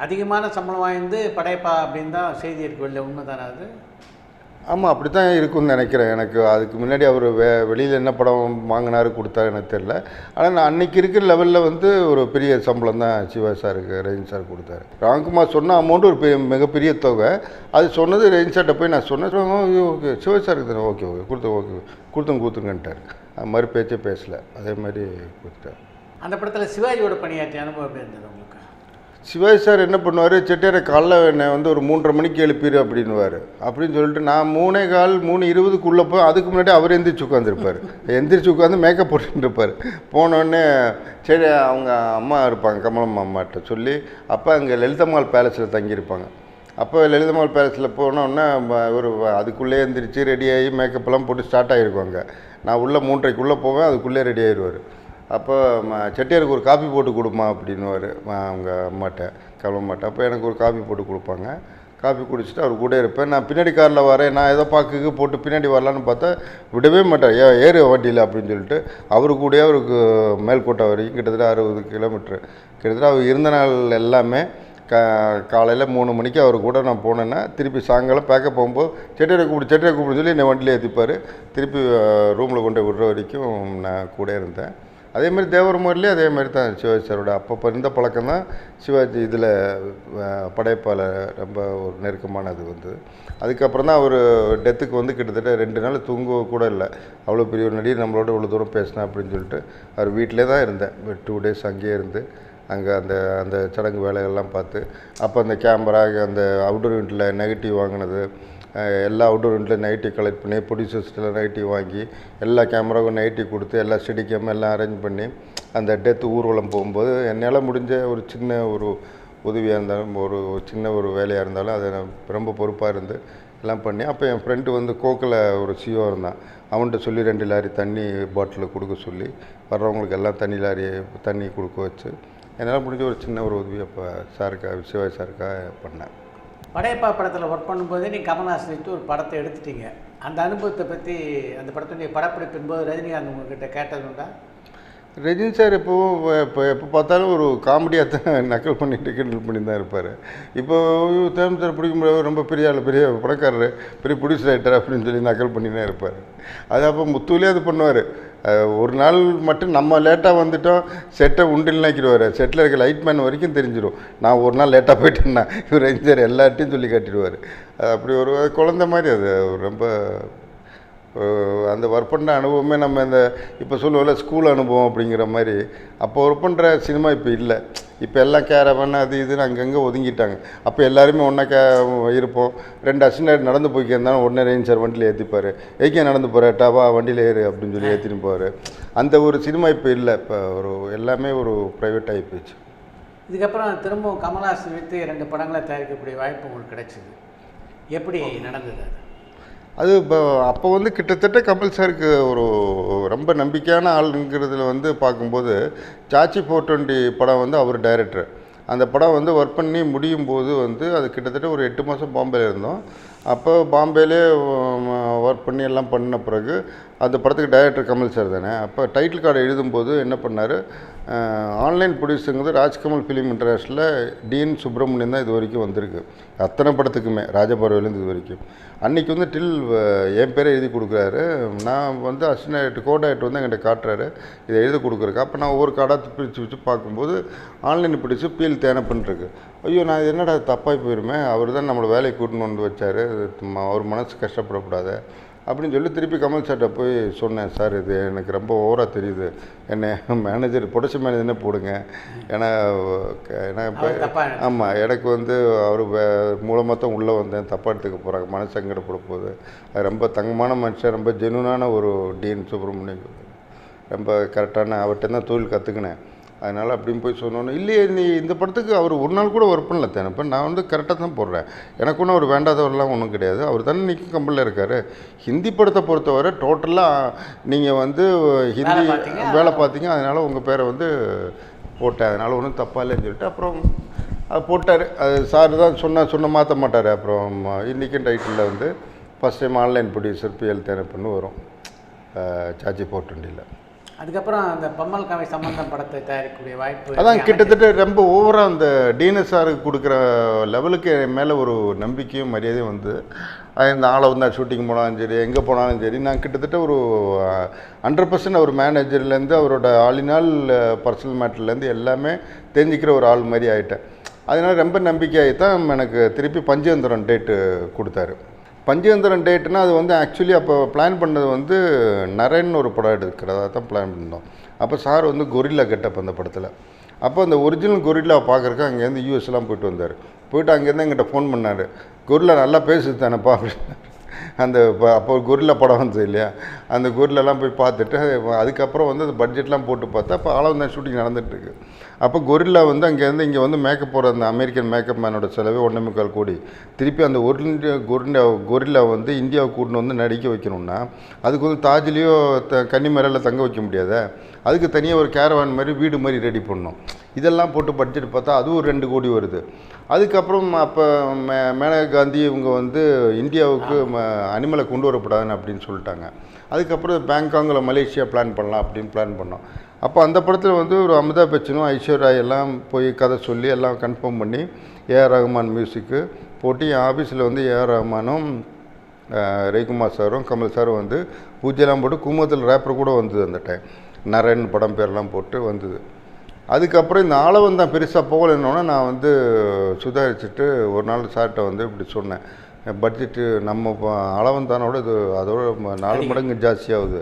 அதிகமான சம்பளம் வாய்ந்து படையப்பா அப்படின்னு தான் செய்தி இருக்கு, வெளில உண்மை தானே அது? ஆமாம், அப்படி தான் இருக்குன்னு நினைக்கிறேன். எனக்கு அதுக்கு முன்னாடி அவர் வெளியில் என்ன படம் வாங்கினாரு கொடுத்தாரு எனக்கு தெரியல. ஆனால் நான் அன்றைக்கி இருக்கிற லெவலில் வந்து ஒரு பெரிய சம்பளம் தான் சிவாஜி சாருக்கு ரஜினி சார் கொடுத்தாரு. ராம்குமார் சொன்ன அமௌண்ட்டு ஒரு மிகப்பெரிய தொகை. அது சொன்னது ரஜினி சார்கிட்ட போய் நான் சொன்னேன், ஓகே சிவாஜி சாருக்கு தானே, ஓகே கொடுத்துங்கன்ட்டார். அது மாதிரி பேச்சே பேசலை, அதே மாதிரி கொடுத்தார். அந்த படத்தில் சிவாஜியோட பணியாற்றிய அனுபவம் எப்படி இருந்தது உங்களுக்கு? சிவாஜி சார் என்ன பண்ணுவார், செட்டியாரை காலைல என்னை வந்து ஒரு 3:30 மணிக்கு எழுப்பிடு அப்படின்னுவார். அப்படின்னு சொல்லிட்டு நான் 3:15 3:20க்குள்ளே போய் அதுக்கு முன்னாடி அவர் எந்திரிச்சு உட்காந்துருப்பார். எந்திரிச்சு உட்காந்து மேக்கப் போட்டுருப்பார். போனோடனே சரி அவங்க அம்மா இருப்பாங்க கமலம்மா அம்மாட்ட சொல்லி, அப்போ அங்கே லலிதம்மாள் பேலஸில் தங்கியிருப்பாங்க. அப்போ லலிதம்மாள் பேலஸில் போனோடனே ஒரு அதுக்குள்ளே எந்திரிச்சு ரெடியாகி மேக்கப்பெல்லாம் போட்டு ஸ்டார்ட் ஆகிருப்பாங்க. நான் உள்ளே 3:30க்குள்ளே போவேன், அதுக்குள்ளே ரெடி ஆகிடுவார். அப்போ செட்டியாருக்கு ஒரு காப்பி போட்டு கொடுமா அப்படின்னுவார் அவங்க அம்மாட்ட கமலம்மாட்ட. அப்போ எனக்கு ஒரு காப்பி போட்டு கொடுப்பாங்க. காப்பி குடிச்சிட்டு அவர் கூட இருப்பேன். நான் பின்னாடி காரில் வரேன், நான் ஏதோ பாக்குக்கு போட்டு பின்னாடி வரலான்னு பார்த்தா விடவே மாட்டேன், ஏறு வண்டியில் அப்படின்னு சொல்லிட்டு அவரு கூடயே அவருக்கு மேல்கோட்டை வரைக்கும் கிட்டத்தட்ட 60 கிலோமீட்ரு. கிட்டத்தட்ட அவர் இருந்த நாள் எல்லாமே காலையில் 3 மணிக்கு அவர் கூட நான் போனேன்னா திருப்பி சாயங்காலம் பேக்கப் போகும்போது செட்டியாரை கூப்பிடு சொல்லி என்னை வண்டியில் ஏற்றிப்பார். திருப்பி ரூமில் கொண்டு விடுற வரைக்கும் நான் கூட இருந்தேன். அதேமாதிரி தேவரமூர்லேயே அதே மாதிரி தான் சிவாஜி சாரோட அப்போ இருந்த பழக்கம் தான் சிவாஜி இதில் படையப்பால் ரொம்ப ஒரு நெருக்கமானது வந்து. அதுக்கப்புறம் தான் அவர் டெத்துக்கு வந்து கிட்டத்தட்ட 2 நாள் தூங்க கூட இல்லை. அவ்வளோ பெரிய ஒரு நடிகர் நம்மளோட இவ்வளோ தூரம் பேசினா அப்படின்னு சொல்லிட்டு அவர் வீட்டிலே தான் இருந்தேன். 2 டேஸ் அங்கேயே இருந்து அங்கே அந்த சடங்கு வேலைகள்லாம் பார்த்து, அப்போ அந்த கேமரா அந்த அவுட்டோர் யூனிட்டில் நெகட்டிவ் வாங்கினது, எல்லா அவுட்டோர் யூனிட்டில் நைட்டிவ் கலெக்ட் பண்ணி ப்ரொடியூசர்ஸ்டில் நைட்டிவ் வாங்கி எல்லா கேமராவுக்கும் நைட்டிவ் கொடுத்து எல்லா ஸ்டெடிக்கம் எல்லாம் அரேஞ்ச் பண்ணி அந்த டெத்து ஊர்வலம் போகும்போது என்னால் முடிஞ்ச ஒரு சின்ன ஒரு உதவியாக இருந்தாலும் ஒரு சின்ன ஒரு வேலையாக இருந்தாலும் அதை நான் ரொம்ப பொறுப்பாக இருந்து எல்லாம் பண்ணி, அப்போ என் ஃப்ரெண்டு வந்து கோக்கில் ஒரு சிஓ இருந்தான். அவன்கிட்ட சொல்லி 2 லாரி தண்ணி பாட்டில் கொடுக்க சொல்லி வர்றவங்களுக்கு எல்லாம் தண்ணி கொடுக்க வச்சு என்னால் முடிஞ்ச ஒரு சின்ன ஒரு உதவி அப்போ சாருக்காக சிவாஜி சாருக்காக பண்ணேன். படையப்பா படத்தில் ஒர்க் பண்ணும்போதே நீங்கள் கமல்ஹாசன் ஒரு படத்தை எடுத்துட்டீங்க. அந்த அனுபவத்தை பற்றி அந்த படத்துடைய படப்பிடிப்பின் போது ரஜினிகாந்த் உங்ககிட்ட கேட்டதுண்டா? ரஜினி சார் எப்போ பார்த்தாலும் ஒரு காமெடியாக தான் நக்கல் பண்ணிட்டு கிண்டல் பண்ணி தான் இருப்பார். இப்போ தேம் சார் பிடிக்கும்போது ரொம்ப பெரிய ஆள், பெரிய படக்காரர், பெரிய ப்ரொடியூசர் ஆகிட்டார் அப்படின்னு சொல்லி நக்கல் பண்ணி தான் இருப்பார். அது அப்போ முத்துவிலே அது பண்ணுவார். ஒரு நாள் மட்டும் நம்ம லேட்டாக வந்துட்டோம் செட்டை உண்டில்னாக்கிடுவார். செட்டில் இருக்க லைட்மேன் வரைக்கும் தெரிஞ்சிடும். நான் ஒரு நாள் லேட்டாக போயிட்டேன்னா இவர் எஞ்சார் எல்லார்ட்டையும் சொல்லி காட்டிடுவார். அப்படி ஒரு குழந்த மாதிரி அது ரொம்ப அந்த ஒர்க் பண்ணுற அனுபவமே நம்ம இந்த இப்போ சொல்லுவோம்ல ஸ்கூல் அனுபவம் அப்படிங்கிற மாதிரி. அப்போ ஒர்க் பண்ணுற சினிமா இப்போ இல்லை. இப்போ எல்லாம் கேரவன் அது இதுன்னு அங்கங்கே ஒதுங்கிட்டாங்க. அப்போ எல்லாருமே ஒன்றா இருப்போம். 2 அசிஸ்டன்ட் நடந்து போய்க்கிருந்தாலும் உடனே ரேஞ்சர் வண்டியில் ஏற்றிப்பார். ஏக்கே நடந்து போகிறாட்டாவா வண்டியில் ஏறு அப்படின்னு சொல்லி ஏற்றின்னு போவார். அந்த ஒரு சினிமா இப்போ இல்லை. இப்போ ஒரு எல்லாமே ஒரு ப்ரைவேட் ஆகி போயிடுச்சு. இதுக்கப்புறம் திரும்பவும் கமல்ஹாசன் வைத்து 2 படங்களை தயாரிக்கக்கூடிய வாய்ப்பு உங்களுக்கு கிடைச்சிது. எப்படி நடந்தது அது இப்போ அப்போ வந்து கிட்டத்தட்ட கமல் சாருக்கு ஒரு ரொம்ப நம்பிக்கையான ஆளுங்கிறதுல வந்து பார்க்கும்போது சாச்சி 420 படம் வந்து அவர் டைரக்டர். அந்த படம் வந்து ஒர்க் பண்ணி முடியும் போது வந்து அது கிட்டத்தட்ட ஒரு 8 மாதம் பாம்பேயில் இருந்தோம். அப்போ பாம்பேலே ஒர்க் பண்ணி எல்லாம் பண்ண பிறகு அந்த படத்துக்கு டைரக்டர் கமல் சார் தானே. அப்போ டைட்டில் கார்டு எழுதும்போது என்ன பண்ணார், ஆன்லைன் ப்ரொடியூஸருங்கிறது ராஜ்கமல் ஃபிலிம் இன்டர்நேஷ்னலில் டிஎன் சுப்பிரமணியன் தான் இது வரைக்கும் வந்திருக்கு. அத்தனை படத்துக்குமே ராஜபார்வையிலேருந்து இது வரைக்கும். அன்றைக்கி வந்து என் பேரை எழுதி கொடுக்குறாரு. நான் வந்து அசிஸ்டன்ட் கோடாக்டர் வந்து என்கிட்ட காட்டுறாரு இதை எழுதி கொடுக்குறக்கு. அப்போ நான் ஒவ்வொரு கார்டாக பிரித்து பார்க்கும்போது ஆன்லைன் பிடிச்சி பிஎல் தேனப்பன்ருக்கு. ஐயோ நான் என்னடா தப்பாகி போயிருமே, அவர் தான் நம்மளை வேலைக்கு கூட்டணும் வந்து வச்சார், அவர் மனசு கஷ்டப்படக்கூடாது அப்படின்னு சொல்லி திருப்பி கமல் சார்கிட்ட போய் சொன்னேன். சார் இது எனக்கு ரொம்ப ஓவராக தெரியுது, என்னை மேனேஜர் ப்ரொடக்ஷன் மேனேஜர்னே போடுங்க. ஏன்னா இப்போ ஆமாம் எனக்கு வந்து அவர் மூலமாக தான் உள்ளே வந்தேன், தப்பாக எடுத்துக்க போகிறாங்க, மனசு சங்கடப்பட போகுது. அது ரொம்ப தங்கமான மனுஷன், ரொம்ப ஜெனுனான ஒரு டிஎன் சுப்பிரமணியம், ரொம்ப கரெக்டான அவர்கிட்ட தான் தொழில் கற்றுக்கினேன். அதனால் அப்படின்னு போய் சொன்னோன்னு, இல்லையே நீ இந்த படத்துக்கு அவர் ஒரு நாள் கூட ஒர்க் பண்ணல தேனப்ப, நான் வந்து கரெக்டாக தான் போடுறேன், எனக்கு ஒன்றும் அவர் வேண்டாதவரெலாம் ஒன்றும் கிடையாது, அவர் தானே இன்றைக்கி கம்பெனியில் இருக்கார். ஹிந்தி படத்தை பொறுத்தவரை டோட்டலாக நீங்கள் வந்து ஹிந்தி வேலை பார்த்தீங்க, அதனால் உங்கள் பேரை வந்து போட்டேன், அதனால் ஒன்றும் தப்பாக இல்லைன்னு சொல்லிட்டு அப்புறம் அது போட்டார். அது சார் தான் சொன்ன மாற்ற மாட்டார். அப்புறம் இன்றைக்கி டைட்டிலில் வந்து first time online producer PL தேனப்பன்னு வரும் சாச்சி 420. அதுக்கப்புறம் அந்த பம்மல் கவை சம்பந்தம் படத்தை தயாரிக்கக்கூடிய வாய்ப்பு அதான் கிட்டத்தட்ட ரொம்ப ஓவராக அந்த டிஎன்எஸ்ஆருக்கு கொடுக்குற லெவலுக்கு மேலே ஒரு நம்பிக்கையும் மரியாதையும் வந்து இந்த ஆளை வந்து ஷூட்டிங் போனாலும் சரி எங்கே போனாலும் சரி நான் கிட்டத்தட்ட ஒரு 100% அவர் மேனேஜர்லேருந்து அவரோட ஆளினால் பர்சனல் மேட்டர்லேருந்து எல்லாமே தெரிஞ்சுக்கிற ஒரு ஆள் மாதிரி ஆகிட்டேன். அதனால் ரொம்ப நம்பிக்கையாகி தான் எனக்கு திருப்பி பஞ்சதந்திரம் டேட்டு கொடுத்தாரு. பஞ்சதந்திரம் டேட்டுனா அது வந்து ஆக்சுவலி அப்போ பிளான் பண்ணது வந்து நரேன்னு ஒரு படம் எடுக்கிறதா தான் பிளான் பண்ணோம். அப்போ சார் வந்து கொரில்லா கெட்டப் அந்த படத்தில். அப்போ அந்த ஒரிஜினல் கொரில்லா பார்க்குறக்கு அங்கேருந்து யூஎஸ்லாம் போயிட்டு வந்தார். போயிட்டு அங்கேருந்து எங்கிட்ட ஃபோன் பண்ணார், கொரில்லா நல்லா பேசுது தானேப்பா அப்படின்னு. அந்த அப்போ கொரில்லா படம் வந்தது இல்லையா, அந்த கொரில்லாலாம் போய் பார்த்துட்டு அதுக்கப்புறம் வந்து அந்த பட்ஜெட்லாம் போட்டு பார்த்தா அப்போ ஆளவந்தான் ஷூட்டிங் நடந்துகிட்ருக்கு. அப்போ கொரில்லா வந்து அங்கேருந்து இங்கே வந்து மேக்கப் போகிற அந்த அமெரிக்கன் மேக்கப் மேனோட செலவே 1.25 கோடி. திருப்பி அந்த கொரில்லா வந்து இந்தியாவுக்கு கூட்டின்னு வந்து நடிக்க வைக்கணும்னா அதுக்கு வந்து தாஜ்லேயோ கன்னிமரையில் தங்க வைக்க முடியாத, அதுக்கு தனியாக ஒரு கேரவான் மாதிரி வீடு மாதிரி ரெடி பண்ணணும். இதெல்லாம் போட்டு பட்ஜெட் பார்த்தா அதுவும் 2 கோடி வருது. அதுக்கப்புறம் அப்போ மேனகா காந்தி இவங்க வந்து இந்தியாவுக்கு அனிமலை கொண்டு வரப்படாதுன்னு அப்படின்னு சொல்லிட்டாங்க. அதுக்கப்புறம் பேங்காங்கில் மலேசியா பிளான் பண்ணலாம் அப்படின்னு பிளான் பண்ணோம். அப்போ அந்த படத்தில் வந்து ஒரு அமிதாப் பச்சனும் ஐஸ்வர்யா எல்லாம் போய் கதை சொல்லி எல்லாம் கன்ஃபார்ம் பண்ணி ஏஆர் ரஹ்மான் மியூசிக்கு போட்டு என் ஆஃபீஸில் வந்து ஏஆர் ரஹ்மானும் ரவிக்குமார் சாரும் கமல் சாரும் வந்து பூஜையெல்லாம் போட்டு குமுதத்தில் ரேப்பர் கூட வந்தது. அந்த டைம் நரேன் படம் பேரெல்லாம் போட்டு வந்தது. அதுக்கப்புறம் இந்த ஆளவந்தான் பெருசாக போகலைன்னொன்னே நான் வந்து சுதாரிச்சுட்டு ஒரு நாள் சார்கிட்ட வந்து இப்படி சொன்னேன், பட்ஜெட்டு நம்ம அளவந்தானோட இது அதோட 4 மடங்கு ஜாஸ்தியாகுது,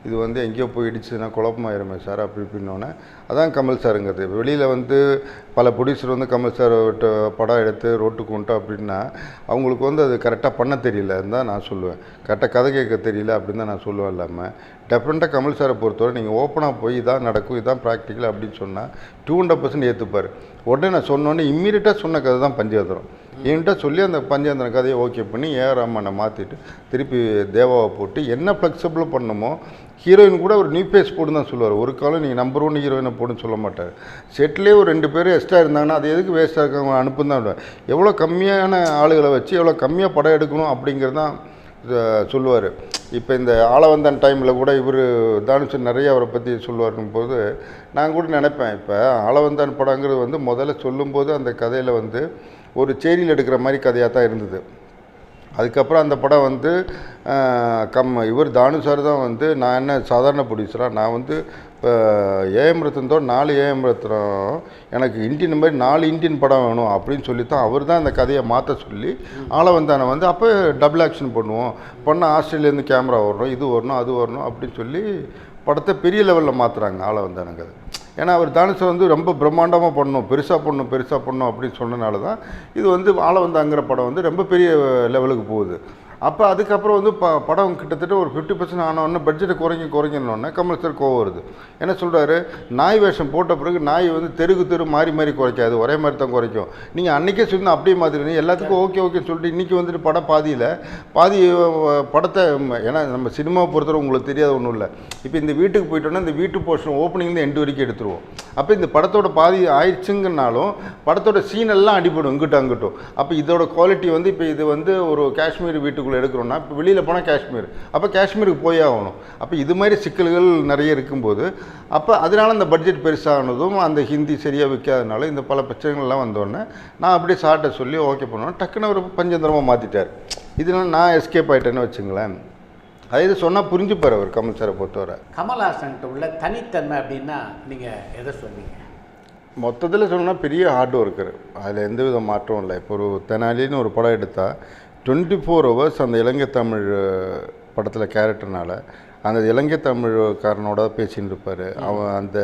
இது வந்து எங்கேயோ போய் இடிச்சுன்னா குழப்பமாயிருமே சார் அப்படி இப்படின்னோடனே அதான் கமல் சாருங்கிறது. வெளியில் வந்து பல ப்ரொடியூசர் வந்து கமல் சார் படம் எடுத்து ரோட்டுக்கு கொண்டோம் அப்படின்னா அவங்களுக்கு வந்து அது கரெக்டாக பண்ண தெரியலன்னு தான் நான் சொல்லுவேன், கரெக்டாக கதை கேட்க தெரியல அப்படின்னு தான் நான் சொல்லுவேன். இல்லாமல் டெஃபரெண்ட்டாக கமல் சாரை பொறுத்தவரை நீங்கள் ஓப்பனாக போய் இதான் நடக்கும் இதான் ப்ராக்டிக்கல் அப்படின்னு சொன்னால் 200% ஏற்றுப்பார். உடனே நான் சொன்னோன்னே இம்மீடியட்டாக சொன்ன கதை தான் பஞ்சதந்திரம். என்கிட்ட சொல்லி அந்த பஞ்சதந்திரம் கதையை ஓகே பண்ணி ஏஆர் ரஹ்மானை மாற்றிட்டு திருப்பி தேவாவை போட்டு என்ன ஃப்ளெக்சிபிளாக பண்ணணுமோ, ஹீரோயின் கூட ஒரு நியூ பேஸ் போட்டு தான் சொல்லுவார். ஒரு காலம் நீங்கள் நம்பர் 1 ஹீரோயினை போட்டுன்னு சொல்ல மாட்டார். செட்லேயே ஒரு 2 பேர் எக்ஸ்ட்ரா இருந்தாங்கன்னா அது எதுக்கு வேஸ்ட்டாக இருக்கவங்க அனுப்புன்னு தான். எவ்வளோ கம்மியான ஆளுகளை வச்சு எவ்வளோ கம்மியாக படம் எடுக்கணும் அப்படிங்கிறது தான் சொல்லுவார். இப்போ இந்த ஆளவந்தான் டைமில் கூட இவர் தானுஷ் நிறைய அவரை பற்றி சொல்லுவாருக்கும் போது நான் கூட நினைப்பேன், இப்போ ஆளவந்தான் படங்கிறது வந்து முதல்ல சொல்லும்போது அந்த கதையில் வந்து ஒரு சேரியில் எடுக்கிற மாதிரி கதையாக தான் இருந்தது. அதுக்கப்புறம் அந்த படம் வந்து இவர் தானு சார் தான் வந்து, நான் என்ன சாதாரண ப்ரொடியூசராக, நான் வந்து இப்போ ஏஎம் ரத்தனத்தோட 4 ஏஎம் ரத்னம், எனக்கு இந்தியன் மாதிரி 4 இந்தியன் படம் வேணும் அப்படின்னு சொல்லி தான் அவர் தான் அந்த கதையை மாற்ற சொல்லி ஆளவந்தானை வந்து அப்போ டபுள் ஆக்ஷன் பண்ணுவோம், ஆஸ்திரேலியாலேருந்து கேமரா வரணும், இது வரணும், அது வரணும் அப்படின்னு சொல்லி படத்தை பெரிய லெவலில் மாற்றுறாங்க ஆளவந்தானுங்க. அது ஏன்னா அவர் தானுசை வந்து ரொம்ப பிரம்மாண்டமாக பண்ணணும், பெருசாக பண்ணணும் அப்படின்னு சொன்னனால தான் இது வந்து ஆளவந்தாங்கிற படம் வந்து ரொம்ப பெரிய லெவலுக்கு போகுது. அப்போ அதுக்கப்புறம் வந்து படம் கிட்டத்தட்ட ஒரு 50% ஆனோடனே பட்ஜெட்டை குறைங்கன்னொடனே கமல் சார் கோவம் வருது. என்ன சொல்கிறாரு, நாய் வேஷம் போட்ட பிறகு நாய் வந்து தெரு மாறி குறைக்காது, ஒரே மாதிரி தான் குறைக்கும். நீங்கள் அன்றைக்கே சொல்லி அப்படியே மாதிரி எல்லாத்துக்கும் ஓகேன்னு சொல்லிட்டு இன்றைக்கி வந்துட்டு படம் பாதி படத்தை, ஏன்னா நம்ம சினிமாவை பொறுத்தவரை உங்களுக்கு தெரியாத ஒன்றும் இல்லை. இப்போ இந்த வீட்டுக்கு போயிட்டோன்னா இந்த வீட்டு போர்ஷன் ஓப்பனிங்லேருந்து எண்டு வரைக்கும் எடுத்துருவோம். அப்போ இந்த படத்தோட பாதி ஆயிடுச்சுங்கனாலும் படத்தோட சீனெல்லாம் அடிபடும் அங்கிட்டும். அப்போ இதோட குவாலிட்டி வந்து இப்போ இது வந்து ஒரு காஷ்மீர் வீட்டுக்குள்ளே எடுக்கிறோன்னா இப்போ வெளியில் போனால் காஷ்மீர், அப்போ காஷ்மீருக்கு போயே ஆகணும். அப்போ இது மாதிரி சிக்கல்கள் நிறைய இருக்கும்போது அப்போ அதனால இந்த பட்ஜெட் பெருசானதும் அந்த ஹிந்தி சரியாக விற்காதனால இந்த பல பிரச்சனைகள்லாம் வந்தோடனே நான் அப்படியே சார்ட்டை சொல்லி ஓகே பண்ணுவேன். டக்குன்னு ஒரு பஞ்சந்திரமாக மாற்றிட்டார். இதனால் நான் எஸ்கேப் ஆகிட்டேன்னு வச்சுங்களேன். அது சொன்னால் புரிஞ்சுப்பார் அவர் கமல் சாரை பொறுத்தவரை. கமல்ஹாசன்கிட்ட உள்ள தனித்தன்மை அப்படின்னா நீங்கள் எதை சொல்வீங்க? மொத்தத்தில் சொன்னால் பெரிய ஹார்ட் ஒர்க்கர், அதில் எந்த வித மாற்றம் இல்லை. இப்போ ஒரு தெனாலின்னு ஒரு படம் எடுத்தால் 24 hours அந்த இலங்கை தமிழ் படத்தில் கேரக்டர்னால அந்த இலங்கை தமிழ்காரனோட பேசின்னு இருப்பார். அவன் அந்த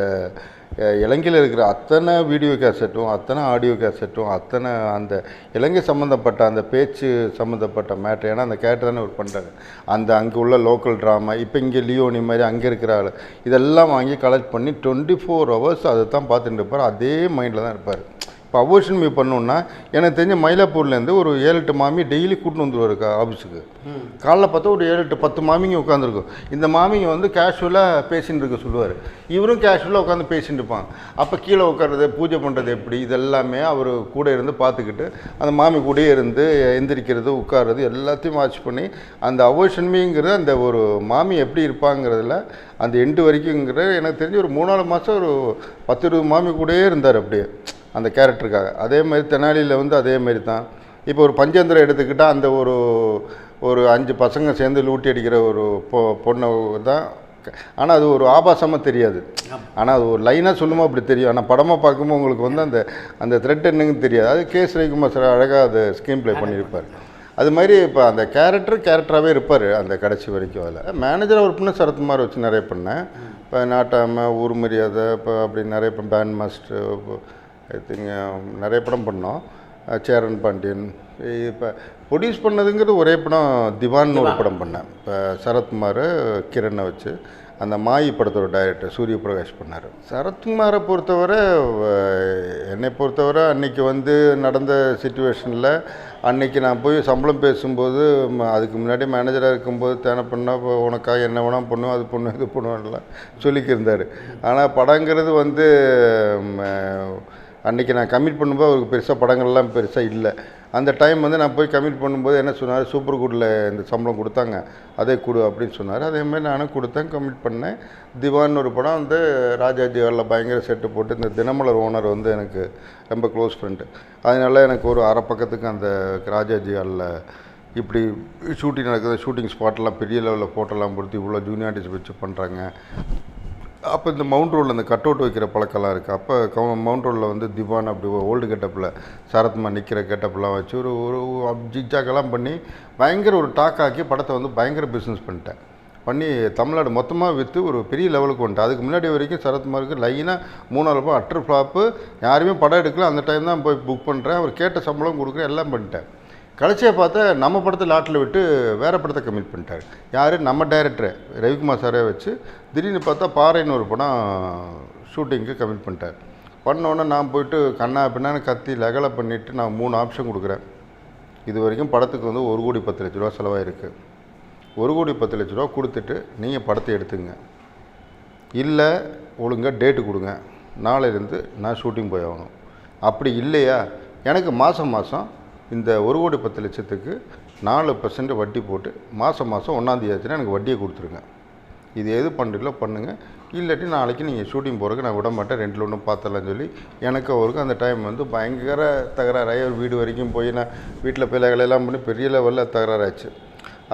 இலங்கையில் இருக்கிற அத்தனை வீடியோ கேசட்டும், அத்தனை ஆடியோ கேசட்டும், அத்தனை அந்த இலங்கை சம்மந்தப்பட்ட அந்த பேச்சு சம்மந்தப்பட்ட மேட்ரு, ஏன்னா அந்த கேரக்டர் தானே அவர் பண்ணுறாரு. அந்த அங்கே உள்ள லோக்கல் ட்ராமா, இப்போ இங்கே லியோனி மாதிரி அங்கே இருக்கிற ஆள், இதெல்லாம் வாங்கி கலெக்ட் பண்ணி 24 hours அதை தான் பார்த்துட்டு இருப்பார். அதே மைண்டில் தான் இருப்பார். இப்போ அவோஷன் மீ பண்ணோன்னா எனக்கு தெரிஞ்ச மயிலாப்பூர்லேருந்து ஒரு 7-8 மாமி டெய்லி கூட்டின்னு வந்துடுவார் ஆஃபீஸுக்கு. காலைல பார்த்தா ஒரு 7-8-10 மாமிங்க உட்காந்துருக்கும். இந்த மாமிங்க வந்து கேஷுவலாக பேசின்னு இருக்க சொல்லுவார், இவரும் கேஷுவலாக உட்காந்து பேசின்னு இருப்பாங்க. அப்போ கீழே உட்கார்றது, பூஜை பண்ணுறது எப்படி, இதெல்லாமே அவர் கூட இருந்து பார்த்துக்கிட்டு அந்த மாமி கூடயே இருந்து எந்திரிக்கிறது, உட்கார்றது எல்லாத்தையும் வாட்ச் பண்ணி அந்த அவோஷன் மீங்கிறது அந்த ஒரு மாமி எப்படி இருப்பாங்கிறதுல அந்த எண்டு வரைக்குங்கிற எனக்கு தெரிஞ்சு ஒரு 3-4 மாதம் ஒரு 10-20 மாமி கூடயே இருந்தார் அப்படியே அந்த கேரக்டருக்காக. அதே மாதிரி தெனாலியில் வந்து அதே மாதிரி தான். இப்போ ஒரு பஞ்சந்திரம் எடுத்துக்கிட்டால் அந்த ஒரு 5 பசங்க சேர்ந்து லூட்டி அடிக்கிற ஒரு பொண்ணை தான். ஆனால் அது ஒரு ஆபாசமாக தெரியாது, ஆனால் அது ஒரு லைனாக சொல்லுமோ அப்படி தெரியும். ஆனால் படமாக பார்க்கும்போது உங்களுக்கு வந்து அந்த த்ரெட் என்னங்கன்னு தெரியாது. அது கே. ரவிக்குமார் சார் அழகாக அதை ஸ்க்ரீன் ப்ளே பண்ணியிருப்பார். அது மாதிரி இப்போ அந்த கேரக்டராகவே இருப்பார் அந்த கடைசி வரைக்கும். அதில் மேனேஜர் ஒரு பொண்ணு சரத்குமார் வச்சு நிறைய பண்ணேன். இப்போ நாட்டாமல், ஊர் மரியாதை, இப்போ அப்படி நிறைய பேண்ட் மாஸ்டர், ஐ திங்க் நிறைய படம் பண்ணோம். சேரன் பாண்டியன். இப்போ ப்ரொடியூஸ் பண்ணதுங்கிறது ஒரே படம் திவான்னு ஒரு படம் பண்ணேன். இப்போ சரத்குமார் கிரனை வச்சு அந்த மாயி படத்தோட டைரக்டர் சூரிய பிரகாஷ் பண்ணார். சரத்குமாரை பொறுத்தவரை, என்னை பொறுத்தவரை அன்றைக்கி வந்து நடந்த சிச்சுவேஷனில் அன்றைக்கி நான் போய் சம்பளம் பேசும்போது, அதுக்கு முன்னாடி மேனேஜராக இருக்கும்போது தேனை பண்ணால் உனக்காக என்ன வேணால் பண்ணுவோம், அது பண்ணுவோம், இது பண்ணுவோம்லாம் சொல்லிக்கிருந்தார். ஆனால் படங்கிறது வந்து அன்றைக்கி நான் கமிட் பண்ணும்போது அவருக்கு பெருசாக படங்கள்லாம் பெருசாக இல்லை. அந்த டைம் வந்து நான் போய் கமிட் பண்ணும்போது என்ன சொன்னார், சூப்பர் குட்டில் இந்த சம்பளம் கொடுத்தாங்க, அதே கொடு அப்படின்னு சொன்னார். அதேமாதிரி நானும் கொடுத்தேன், கமிட் பண்ணேன். திவான்னு ஒரு படம் வந்து ராஜாஜி ஹாலில் பயங்கர செட்டு போட்டு, இந்த தினமலர் ஓனர் வந்து எனக்கு ரொம்ப க்ளோஸ் ஃப்ரெண்டு. அதனால எனக்கு ஒரு அரை பக்கத்துக்கு அந்த ராஜாஜி ஹாலில் இப்படி ஷூட்டிங் நடக்குது, ஷூட்டிங் ஸ்பாட்லாம் பெரிய லெவலில் ஃபோட்டோலாம் பொறுத்து இவ்வளோ ஜூனியர் ஆர்டிஸ்ட் வச்சு பண்ணுறாங்க. அப்போ இந்த மவுண்ட் ரோடில் இந்த கட் அவுட் வைக்கிற பழக்கம்லாம் இருக்குது. அப்போ மவுண்ட் ரோடில் வந்து திவான் அப்படி ஓல்டு கெட்டப்பில் சரத்குமார் நிற்கிற கெட்டப்லாம் வச்சு ஒரு ஜிக்ஜாக்கெல்லாம் பண்ணி பயங்கர ஒரு டாக் ஆக்கி படத்தை வந்து பயங்கர பிஸ்னஸ் பண்ணி தமிழ்நாடு மொத்தமாக விற்று ஒரு பெரிய லெவலுக்கு வந்துட்டு. அதுக்கு முன்னாடி வரைக்கும் சரத்குமாருக்கு லைனாக 3-4 ரூபாய் அட்டர் ஃப்ளாப்பு, யாருமே படம் எடுக்கல. அந்த டைம் தான் போய் புக் பண்ணுறேன், அவர் கேட்ட சம்பளம் கொடுக்குறேன், எல்லாம் பண்ணிட்டேன். கடைசியாக பார்த்தா நம்ம படத்தை லாட்டில் விட்டு வேறு படத்தை கமிட் பண்ணிட்டார். யார், நம்ம டைரக்டர் ரவிக்குமார் சாரே வச்சு. திடீர்னு பார்த்தா பாறைன்னு ஒரு படம் ஷூட்டிங்க்கு கமிட் பண்ணிட்டார். பண்ணோன்னே நான் போயிட்டு கண்ணா பின்னான்னு கத்தி லகலை பண்ணிவிட்டு நான் 3 ஆப்ஷன் கொடுக்குறேன். இது வரைக்கும் படத்துக்கு வந்து 1,10,00,000 ரூபா செலவாயிருக்கு. 1,10,00,000 ரூபா கொடுத்துட்டு நீங்கள் படத்தை எடுத்துங்க, இல்லை ஒழுங்காக டேட்டு கொடுங்க, நாளையிலேருந்து நான் ஷூட்டிங் போய் ஆகணும். அப்படி இல்லையா எனக்கு மாதம் இந்த 1,10,00,000க்கு 4% வட்டி போட்டு மாதம் 1ஆம் தேதி ஆச்சுன்னா எனக்கு வட்டியை கொடுத்துருங்க. இது எது பண்ணுறீங்களோ பண்ணுங்கள், இல்லாட்டி நாளைக்கு நீங்கள் ஷூட்டிங் போகிறதுக்கு நான் விட மாட்டேன், 2ல் 1 பார்த்துடலான்னு சொல்லி எனக்கு அவருக்கு அந்த டைம் வந்து பயங்கர தகராறாகி ஒரு வீடு வரைக்கும் போய் நான் வீட்டில் பிள்ளைகளெல்லாம் பண்ணி பெரிய லெவலில் தகராறாச்சு.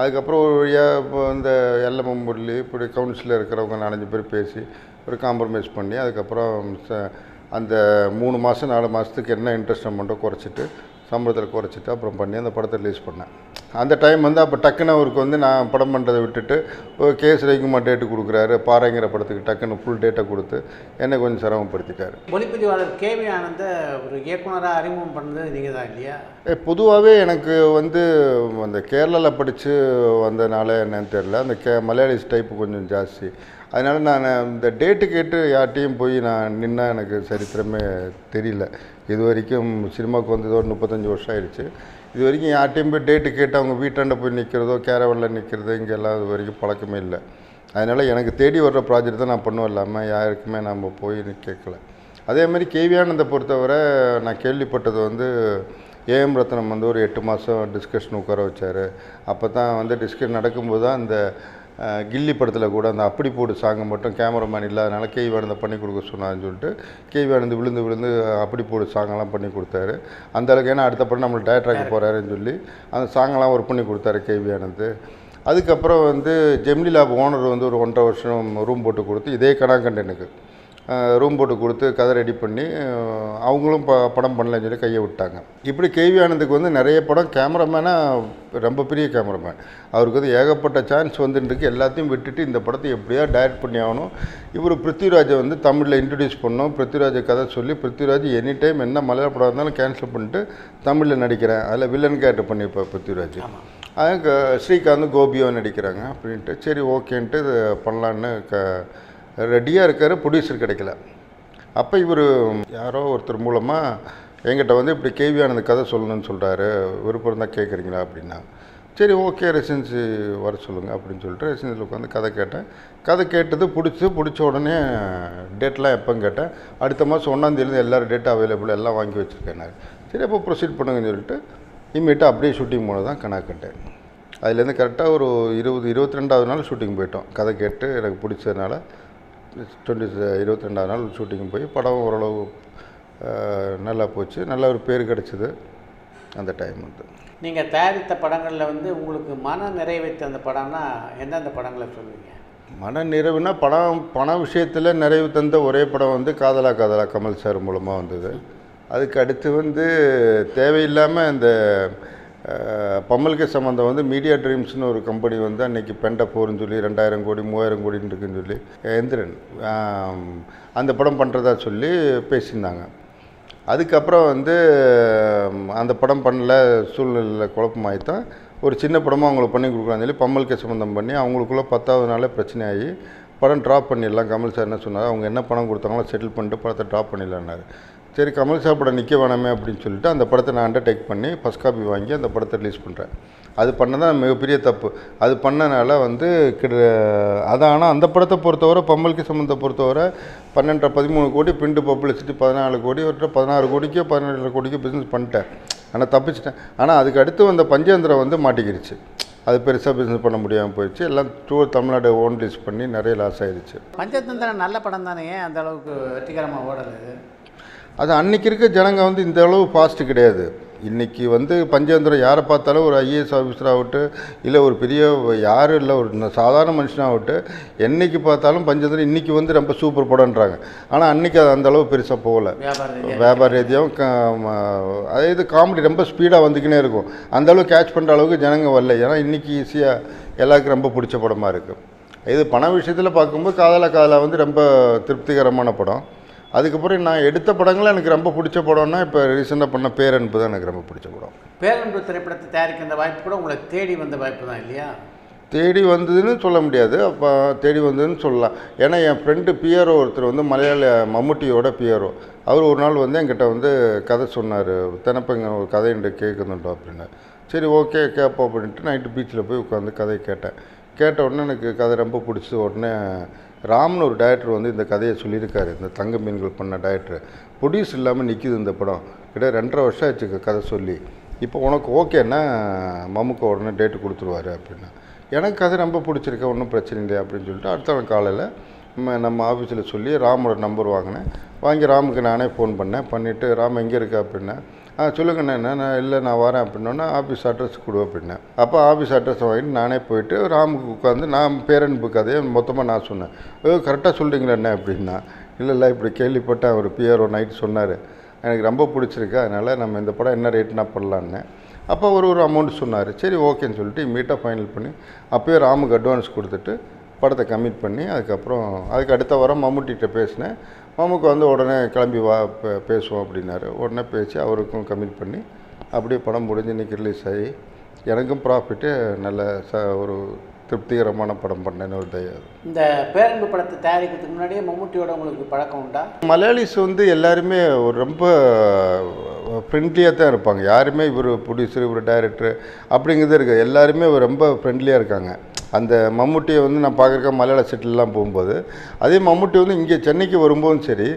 அதுக்கப்புறம் ஒரு வழியாக இப்போ இந்த எல்எம்எம் முரளி இப்படி கவுன்சிலில் இருக்கிறவங்க 4-5 பேர் பேசி ஒரு காம்ப்ரமைஸ் பண்ணி அதுக்கப்புறம் அந்த 3 மாதம் 4 மாதத்துக்கு என்ன இன்ட்ரெஸ்ட் அமௌண்ட்டோ குறைச்சிட்டு சம்பளத்தில் குறைச்சிட்டு அப்புறம் பண்ணி அந்த படத்தை ரிலீஸ் பண்ணேன். அந்த டைம் வந்து அப்போ டக்குன்னு அவருக்கு வந்து நான் படம் பண்ணுறதை விட்டுட்டு கேஸ் ரவிக்குமார் டேட்டு கொடுக்குறாரு, பாறைங்கிற படத்துக்கு டக்குன்னு ஃபுல் டேட்டை கொடுத்து என்னை கொஞ்சம் சிரமப்படுத்திட்டார். ஒளிப்பதிவாளர் கேவி ஆனந்த ஒரு இயக்குனராக அறிமுகம் பண்ணது நீங்கள் தான் இல்லையா? பொதுவாகவே எனக்கு வந்து அந்த கேரளாவில் படித்து வந்தனால என்னன்னு தெரில, அந்த மலையாளிஸ் டைப்பு கொஞ்சம் ஜாஸ்தி. அதனால் நான் இந்த டேட்டு கேட்டு யார்ட்டையும் போய் நான் நின்னா எனக்கு சரித்திரமே தெரியல. இது வரைக்கும் சினிமாவுக்கு வந்தது ஒரு 35 வருஷம் ஆயிடுச்சு. இது வரைக்கும் யார்ட்டையும் போய் டேட்டு கேட்டு அவங்க வீட்டாண்ட போய் நிற்கிறதோ கேரவனில் நிற்கிறதோ இங்கெல்லாம் இது வரைக்கும் பழக்கமே இல்லை. அதனால் எனக்கு தேடி வர்ற ப்ராஜெக்ட் தான் நான் பண்ணுவேன், இல்லாமல் யாருக்குமே நம்ம போய் கேட்கல. அதேமாதிரி கேவி ஆனந்தை பொறுத்தவரை நான் கேள்விப்பட்டது வந்து ஏஎம் ரத்னம் வந்து ஒரு 8 மாதம் டிஸ்கஷன் உட்கார வச்சார். அப்போ தான் வந்து டிஸ்கஷன் நடக்கும்போது தான் அந்த கில்லி படத்தில் கூட அந்த அப்படி போடு சாங்கை மட்டும் கேமராமேன் இல்லாதனால கேவி ஆனந்தை பண்ணி கொடுக்க சொன்னான்னு சொல்லிட்டு கேவி ஆனந்த் விழுந்து அப்படி போடு சாங்கெல்லாம் பண்ணி கொடுத்தாரு. அந்த அளவுக்கு ஏன்னா அடுத்த படம் நம்மளுக்கு டேரக்டராக போகிறாருன்னு சொல்லி அந்த சாங்கெல்லாம் ஒர்க் பண்ணி கொடுத்தாரு கேவி ஆனந்த். அதுக்கப்புறம் வந்து ஜெமினி லேப் ஓனர் வந்து ஒரு 1.5 வருஷம் ரூம் போட்டு கொடுத்து இதே கனாகண்டனுக்கு ரூம் போட்டு கொடுத்து கதை ரெடி பண்ணி அவங்களும் படம் பண்ணலன்னு சொல்லி கையை விட்டாங்க. இப்படி கேவி ஆனந்துக்கு வந்து நிறைய படம் கேமராமேனாக ரொம்ப பெரிய கேமராமேன், அவருக்கு வந்து ஏகப்பட்ட சான்ஸ் வந்துட்டுருக்கு. எல்லாத்தையும் விட்டுட்டு இந்த படத்தை எப்படியா டைரக்ட் பண்ணி ஆகணும். இவர் பிருத்திவிராஜை வந்து தமிழில் இன்ட்ரடியூஸ் பண்ணோம். பிருத்திவிராஜை கதை சொல்லி பிருத்திவிராஜ் எனி டைம் என்ன மலையாள படம் இருந்தாலும் கேன்சல் பண்ணிட்டு தமிழில் நடிக்கிறேன், அதில் வில்லன் கேரக்டர் பண்ணியிருப்பார் பிருத்திவிராஜ். அதுக்கு ஸ்ரீகாந்த் கோபியோ நடிக்கிறாங்க அப்படின்ட்டு சரி ஓகேன்ட்டு இது பண்ணலான்னு ரெடியாக இருக்கார். ப்ரொடியூசர் கிடைக்கல. அப்போ இவர் யாரோ ஒருத்தர் மூலமாக என்கிட்ட வந்து இப்படி கேவி ஆனந்த கதை சொல்லணும்னு சொல்கிறாரு, விருப்பம் தான் கேட்குறீங்களா அப்படின்னா சரி ஓகே ரெசிடென்சி வர சொல்லுங்கள் அப்படின்னு சொல்லிட்டு ரெசிடென்சியில் உட்காந்து கதை கேட்டேன். கதை கேட்டது பிடிச்ச உடனே டேட்லாம் எப்போன்னு கேட்டேன். அடுத்த மாதம் 1ஆம் எல்லோரும் டேட் அவைலபிள் எல்லாம் வாங்கி வச்சுருக்கேன். சரி அப்போ ப்ரொசீட் பண்ணுங்கன்னு சொல்லிட்டு இம்மீடியட்டாக அப்படியே ஷூட்டிங் போனது தான் கனாகண்டன். அதுலேருந்து கரெக்டாக ஒரு 22ஆவது நாள் ஷூட்டிங் போயிட்டோம். கதை கேட்டு எனக்கு பிடிச்சதுனால 22ஆவது நாள் ஷூட்டிங் போய் படம் ஓரளவு நல்லா போச்சு, நல்ல ஒரு பேர் கிடச்சிது. அந்த டைம் வந்து நீங்கள் தயாரித்த படங்களில் வந்து உங்களுக்கு மன நிறைவேற்ற அந்த படம்னா எந்தெந்த படங்களை சொல்லுவீங்க? மன நிறைவுனா பண விஷயத்தில் நிறைவு தந்த ஒரே படம் வந்து காதலா கமல் சார் மூலமாக வந்தது. அதுக்கு அடுத்து வந்து தேவையில்லாமல் இந்த பம்மலுக்கு சம்மந்தம் வந்து மீடியா ட்ரீம்ஸ்னு ஒரு கம்பெனி வந்து அன்றைக்கி பெண்டை போர்னு சொல்லி 2000 கோடி 3000 கோடின்னு இருக்குன்னு சொல்லி எந்திரன் அந்த படம் பண்ணுறதா சொல்லி பேசியிருந்தாங்க. அதுக்கப்புறம் வந்து அந்த படம் பண்ணல, சூழ்நிலையில் குழப்பமாயித்தான் ஒரு சின்ன படமாக அவங்களுக்கு பண்ணி கொடுக்கலான்னு சொல்லி பம்மலுக்கு சம்மந்தம் பண்ணி அவங்களுக்குள்ளே 10ஆவது நாளே பிரச்சனையாகி படம் ட்ராப் பண்ணிடலாம். கமல் சார் என்ன சொன்னார், அவங்க என்ன பணம் கொடுத்தாங்களோ செட்டில் பண்ணிட்டு படத்தை ட்ராப் பண்ணிடலான்னாரு. சரி கமல் சார் படம் நிற்க வேணாமே அப்படின்னு சொல்லிட்டு அந்த படத்தை நான் அண்டர்டேக் பண்ணி ஃபஸ்ட் காப்பி வாங்கி அந்த படத்தை ரிலீஸ் பண்ணுறேன். அது பண்ணதான் மிகப்பெரிய தப்பு. அது பண்ணனால வந்து அது ஆனால் அந்த படத்தை பொறுத்தவரை பம்மலுக்கு சம்மந்தத்தை பொறுத்தவரை 13 கோடி பிண்டு பப்ளிசிட்டி 14 கோடி ஒரு 16 கோடிக்கோ 17 கோடிக்கோ பிஸ்னஸ் பண்ணிட்டேன். ஆனால் தப்பிச்சிட்டேன். ஆனால் அதுக்கு அடுத்து வந்த பஞ்சேந்திரம் வந்து மாட்டிக்கிடுச்சு. அது பெருசாக பிஸ்னஸ் பண்ண முடியாமல் போயிடுச்சு. எல்லாம் டூர் தமிழ்நாடு ஓன் ரிலீஸ் பண்ணி நிறைய லாஸ் ஆகிடுச்சு. பஞ்சதந்திரம் நல்ல படம் தானே, அந்த அளவுக்கு வெற்றிகரமாக ஓடலை. அது அன்றைக்கி இருக்க ஜனங்க வந்து இந்த அளவு ஃபாஸ்ட்டு கிடையாது. இன்றைக்கி வந்து பஞ்சேந்திரம் யாரை பார்த்தாலும் ஒரு ஐஏஎஸ் ஆஃபீஸராகட்டு இல்லை ஒரு பெரிய யாரும் இல்லை ஒரு சாதாரண மனுஷனாகட்டு என்றைக்கு பார்த்தாலும் பஞ்சேந்திரம் இன்றைக்கி வந்து ரொம்ப சூப்பர் படம்ன்றாங்க. ஆனால் அன்றைக்கி அது அந்தளவு பெருசாக போகலை. வியாபார ரீதியாகவும் அதே இது காமெடி ரொம்ப ஸ்பீடாக வந்துக்கினே இருக்கும். அந்தளவு கேட்ச் பண்ணுற அளவுக்கு ஜனங்க வரல. ஏன்னா இன்றைக்கி ஈஸியாக எல்லாருக்கும் ரொம்ப பிடிச்ச படமாக இருக்குது. இது பண விஷயத்தில் பார்க்கும்போது காதலா வந்து ரொம்ப திருப்திகரமான படம். அதுக்கப்புறம் நான் எடுத்த படங்கள் எனக்கு ரொம்ப பிடிச்ச படம்னா இப்போ ரீசெண்டாக பண்ண பேரன்பு தான் எனக்கு ரொம்ப பிடிச்ச படம். பேரன்பு திரைப்படத்தை தயாரிக்கிற வாய்ப்பு கூட உங்களுக்கு தேடி வந்த வாய்ப்பு தான் இல்லையா? தேடி வந்ததுன்னு சொல்ல முடியாது, அப்போ தேடி வந்ததுன்னு சொல்லலாம். ஏன்னா என் ஃப்ரெண்டு பிஆர்ஓ ஒருத்தர் வந்து மலையாள மம்முட்டியோட பிஆர்ஓ, அவர் ஒரு நாள் வந்து என்கிட்ட வந்து கதை சொன்னார், தினப்பங்க ஒரு கதை என்கிட்ட கேட்குதுண்டோ அப்படின்னா. சரி ஓகே கேட்போம் அப்படின்ட்டு நைட்டு பீச்சில் போய் உட்காந்து கதை கேட்ட உடனே எனக்கு கதை ரொம்ப பிடிச்சது. உடனே ராம்னு ஒரு டைரக்டர் வந்து இந்த கதையை சொல்லியிருக்காரு, இந்த தங்க மீன்கள் பண்ண டைரக்டர். ப்ரொடியூஸ் இல்லாமல் நிற்கிது இந்த படம், கிட்ட 2.5 வருஷம் ஆச்சு கதை சொல்லி. இப்போ உனக்கு ஓகேன்னா மம்முக்கு உடனே டேட்டு கொடுத்துருவாரு அப்படின்னா. எனக்கு அது ரொம்ப பிடிச்சிருக்கு, ஒன்றும் பிரச்சனை இல்லை அப்படின்னு சொல்லிட்டு அடுத்த நாள் காலையில் நம்ம ஆஃபீஸில் சொல்லி ராமோட நம்பர் வாங்கினேன். வாங்கி ராமுக்கு நானே ஃபோன் பண்ணிவிட்டு ராம் எங்கே இருக்கா அப்படின்னேன். சொல்லுங்கண்ணே, நான் இல்லை நான் வரேன் அப்படின்னோன்னா ஆஃபீஸ் அட்ரஸ் கொடு அப்படின்னேன். அப்போ ஆஃபீஸ் அட்ரஸை வாங்கிட்டு நானே போயிட்டு ராமுக்கு உட்காந்து நான் பேரன்பு கதையை மொத்தமாக நான் சொன்னேன். கரெக்டாக சொல்கிறீங்களே அப்படின்னா, இல்லை இப்படி கேள்விப்பட்டேன், அவர் பிஆர்ஓ நைட் சொன்னார், எனக்கு ரொம்ப பிடிச்சிருக்கு, அதனால் நம்ம இந்த படம் என்ன ரேட்னா பண்ணலான்னு. அப்போ ஒரு அமௌண்ட் சொன்னார். சரி ஓகேன்னு சொல்லிட்டு இம்மீடியட்டாக ஃபைனல் பண்ணி அப்போயே ராமுக்கு அட்வான்ஸ் கொடுத்துட்டு படத்தை கமிட் பண்ணி அதுக்கப்புறம் அதுக்கு அடுத்த வாரம் மம்முட்டிகிட்ட பேசினேன். மாமுக்கு வந்து உடனே கிளம்பி வா பேசுவோம் அப்படின்னாரு. உடனே பேசி அவருக்கும் கமிட் பண்ணி அப்படியே படம் முடிஞ்சு இன்றைக்கி ரிலீஸ் ஆகி எனக்கும் ப்ராஃபிட்டு நல்ல ஒரு திருப்திகரமான படம் பண்ணேன்னு ஒரு தயார். இந்த பேரன்பு படத்தை தயாரிக்கிறதுக்கு முன்னாடியே மம்முட்டியோட உங்களுக்கு பழக்கம் உண்டா? மலையாளிஸ் வந்து எல்லாருமே ஒரு ரொம்ப ஃப்ரெண்ட்லியாக தான் இருப்பாங்க. யாருமே இவர் ப்ரொடியூசர் இவர் டைரக்டர் அப்படிங்கிறது இருக்குது, எல்லாருமே ரொம்ப ஃப்ரெண்ட்லியாக இருக்காங்க. அந்த மம்முட்டியை வந்து நான் பார்க்குறக்க மலையாள செட்டிலெலாம் போகும்போது, அதே மம்முட்டி வந்து இங்கே சென்னைக்கு வரும்போதும் சரி,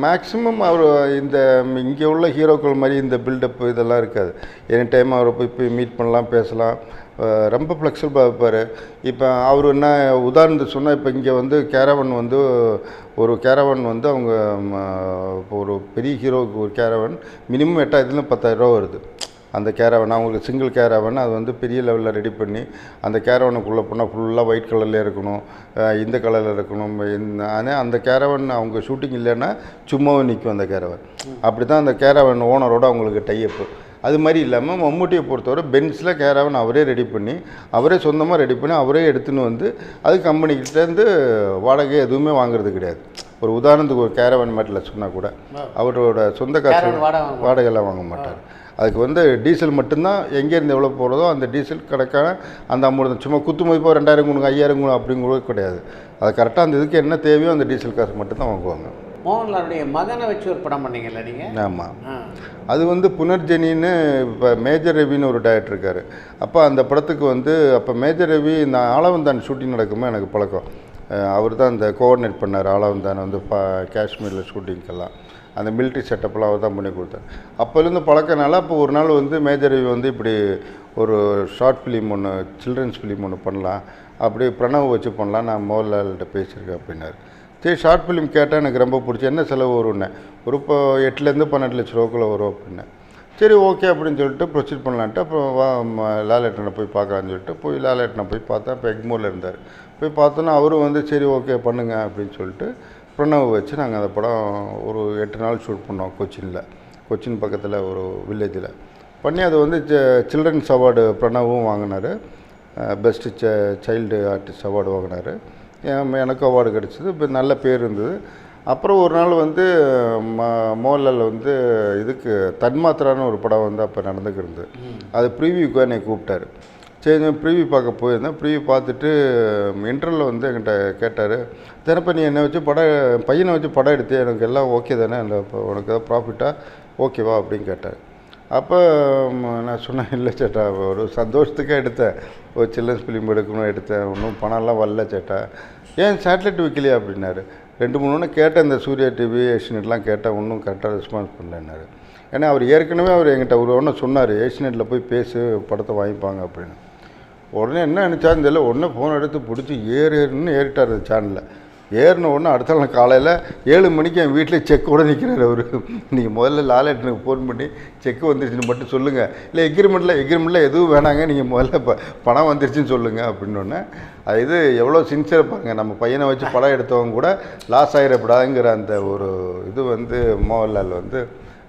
மேக்ஸிமம் அவர் இந்த இங்கே உள்ள ஹீரோக்கள் மாதிரி இந்த பில்டப் இதெல்லாம் இருக்காது. எனி டைம் அவரை போய் மீட் பண்ணலாம், பேசலாம், ரொம்ப ஃப்ளெக்சிபிளாக இருப்பார். இப்போ அவர் என்ன உதாரணத்துக்கு சொன்னால், இப்போ இங்கே வந்து கேரவன் வந்து அவங்க ஒரு பெரிய ஹீரோவுக்கு ஒரு கேரவன் மினிமம் 8,000 10,000 வருது. அந்த கேரவன் அவங்களுக்கு சிங்கிள் கேரவன், அது வந்து பெரிய லெவலில் ரெடி பண்ணி அந்த கேரவனுக்குள்ளே போனால் ஃபுல்லாக ஒயிட் கலர்லேயே இருக்கணும், இந்த கலரில் இருக்கணும். ஆனால் அந்த கேரவன் அவங்க ஷூட்டிங் இல்லைன்னா சும்மாவும் நிற்கும் அந்த கேரவன். அப்படி தான் அந்த கேரவன் ஓனரோட அவங்களுக்கு டைஅப்பு. அது மாதிரி இல்லாமல் மம்முட்டியை பொறுத்தவரை பென்ஸில் கேரவன் அவரே ரெடி பண்ணி அவரே சொந்தமாக ரெடி பண்ணி அவரே எடுத்துன்னு வந்து அது கம்பெனிக்கிட்டேருந்து வாடகை எதுவுமே வாங்குறது கிடையாது. ஒரு உதாரணத்துக்கு ஒரு கேரவன் மேட்டில் சொன்னால் கூட அவரோட சொந்த காசு வாடகையெல்லாம் வாங்க மாட்டார். அதுக்கு வந்து டீசல் மட்டும்தான், எங்கேருந்து எவ்வளோ போகிறதோ அந்த டீசல் கணக்கான அந்த அமௌண்ட் சும்மா குத்து மதிப்பாக 2,000 கொடுங்க 5,000 கொடுங்க அப்படிங்கிறது கிடையாது. அது கரெக்டாக அந்த இதுக்கு என்ன தேவையோ அந்த டீசல் காசு மட்டும்தான் வாங்குவாங்க. மோகன்லாலுடைய மகனை வச்சு ஒரு படம் பண்ணீங்கல்ல நீங்கள்? ஆமாம், அது வந்து புனர்ஜனின்னு இப்போ மேஜர் ரவின்னு ஒரு டைரக்டர் இருக்கார். அப்போ அந்த படத்துக்கு வந்து அப்போ மேஜர் ரவி இந்த ஆளவந்தான் ஷூட்டிங் நடக்கும்போது எனக்கு பழக்கம். அவர் தான் இந்த கோஆர்டினேட் பண்ணார். ஆளவந்தான் வந்து காஷ்மீரில் ஷூட்டிங்க்கெல்லாம் அந்த மிலிட்ரி செட்டப்லாம் அவர் தான் பண்ணி கொடுத்தார். அப்போலேருந்து பழக்கனால அப்போ ஒரு நாள் வந்து மேஜர் ரவி வந்து இப்படி ஒரு ஷார்ட் ஃபிலிம் ஒன்று, சில்ட்ரன்ஸ் ஃபிலிம் ஒன்று பண்ணலாம், அப்படி பிரணவ் வச்சு பண்ணலாம், நான் மோகன்லால்கிட்ட பேசியிருக்கேன் அப்படின்னாரு. சரி ஷார்ட் ஃபிலிம் கேட்டால் எனக்கு ரொம்ப பிடிச்சி, என்ன செலவு வரும்னே, ஒரு இப்போ 8,000 12 லட்ச ரூபாக்குள்ளே வரும் அப்படின்னேன். சரி ஓகே அப்படின்னு சொல்லிட்டு ப்ரொசீட் பண்ணலான்ட்டு அப்புறம் லாலேட்டனை போய் பார்க்கலான்னு சொல்லிட்டு போய் லாலேட்டனை போய் பார்த்தேன். இப்போ எக்மோரில் இருந்தார். போய் பார்த்தோன்னா அவரும் வந்து சரி ஓகே பண்ணுங்க அப்படின்னு சொல்லிட்டு பிரணவ் வச்சு நாங்கள் அந்த படம் ஒரு 8 நாள் ஷூட் பண்ணோம். கொச்சின் பக்கத்தில் ஒரு வில்லேஜில் பண்ணி அது வந்து சில்ட்ரன்ஸ் அவார்டு பிரணவும் வாங்கினார், பெஸ்ட்டு சைல்டு ஆர்டிஸ்ட் அவார்டு வாங்கினார். எனக்கும் அவார்டு கிடச்சிது. இப்போ நல்ல பேர் இருந்தது. அப்புறம் ஒரு நாள் வந்து மோகன்லால் வந்து இதுக்கு தன்மாத்திரான்னு ஒரு படம் வந்து அப்போ நடந்துக்கிருந்து, அது ப்ரீவியூக்கு என்னை கூப்பிட்டாரு. சரி ப்ரீவியூ பார்க்க போயிருந்தேன். ப்ரீவியூ பார்த்துட்டு இன்டர்வியூவில் வந்து என்கிட்ட கேட்டார், தினப்போ நீ என்னை வச்சு பையனை வச்சு படம் எடுத்து எனக்கு எல்லாம் ஓகே தானே, இல்லை இப்போ உனக்கு ஏதாவது ப்ராஃபிட்டாக ஓகேவா அப்படின்னு கேட்டார். அப்போ நான் சொன்னேன், இல்லை சேட்டா ஒரு சந்தோஷத்துக்காக எடுத்தேன், ஒரு சில்ட்ரன்ஸ் ஃபிலிம் எடுக்கணும் எடுத்தேன், ஒன்றும் பணம்லாம் வரல சேட்டா, ஏன் சேட்டலைட் வைக்கலையா அப்படின்னாரு. 2-3 கேட்டேன், இந்த சூர்யா டிவி ஏஷியநெட்லாம் கேட்டேன், ஒன்றும் கரெக்டாக ரெஸ்பான்ஸ் பண்ணலன்னாரு. ஏன்னா அவர் ஏற்கனவே என்கிட்ட ஒன்று சொன்னார், ஏஷியநெட்டில் போய் பேசு படத்தை வாங்கிப்பாங்க அப்படின்னு. உடனே என்ன நினச்சான்னு தெரியல, உடனே ஃபோன் எடுத்து பிடிச்சி ஏறுன்னு ஏறிட்டார் அந்த சேனலில். ஏறின உடனே அடுத்த நாள் காலையில் 7 மணிக்கு என் வீட்டில் செக்கோடு நிற்கிறார் அவர். நீங்கள் முதல்ல லாலேட்டனுக்கு ஃபோன் பண்ணி செக்கு வந்துருச்சுன்னு மட்டும் சொல்லுங்கள், இல்லை எக்ரிமெண்ட்டில் எதுவும் வேணாங்க, நீங்கள் முதல்ல பணம் வந்துருச்சுன்னு சொல்லுங்கள் அப்படின்னோடனே அது இது எவ்வளோ சின்சியராக பாருங்க, நம்ம பையனை வச்சு படம் எடுத்தவங்க கூட லாஸ் ஆகிடப்படாதுங்கிற அந்த ஒரு இது வந்து மோகன்லால் வந்து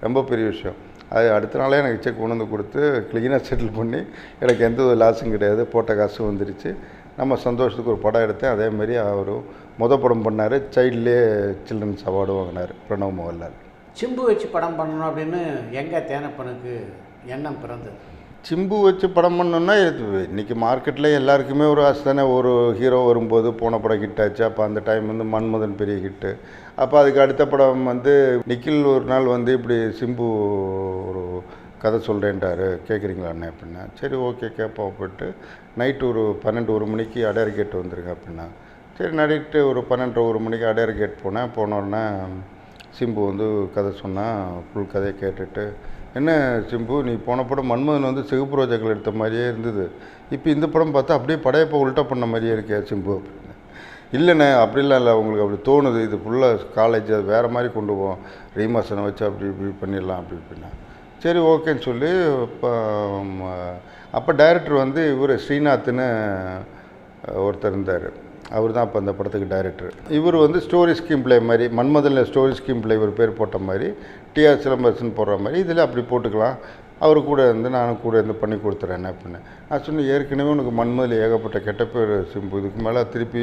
ரொம்ப பெரிய விஷயம். அது அடுத்த நாளே எனக்கு செக் கொண்டு வந்து கொடுத்து க்ளீனாக செட்டில் பண்ணி எனக்கு எந்த ஒரு லாஸும் கிடையாது, போட்ட காசும் வந்துருச்சு. நம்ம சந்தோஷத்துக்கு ஒரு படம் எடுத்தேன். அதேமாரி அவரும் படம் பண்ணார், சைல்ட்லேயே சில்ட்ரன்ஸ் அவார்டு வாங்கினார் பிரணவ் மோகன்லால். சிம்பு வச்சு படம் பண்ணணும் அப்படின்னு எங்கே தேனப்பனுக்கு எண்ணம் பிறந்தது? சிம்பு வச்சு படம் பண்ணோன்னா இன்றைக்கி மார்க்கெட்டில் எல்லாருக்குமே ஒரு ஆசை தானே, ஒரு ஹீரோ வரும்போது போன படம் ஹிட் ஆச்சு. அப்போ அந்த டைம் வந்து மன்மதன் பெரிய ஹிட்டு. அப்போ அதுக்கு அடுத்த படம் வந்து நிக்கில் ஒரு நாள் வந்து இப்படி சிம்பு ஒரு கதை சொல்கிறேன்ட்டாரு, கேட்குறீங்களா அண்ணே அப்படின்னா. சரி ஓகே கேட்போம் அப்படின்ட்டு நைட்டு ஒரு 12-1 மணிக்கு அடையார் கேட் வந்துருங்க அப்படின்னா. சரி நைட்டு ஒரு 12-1 மணிக்கு அடையார் கேட் போனேன். போனோடனே சிம்பு வந்து கதை சொன்னால் ஃபுல் கதையை கேட்டுட்டு என்ன சிம்பு, நீ போன படம் மன்மதன் வந்து சிகப்பு ரோஜாக்கள் எடுத்த மாதிரியே இருந்தது, இப்போ இந்த படம் பார்த்தா அப்படியே படையப்போ உல்ட்டா பண்ண மாதிரியே இருக்கே சிம்பு அப்படின்னு. இல்லைண்ணே அப்படிலாம் இல்லை, உங்களுக்கு அப்படி தோணுது, இது ஃபுல்லாக காலேஜ் அது வேறு மாதிரி கொண்டு போவோம், ரீமாசனை வச்சு அப்படி இப்படி பண்ணிடலாம் அப்படி இப்படின்னா. சரி ஓகேன்னு சொல்லி அப்போ டைரக்டர் வந்து இவர் ஸ்ரீநாத்னு ஒருத்தர் இருந்தார், அவர் தான் அப்போ அந்த படத்துக்கு டைரக்டர். இவர் வந்து ஸ்டோரி ஸ்கீம் பிளே மாதிரி, மன்மதனில் ஸ்டோரி ஸ்கீம் பிளே இவர் பேர் போட்ட மாதிரி, டிஆர் சிலம்பரசன் போடுற மாதிரி இதில் அப்படி போட்டுக்கலாம், அவர் கூட இருந்து நானும் கூட இருந்து பண்ணி கொடுத்துறேன் என்ன அப்படின்னு. நான் சொன்னேன், ஏற்கனவே உனக்கு மன்மதில் ஏகப்பட்ட கெட்ட பேர் சிம்பு, இதுக்கு மேலே திருப்பி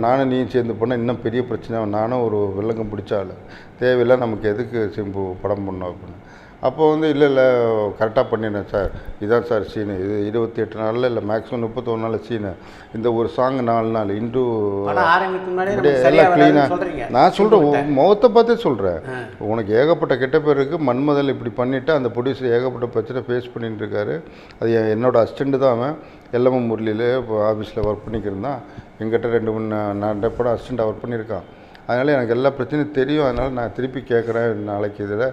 நானும் நீ சேர்ந்து போனால் இன்னும் பெரிய பிரச்சனை, நானும் ஒரு வில்லங்கம் பிடிச்சாலும் தேவையில்லை, நமக்கு எதுக்கு சிம்பு படம் பண்ணோம் அப்படின்னு. அப்போ வந்து இல்லை கரெக்டாக பண்ணிடுறேன் சார், இதுதான் சார் சீனு, இது 28 நாளில் இல்லை மேக்ஸிமம் 31 நாள் சீனு, இந்த ஒரு சாங் 4 நாள் இன்ட்ரூ எல்லாம் க்ளீனாக. நான் சொல்கிறேன், முகத்தை பார்த்தே சொல்கிறேன், உனக்கு ஏகப்பட்ட கெட்ட பேர் இருக்குது, மன்மதல் இப்படி பண்ணிவிட்டு அந்த ப்ரொடியூசர் ஏகப்பட்ட பிரச்சனை ஃபேஸ் பண்ணிட்டு இருக்காரு. அது என்னோடய அசிஸ்டண்ட்டு தான் அவன், எல்லாமே முரளியில் இப்போ ஆஃபீஸில் ஒர்க் பண்ணிக்கிறந்தான், எங்கிட்ட 2 படம் அசிஸ்டண்ட்டாக ஒர்க் பண்ணியிருக்கான். அதனால் எனக்கு எல்லா பிரச்சனையும் தெரியும். அதனால் நான் திருப்பி கேட்குறேன், நாளைக்கு இதில்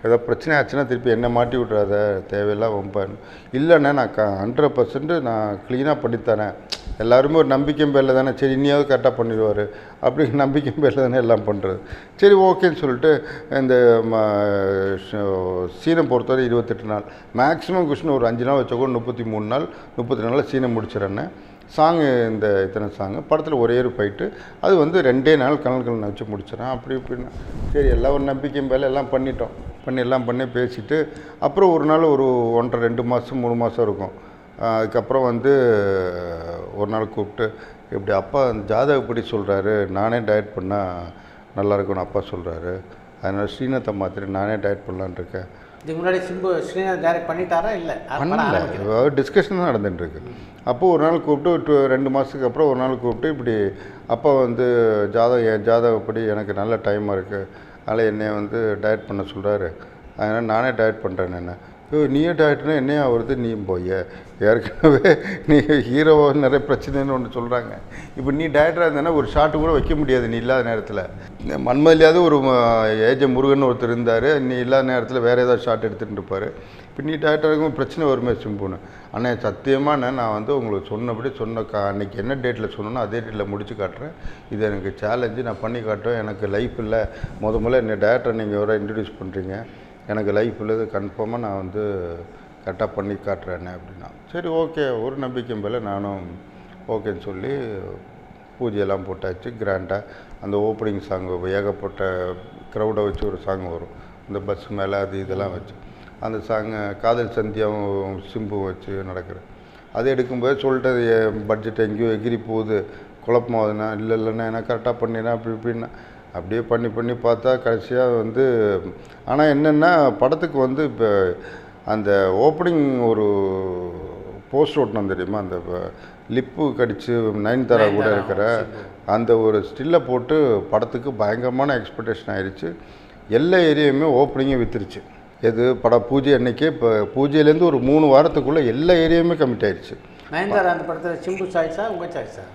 ஏதோ பிரச்சனை ஆச்சுன்னா திருப்பி என்ன மாட்டி விட்றாத, தேவையில்லாம் வம்பேன். இல்லைண்ணே நான் 100% நான் க்ளீனாக பண்ணித்தரேன், எல்லாருமே ஒரு நம்பிக்கை பேரில் தானே, சரி இன்னியாவது கரெக்டாக பண்ணிடுவார் அப்படி நம்பிக்கை பேரில் தானே எல்லாம் பண்ணுறது. சரி ஓகேன்னு சொல்லிட்டு இந்த சீனை பொறுத்தவரை 28 நாள் மேக்ஸிமம் கொஷின் ஒரு 5 நாள் வச்ச கூட 33 நாள் 32 நாளில் சீனை முடிச்சிடறேன்னு. சாங்கு இந்த இத்தனை சாங்கு படத்தில் ஒரே ஒரு ஃபைட்டு, அது வந்து 2 நாள் கனல் வச்சு முடிச்சிடறேன் அப்படி இப்படின்னா. சரி எல்லாம் ஒரு நம்பிக்கை மேலே எல்லாம் பண்ணிட்டோம், எல்லாம் பண்ணி பேசிவிட்டு அப்புறம் ஒரு நாள் ஒரு 1.5 2 மாதம் 3 மாதம் இருக்கும். அதுக்கப்புறம் வந்து ஒரு நாள் கூப்பிட்டு, இப்படி அப்பா ஜாதகப்படி சொல்கிறாரு, நானே டயட் பண்ணால் நல்லாயிருக்கும்னு அப்பா சொல்கிறாரு, அதனால் ஸ்ரீநாத்தை மாத்திரை நானே டயட் பண்ணலான்னு இருக்கேன். இதுக்கு முன்னாடி ஸ்ரீநாத் டைரக்ட் பண்ணிட்டாரா? இல்லை பண்ணல, டிஸ்கஷன் தான் நடந்துட்டுருக்கு. அப்போது ஒரு நாள் கூப்பிட்டு 2 மாதத்துக்கு அப்புறம் ஒரு நாள் கூப்பிட்டு, இப்படி அப்பா வந்து என் ஜாதகப்படி எனக்கு நல்ல டைமாக இருக்குது, அதனால் என்னை வந்து டயட் பண்ண சொல்கிறாரு, அதனால் நானே டயட் பண்ணுறேன். என்ன நீயே டயட்னா என்னையா வருது, நீ போய் ஏற்கனவே நீ ஹீரோவாக நிறைய பிரச்சனைன்னு ஒன்று சொல்கிறாங்க, இப்போ நீ டயட்டராக இருந்தேன்னா ஒரு ஷாட்டு கூட வைக்க முடியாது நீ இல்லாத நேரத்தில். மன்மதிலையாவது ஒரு ஏஜ முருகன் ஒருத்தர் இருந்தார், நீ இல்லாத நேரத்தில் வேறு ஏதாவது ஷாட் எடுத்துகிட்டு இருப்பார், இப்போ நீ டயட்டராக இருக்கும் பிரச்சனை வருமே சிம்புன்னு. ஆனால் சத்தியமாக நான் வந்து உங்களுக்கு சொன்னபடி அன்றைக்கி என்ன டேட்டில் சொன்னோன்னா அதே டேட்டில் முடிச்சு காட்டுறேன், இது எனக்கு சேலஞ்சு, நான் பண்ணி காட்டுறேன், எனக்கு லைஃப் இல்லை, முதல்ல என்னை டயட்டரை நீங்கள் வர இன்ட்ரடியூஸ் பண்ணுறீங்க, எனக்கு லைஃப் இல்லை, கன்ஃபார்மாக நான் வந்து கரெக்டாக பண்ணி காட்டுறேன்னு அப்படின்னா. சரி ஓகே, ஒரு நம்பிக்கை மேலே நானும் ஓகேன்னு சொல்லி பூஜையெல்லாம் போட்டாச்சு கிராண்டாக. அந்த ஓப்பனிங் சாங் ஏகப்பட்ட க்ரௌடை வச்சு ஒரு சாங் வரும், இந்த பஸ் மேலே அது இதெல்லாம் வச்சு அந்த சாங்கு காதல் சந்தியாவும் சிம்பும் வச்சு நடக்கிறேன். அது எடுக்கும்போது சொல்லிட்டு பட்ஜெட் எங்கேயோ எகிரி போகுது, குழப்பமாகுதுன்னா இல்லைன்னா நான் கரெக்டாக பண்ணிடுறேன் அப்படி இப்படின்னா அப்படியே பண்ணி பார்த்தா கடைசியாக வந்து. ஆனால் என்னென்னா படத்துக்கு வந்து இப்போ அந்த ஓப்பனிங் ஒரு போஸ்ட் ஓட்டணும் தெரியுமா, அந்த லிப்பு கடித்து நயன்தாரா கூட இருக்கிற அந்த ஒரு ஸ்டில்லை போட்டு படத்துக்கு பயங்கரமான எக்ஸ்பெக்டேஷன் ஆயிடுச்சு. எல்லா ஏரியாவுமே ஓப்பனிங்கே விற்றுருச்சு. எது படம் பூஜை அன்னைக்கு, இப்போ பூஜையிலேருந்து ஒரு 3 வாரத்துக்குள்ளே எல்லா ஏரியாவுமே கமிட் ஆயிடுச்சு. நயன்தாரா அந்த படத்தில் சிம்பு சாய்ஸா உங்கள் சாய்ஸா?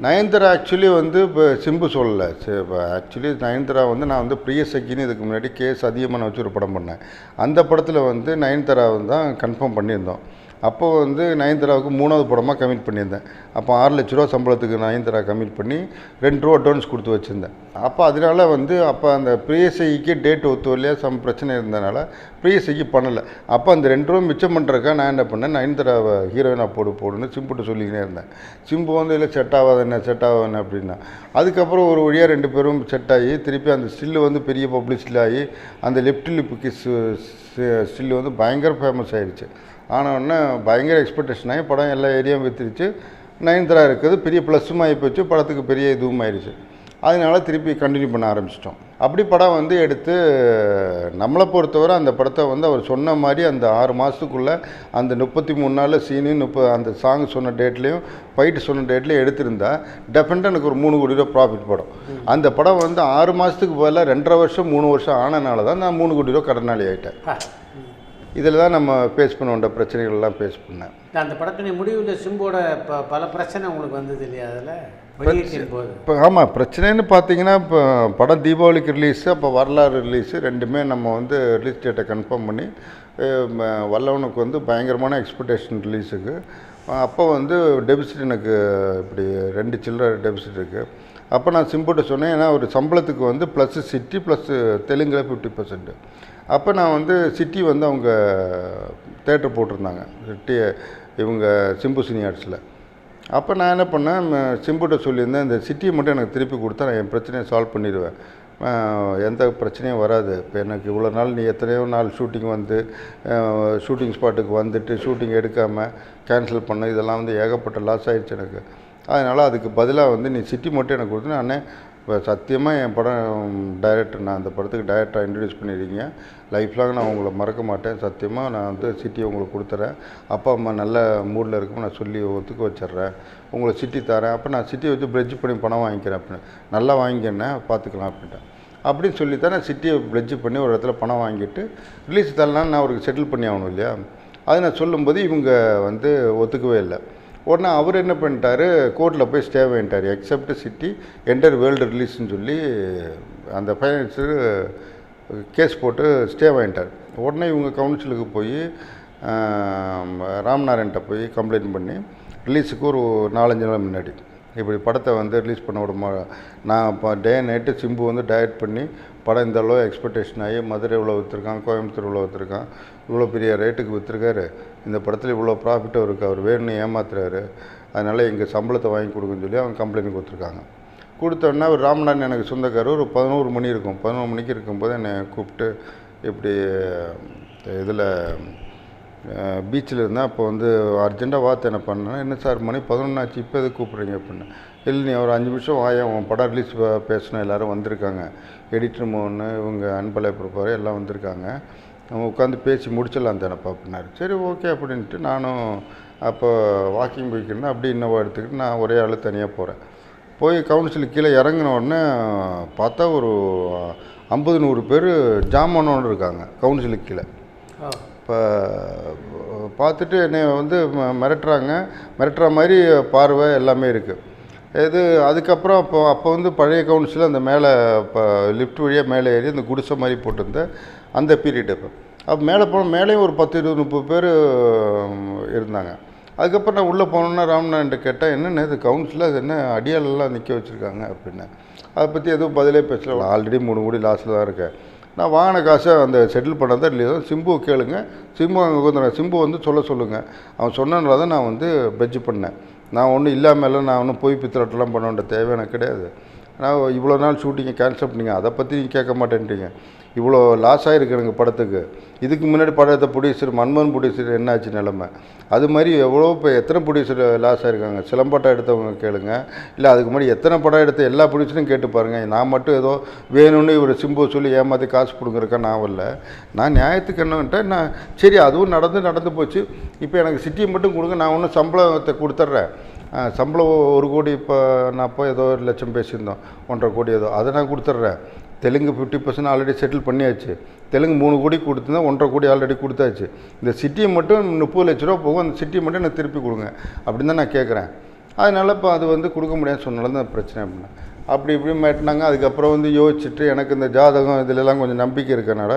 நயன்தாரா ஆக்சுவலி வந்து இப்போ சிம்பு சொல்லலை, இப்போ ஆக்சுவலி நயன்தாரா வந்து நான் வந்து பிரியசக்கின்னு இதுக்கு முன்னாடி கேஸ் அதிகமான வச்சு ஒரு படம் பண்ணேன். அந்த படத்தில் வந்து நயன்தாராவை தான் கன்ஃபார்ம் பண்ணியிருந்தோம். அப்போது வந்து நயன்தாராவுக்கு 3வது படமாக கமிட் பண்ணியிருந்தேன். அப்போ 6 லட்ச ரூபா சம்பளத்துக்கு நயன்தாரா கமிட் பண்ணி 2 ரூபா அட்வான்ஸ் கொடுத்து வச்சுருந்தேன். அப்போ அதனால வந்து அப்போ அந்த பிரியசைக்கு டேட் ஒத்துவலையா பிரச்சனை இருந்தனால பிரியசைக்கு பண்ணலை. அப்போ அந்த 2 ரூபா மிச்சம் பண்ணுறக்கா நான் என்ன பண்ணேன், நயன்தாராவை ஹீரோயினாக போடுன்னு சிம்புட்டு சொல்லிக்கினே இருந்தேன். சிம்பு வந்து இல்லை செட் ஆகாதுன்னு அப்படின்னா. அதுக்கப்புறம் ஒரு வழியாக 2 பேரும் செட் ஆகி திருப்பி அந்த ஸ்டில்லு வந்து பெரிய பப்ளிசிட்டி ஆகி அந்த லெஃப்ட் லிப்பு கிஸ் ஸ்டில்லு வந்து பயங்கர ஃபேமஸ் ஆகிடுச்சு. ஆனவுடனே பயங்கர எக்ஸ்பெக்டேஷன் ஆகி படம் எல்லா ஏரியாவும் விற்றுருச்சு. நயன்தாரா இருக்கிறது பெரிய ப்ளஸ்ஸும் ஆகி போச்சு, படத்துக்கு பெரிய இதுவும் ஆயிடுச்சு. அதனால திருப்பி கண்டினியூ பண்ண ஆரம்பிச்சிட்டோம். அப்படி படம் வந்து எடுத்து நம்மளை பொறுத்தவரை அந்த படத்தை வந்து அவர் சொன்ன மாதிரி அந்த 6 மாதத்துக்குள்ளே அந்த 33 நாளில் சீனு அந்த சாங் சொன்ன டேட்லேயும் ஃபைட்டு சொன்ன டேட்லேயும் எடுத்திருந்தா டெஃபினட்டாக எனக்கு ஒரு 3 கோடி ரூபா ப்ராஃபிட் படம். அந்த படம் வந்து 6 மாதத்துக்கு பதிலாக 2.5 வருஷம் 3 வருஷம் ஆனனால தான் நான் 3 கோடி ரூபா கடனாளி ஆகிட்டேன். இதில் தான் நம்ம ஃபேஸ் பண்ண வேண்டிய பிரச்சனைகள்லாம் ஃபேஸ் பண்ணேன். அந்த படத்தினுடைய முடிவில் சிம்போட பல பிரச்சனை உங்களுக்கு வந்தது இல்லையா? அதில் வெளியீட்டின் போது. இப்போ ஆமாம், பிரச்சனைன்னு பார்த்தீங்கன்னா இப்போ படம் தீபாவளிக்கு ரிலீஸு, அப்போ வரலாறு ரிலீஸு ரெண்டுமே நம்ம வந்து ரிலீஸ் டேட்டை கன்ஃபார்ம் பண்ணி வல்லவனுக்கு வந்து பயங்கரமான எக்ஸ்பெக்டேஷன் ரிலீஸுக்கு. அப்போ வந்து டெபிசிட் எனக்கு இப்படி 2 சில்லற டெபிசிட் இருக்குது. அப்போ நான் சிம்புட்ட சொன்னேன், ஏன்னா ஒரு சம்பளத்துக்கு வந்து ப்ளஸ்ஸு சிட்டி ப்ளஸ்ஸு தெலுங்கில் 50%. அப்போ நான் வந்து சிட்டி வந்து அவங்க தேட்டர் போட்டிருந்தாங்க, சிட்டி இவங்க சிம்பு சினியார்ட்ஸில். அப்போ நான் என்ன பண்ணேன், சிம்புட்ட சொல்லியிருந்தேன், இந்த சிட்டியை மட்டும் எனக்கு திருப்பி கொடுத்தா நான் என் பிரச்சனையை சால்வ் பண்ணிடுவேன், எந்த பிரச்சனையும் வராது. இப்போ எனக்கு இவ்வளோ நாள் நீ எத்தனையோ நாள் ஷூட்டிங் வந்து ஷூட்டிங் ஸ்பாட்டுக்கு வந்துட்டு ஷூட்டிங் எடுக்காமல் கேன்சல் பண்ண, இதெல்லாம் வந்து ஏகப்பட்ட லாஸ் ஆகிடுச்சு எனக்கு. அதனால் அதுக்கு பதிலாக வந்து நீ சிட்டி மட்டும் எனக்கு கொடுத்து, நான் இப்போ சத்தியமாக என் படம் டைரக்டர், நான் அந்த படத்துக்கு டைரக்டராக இன்ட்ரடியூஸ் பண்ணியிருக்கீங்க, லைஃப் லாங் நான் உங்களை மறக்க மாட்டேன், சத்தியமாக நான் வந்து சிட்டியை உங்களுக்கு கொடுத்துறேன், அப்பா அம்மா நல்ல மூடில் இருக்கும், நான் சொல்லி ஒத்துக்க வச்சிட்றேன், உங்களை சிட்டி தரேன், அப்போ நான் சிட்டியை வச்சு பிரெட்ஜ் பண்ணி பணம் வாங்கிக்கிறேன் அப்படின்னு. நல்லா வாங்கிக்கிறேன், பார்த்துக்கலாம் அப்படின்ட்டேன். அப்படின்னு சொல்லித்தான் நான் சிட்டியை பிரெட்ஜ் பண்ணி ஒரு இடத்துல பணம் வாங்கிட்டு ரிலீஸ் தரலான்னு நான் அவருக்கு செட்டில் பண்ணி ஆகணும் இல்லையா. அது நான் சொல்லும்போது இவங்க வந்து ஒத்துக்கவே இல்லை. உடனே அவர் என்ன பண்ணிட்டார், கோர்ட்டில் போய் ஸ்டே வாங்கிட்டார், எக்ஸப்ட் சிட்டி என்டர் வேர்ல்டு ரிலீஸ்ன்னு சொல்லி அந்த ஃபைனான்ஸு கேஸ் போட்டு ஸ்டே வாங்கிட்டார். உடனே இவங்க கவுன்சிலுக்கு போய் ராம்நாராயண்கிட்ட போய் கம்ப்ளைண்ட் பண்ணி ரிலீஸுக்கு ஒரு 4-5 நாள் முன்னாடி இப்படி படத்தை வந்து ரிலீஸ் பண்ண விடுமா, நான் இப்போ டே நைட்டு சிம்பு வந்து டயட் பண்ணி படம் இந்த அளவு எக்ஸ்பெக்டேஷன் ஆகி மதுரை இவ்வளோ விற்றுருக்கான், கோயம்புத்தூர் இவ்வளோ விற்றுருக்கான், இவ்வளோ பெரிய ரேட்டுக்கு விற்றுருக்காரு, இந்த படத்தில் இவ்வளோ ப்ராஃபிட்டும் இருக்குது, அவர் வேணும்னு ஏமாத்துறாரு, அதனால் எங்கள் சம்பளத்தை வாங்கி கொடுக்குன்னு சொல்லி அவங்க கம்ப்ளைண்ட் கொடுத்துருக்காங்க. கொடுத்தோன்னா அவர் ராமநாதன் எனக்கு சொந்தக்காரர், ஒரு 11 மணி இருக்கும், 11 மணிக்கு இருக்கும்போது என்னை கூப்பிட்டு இப்படி இதில் பீச்சில் இருந்தேன். அப்போ வந்து அர்ஜென்ட்டாக வார்த்தை என்ன பண்ணேன், என்ன சார் மணி 11 ஆச்சு, இப்போ எதுக்கு கூப்பிட்றீங்க அப்படின்னு. இல்லை நீ ஒரு 5 நிமிஷம் வாயா, உன் படம் ரிலீஸ் பேசணும், எல்லோரும் வந்திருக்காங்க, எடிட்டர் மோகன், இவங்க அன்பலை ப்ரொப்பார் எல்லாம் வந்திருக்காங்க, நம்ம உட்காந்து பேசி முடிச்சிடலாம் தானப்பா அப்படின்னாரு. சரி ஓகே அப்படின்ட்டு நானும் அப்போ வாக்கிங் போய்க்கிருந்தேன். அப்படி இன்னவோ எடுத்துக்கிட்டு நான் ஒரே ஆள் தனியாக போகிறேன். போய் கவுன்சிலுக்கு கீழே இறங்கின உடனே பார்த்தா ஒரு 50-100 பேர் ஜாமானோடு இருக்காங்க கவுன்சிலுக்கு கீழே. இப்போ பார்த்துட்டு என்னை வந்து மிரட்டுற மாதிரி பார்வை எல்லாமே இருக்குது. அதுக்கப்புறம் அப்போ வந்து பழைய கவுன்சில் அந்த மேலே இப்போ லிஃப்ட் வழியாக மேலே ஏறி அந்த குடிசை மாதிரி போட்டிருந்த அந்த பீரியட். அப்போ மேலே போனால் மேலேயும் ஒரு 10-20-30 பேர் இருந்தாங்க. அதுக்கப்புறம் நான் உள்ளே போனோன்னா ராமநாதன்ட்ட கேட்டேன், என்னென்ன இது கவுன்சிலில் அது என்ன அடியாலெல்லாம் நிற்க வச்சுருக்காங்க அப்படின்னு. அதை பற்றி எதுவும் பதிலே பேசல, ஆல்ரெடி 3 கோடி லாஸில் தான் இருக்கேன், நான் வாங்கின காசை அந்த செட்டில் பண்ணதான் இல்லையோ, சிம்புவை கேளுங்க, சிம்பு அங்கே வந்துடுறேன், சிம்பு வந்து சொல்லுங்கள், அவன் சொன்னனால தான் நான் வந்து பெட்ஜ் பண்ணேன், நான் ஒன்றும் இல்லாமல் நான் ஒன்றும் போய் பித்தலாட்டெல்லாம் பண்ண வேண்டிய தேவை எனக்கு கிடையாது, நான் இவ்வளோ நாள் ஷூட்டிங்கை கேன்சல் பண்ணிங்க, அதை பற்றி நீங்கள் கேட்க மாட்டேன்ட்டீங்க, இவ்வளோ லாஸ் ஆகிருக்கு எனக்கு படத்துக்கு, இதுக்கு முன்னாடி படத்தை ப்ரொடியூசர் மன்மோகன் ப்ரொடியூசர் என்ன ஆச்சு நிலமை, அது மாதிரி எவ்வளோ இப்போ எத்தனை ப்ரொடியூசர் லாஸ் ஆகிருக்காங்க, சிலம்பாட்டம் எடுத்தவங்க கேளுங்க, இல்லை அதுக்கு முன்னாடி எத்தனை படம் எடுத்த எல்லா ப்ரொடியூசரும் கேட்டு பாருங்கள். நான் மட்டும் ஏதோ வேணும்னு இவர் சிம்பு சொல்லி ஏமாற்றி காசு கொடுக்குறக்கா நான் வரல, நான் நியாயத்துக்கு என்னன்ட்டேன். நான் சரி அதுவும் நடந்து போச்சு, இப்போ எனக்கு சிட்டியை மட்டும் கொடுங்க, நான் ஒன்றும் சம்பளத்தை கொடுத்துட்றேன், சம்பளம் 1 கோடி, இப்போ நான் அப்போ ஏதோ 1 லட்சம் பேசியிருந்தோம், 1.5 கோடி ஏதோ, அதை நான் கொடுத்துட்றேன், தெலுங்கு 50% ஆல்ரெடி செட்டில் பண்ணியாச்சு, தெலுங்கு 3 கோடி கொடுத்துருந்தா 1.5 கோடி ஆல்ரெடி கொடுத்தாச்சு, இந்த சிட்டியை மட்டும் 30 லட்ச ரூபா போகும், அந்த சிட்டியை மட்டும் எனக்கு திருப்பி கொடுங்க அப்படின்னு தான் நான் கேட்குறேன். அதனால் இப்போ அது வந்து கொடுக்க முடியாதுன்னு சொன்னால தான் பிரச்சனை அப்படின்னா அப்படி இப்படி மாட்டினாங்க. அதுக்கப்புறம் வந்து யோசிச்சுட்டு எனக்கு இந்த ஜாதகம் இதிலெல்லாம் கொஞ்சம் நம்பிக்கை இருக்கனால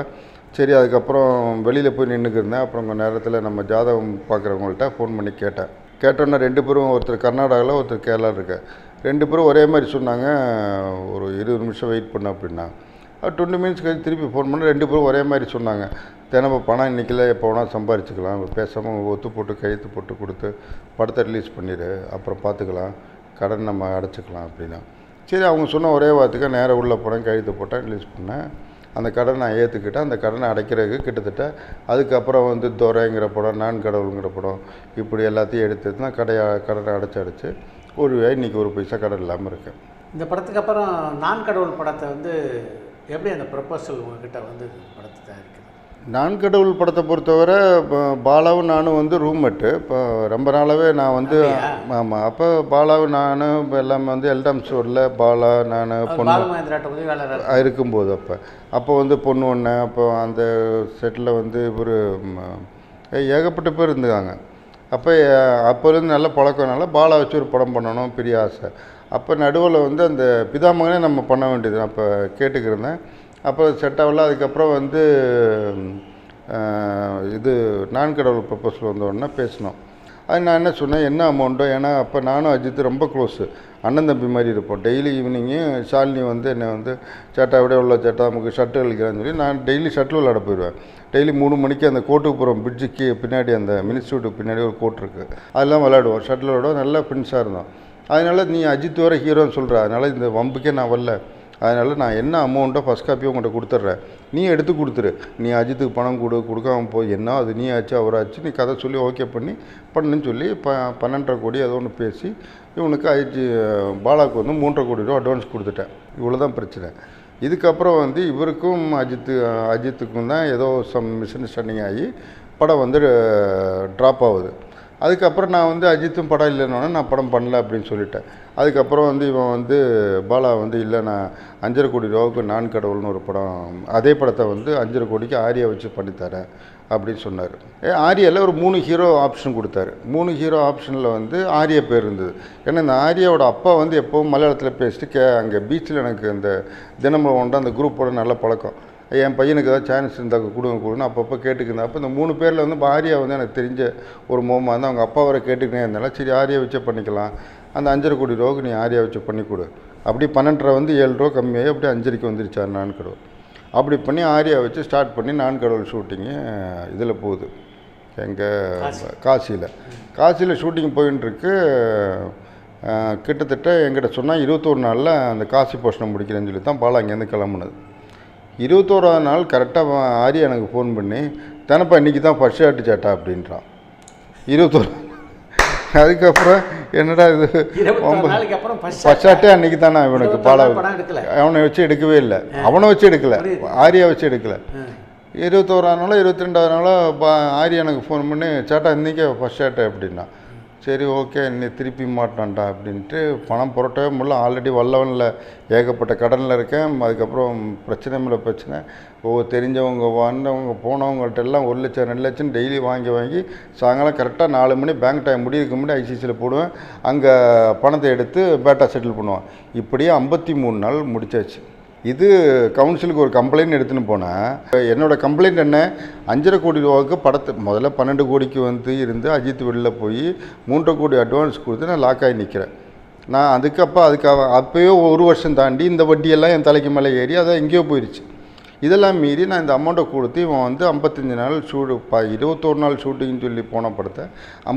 சரி, அதுக்கப்புறம் வெளியில் போய் நின்றுக்கிருந்தேன். அப்புறம் கொஞ்சம் நேரத்தில் நம்ம ஜாதகம் பார்க்குறவங்கள்ட்ட ஃபோன் பண்ணி கேட்டோன்னா 2 பேரும், ஒருத்தர் கர்நாடகாவில் ஒருத்தர் கேரளாவில் இருக்க, 2 பேரும் ஒரே மாதிரி சொன்னாங்க, ஒரு 20 நிமிஷம் வெயிட் பண்ண அப்படின்னா. 20 மினிட்ஸ் கழிச்சு திருப்பி ஃபோன் பண்ண 2 பேரும் ஒரே மாதிரி சொன்னாங்க, தினமும் பணம் இன்றைக்கில் எப்போ வேணால் சம்பாரிச்சிக்கலாம், பேசாமல் ஒத்து போட்டு கையெழுத்து போட்டு கொடுத்து படத்தை ரிலீஸ் பண்ணிடு, அப்புறம் பார்த்துக்கலாம், கடன் நம்ம அடைச்சிக்கலாம் அப்படின்னா. சரி, அவங்க சொன்ன ஒரே வார்த்தைக்கு நேராக உள்ளே போனேன், கையெழுத்து போட்டேன், ரிலீஸ் பண்ணேன். அந்த கடனை நான் ஏற்றுக்கிட்டேன். அந்த கடனை அடைக்கிறதுக்கு கிட்டத்தட்ட அதுக்கப்புறம் வந்து துரைங்கிற படம், நான் கடவுளுங்கிற படம், இப்படி எல்லாத்தையும் எடுத்து நான் கடனை அடைச்சி ஒரு இன்றைக்கி 1 பைசா கடன் இல்லாமல் இருக்கேன். இந்த படத்துக்கு அப்புறம் நான் கடவுள் படத்தை வந்து எப்படி அந்த ப்ரொபோசல் உங்ககிட்ட வந்து படத்தை தயாரிக்கிறது? நான் கடவுள் படத்தை பொறுத்தவரை பாலாவும் நானும் வந்து ரூம்மேட்டு. இப்போ ரொம்ப நாளாகவே நான் வந்து ஆமாம், அப்போ பாலாவும் நானும் இப்போ எல்லாமே வந்து எல்டாம் ஸ்டோரில் பாலா நான் பொண்ணு இருக்கும்போது அப்போ வந்து பொண்ணு ஒன்று, அப்போ அந்த செட்டில் வந்து ஒரு ஏகப்பட்ட பேர் இருந்தாங்க. அப்போலேருந்து நல்ல பழக்கம்னால பாலா வச்சு ஒரு படம் பண்ணணும் பெரிய ஆசை. அப்போ நடுவில் வந்து அந்த பிதாமகனே நம்ம பண்ண வேண்டியது அப்போ கேட்டுக்கிருந்தேன். அப்போ செட் ஆகல. அதுக்கப்புறம் வந்து இது நான் கடவுள் ப்ரப்போசல் வந்தோடனே பேசினோம். அது நான் என்ன சொன்னேன், என்ன அமௌண்ட்டோ, ஏன்னா அப்போ நானும் அஜித் ரொம்ப க்ளோஸு, அண்ணன் தம்பி மாதிரி இருப்போம். டெய்லி ஈவினிங்கு ஷாலினி வந்து என்னை வந்து சேட்டா விட உள்ள சேட்டா நமக்கு ஷட்டில் விளைக்கிறான்னு சொல்லி நான் டெய்லி ஷட்டில் விளையாட போயிடுவேன். டெய்லி 3 மணிக்கு அந்த கோட்டுப்புறம் பிரிட்ஜுக்கு பின்னாடி அந்த மினிஸ்ட்ரியூட்டுக்கு பின்னாடி ஒரு கோட் இருக்குது, அதெல்லாம் விளையாடுவோம். ஷட்டில் விளையாடுவோம், நல்லா ஃப்ரெண்ட்ஸாக இருந்தோம். அதனால் நீ அஜித் வர ஹீரோன்னு சொல்கிற, அதனால் இந்த வம்புக்கே நான் வரல. அதனால் நான் என்ன அமௌண்ட்டோ ஃபஸ்ட் காப்பியோ உங்கள்கிட்ட கொடுத்துட்றேன், நீ எடுத்து கொடுத்துரு. நீ அஜித்துக்கு பணம் கொடுக்காமல் போய் என்ன அது நீ ஆச்சு அவராச்சு, நீ கதை சொல்லி ஓகே பண்ணுன்னு சொல்லி 12.5 கோடி ஏதோ ஒன்று பேசி இவனுக்கு பாலாவுக்கு வந்து 3.5 கோடி ரூபா அட்வான்ஸ் கொடுத்துட்டேன். இவ்வளோ தான் பிரச்சனை. இதுக்கப்புறம் வந்து இவருக்கும் அஜித்துக்கும் தான் ஏதோ சம் மிஸ் அண்டர்ஸ்டாண்டிங் ஆகி படம் வந்து ட்ராப் ஆகுது. அதுக்கப்புறம் நான் வந்து அஜித்தும் படம் இல்லைன்னொன்னே நான் படம் பண்ணல அப்படின்னு சொல்லிட்டேன். அதுக்கப்புறம் வந்து இவன் வந்து பாலா வந்து இல்லை நான் 5.5 கோடி ரூபாவுக்கு நான் கடவுள்னு ஒரு படம், அதே படத்தை வந்து 5.5 கோடிக்கு ஆரியா வச்சு பண்ணித்தரேன் அப்படின்னு சொன்னார். ஆரியாவில் ஒரு 3 ஹீரோ ஆப்ஷன் கொடுத்தாரு. 3 ஹீரோ ஆப்ஷனில் வந்து ஆரியா பேர் இருந்தது. ஏன்னா இந்த ஆரியாவோட அப்பா வந்து எப்போவும் மலையாளத்தில் பேசிட்டு அங்கே பீச்சில் எனக்கு அந்த தினமலர் ஒன்றா அந்த குரூப்போட நல்ல பழக்கம். என் பையனுக்கு ஏதாவது சான்ஸ் இருந்தால் கொடுன்னு அப்பப்போ கேட்டுக்கிருந்தேன். அப்போ இந்த 3 பேரில் வந்து ஆரியா வந்து எனக்கு தெரிஞ்ச ஒரு மோமா வந்து அவங்க அப்பா வரை கேட்டுக்கினே இருந்தாலும் சரி ஆரியா வச்சே பண்ணிக்கலாம், அந்த 5.5 கோடி ரூபாவுக்கு நீ ஆரியா வச்சு பண்ணி கொடு. அப்படி 12.5 வந்து 7 ரூபா கம்மியாகி அப்படி 5.5க்கு வந்துருச்சார் நான் கடவுள். அப்படி பண்ணி ஆரியா வச்சு ஸ்டார்ட் பண்ணி நான் கடவுள் ஷூட்டிங்கு இதில் போகுது, எங்கள் காசியில் ஷூட்டிங் போயின்ட்டுருக்கு. கிட்டத்தட்ட எங்கிட்ட சொன்னால் 21 நாளில் அந்த காசி போஷனை முடிக்கிறேன்னு சொல்லி தான் பாலா அங்கேருந்து கிளம்புனது. 21ஆவது நாள் கரெக்டாக ஆரியா எனக்கு ஃபோன் பண்ணி தானப்பா இன்றைக்கி தான் ஃபர்ஸ்ட் ஷாட்டு சேட்டா அப்படின்றான். 21 அதுக்கப்புறம் என்னடா இது ஃபர்ஸ்ட் ஷாட்டே அன்றைக்கி தானே இவனுக்கு பாலா, அவனை வச்சு எடுக்கவே இல்லை, அவனை வச்சு எடுக்கலை, ஆரியா வச்சு எடுக்கலை. 21ஆவது நாளோ 22ஆவது நாளோ ஆரியா எனக்கு ஃபோன் பண்ணி சேட்டா இன்றைக்கே ஃபர்ஸ்ட் ஷாட்டு அப்படின்னா. சரி ஓகே நீ திருப்பி மாட்டான்டா அப்படின்ட்டு பணம் புரட்டவே முடியல. ஆல்ரெடி வல்லவனில் ஏகப்பட்ட கடனில் இருக்கேன். அதுக்கப்புறம் பிரச்சனை மேலே பிரச்சனை, தெரிஞ்சவங்க வந்தவங்க போனவங்கள்ட்ட எல்லாம் 1 லட்சம் 2 லட்சம் டெய்லி வாங்கி சாயங்காலம் கரெக்டாக 4 மணி பேங்க் டைம் முடியறதுக்கு முன்னாடி ஐசிசியில் போடுவேன். அங்கே பணத்தை எடுத்து பேட்டா செட்டில் பண்ணுவான். இப்படியே 53 நாள் முடிச்சாச்சு. இது கவுன்சிலுக்கு ஒரு கம்ப்ளைண்ட் எடுத்துன்னு போனேன். என்னோடய கம்ப்ளைண்ட் என்ன, 5.5 கோடி ரூபாவுக்கு படத்தை முதல்ல 12 கோடிக்கு வந்து இருந்து அஜித் வெளியில் போய் 3.5 கோடி அட்வான்ஸ் கொடுத்து நான் லாக் ஆகி நிற்கிறேன். நான் அதுக்காக அப்போயோ 1 வருஷம் தாண்டி இந்த வட்டியெல்லாம் என் தலைக்கு மேலே ஏறி அதை எங்கேயோ போயிடுச்சு. இதெல்லாம் மீறி நான் இந்த அமௌண்ட்டை கொடுத்து இவன் வந்து 55 நாள் 21 நாள் ஷூட்டிங்னு சொல்லி போன படத்தை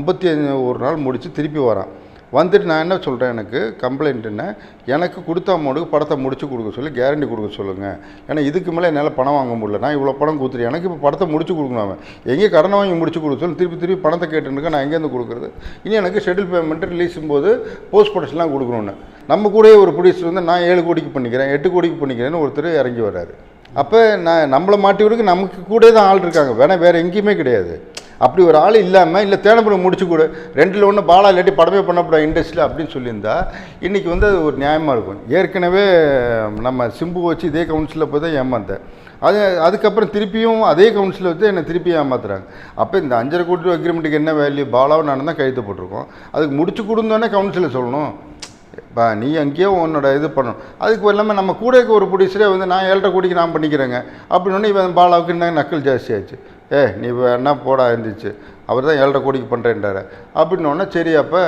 51 நாள் முடித்து திருப்பி வரான். வந்துட்டு நான் என்ன சொல்கிறேன், எனக்கு கம்ப்ளைண்ட் என்ன, எனக்கு கொடுத்த அமௌண்ட்டுக்கு படத்தை முடிச்சு கொடுக்க சொல்லி கேரண்டி கொடுக்க சொல்லுங்கள். ஏன்னா இதுக்கு மேலே என்னால் பணம் வாங்க முடியல, நான் இவ்வளோ பணம் கொடுத்துரு, எனக்கு இப்போ படத்தை முடிச்சு கொடுக்கணும். அவன் எங்கே கடனை வாங்கி முடிச்சு கொடுக்க சொல்லி திருப்பி பணத்தை கேட்டுருக்கேன். நான் எங்கேருந்து கொடுக்குறது? இனி எனக்கு ஷெட்யூல் பேமெண்ட்டு ரிலீஸும் போது போஸ்ட் ப்ரொடக்ஷன்லாம் கொடுக்கணுன்னு நம்ம கூட ஒரு ப்ரொடியூசர் வந்து நான் 7 கோடிக்கு பண்ணிக்கிறேன் 8 கோடிக்கு பண்ணிக்கிறேன்னு ஒருத்தர் இறங்கி வர்றாரு. அப்போ நான் நம்மளை மாட்டி விடுக்கு நமக்கு கூட தான் ஆள் இருக்காங்க, வேறு எங்கேயுமே கிடையாது. அப்படி ஒரு ஆள் இல்லாமல் இல்லை தேனப்படம் முடிச்சு கொடு 2ல் 1 பாலா இல்லாட்டி படமே பண்ணப்பட இண்டஸ்ட்ரியில் அப்படின்னு சொல்லியிருந்தா இன்றைக்கி வந்து அது ஒரு நியாயமாக இருக்கும். ஏற்கனவே நம்ம சிம்பு வச்சு இதே கவுன்சிலில் போய் தான் ஏமாந்தேன். அதுக்கப்புறம் திருப்பியும் அதே கவுன்சிலில் வச்சு என்னை திருப்பி ஏமாத்துறாங்க. அப்போ இந்த 5.5 கோடி ரூபா அக்ரிமெண்ட்டுக்கு என்ன வேல்யூ? பாலாவும் நான் தான் கையெழுத்து போட்டிருக்கோம். அதுக்கு முடிச்சு கொடுந்தோன்னே கவுன்சிலில் சொல்லணும், நீ அங்கேயோ உன்னோட இது பண்ணணும். அதுக்கு எல்லாமே நம்ம கூட இருக்க ஒரு ப்ரொடியூசரே வந்து நான் 7.5 கோடிக்கு நான் பண்ணிக்கிறேங்க அப்படின்னு இவன் பாலாவுக்கு என்ன நக்கல் ஜாஸ்தியாச்சு. நீ என்ன போடா இருந்துச்சு, அவர் தான் 7.5 கோடிக்கு பண்ணுறேன்றாரு அப்படின்னோடனே சரி. அப்போ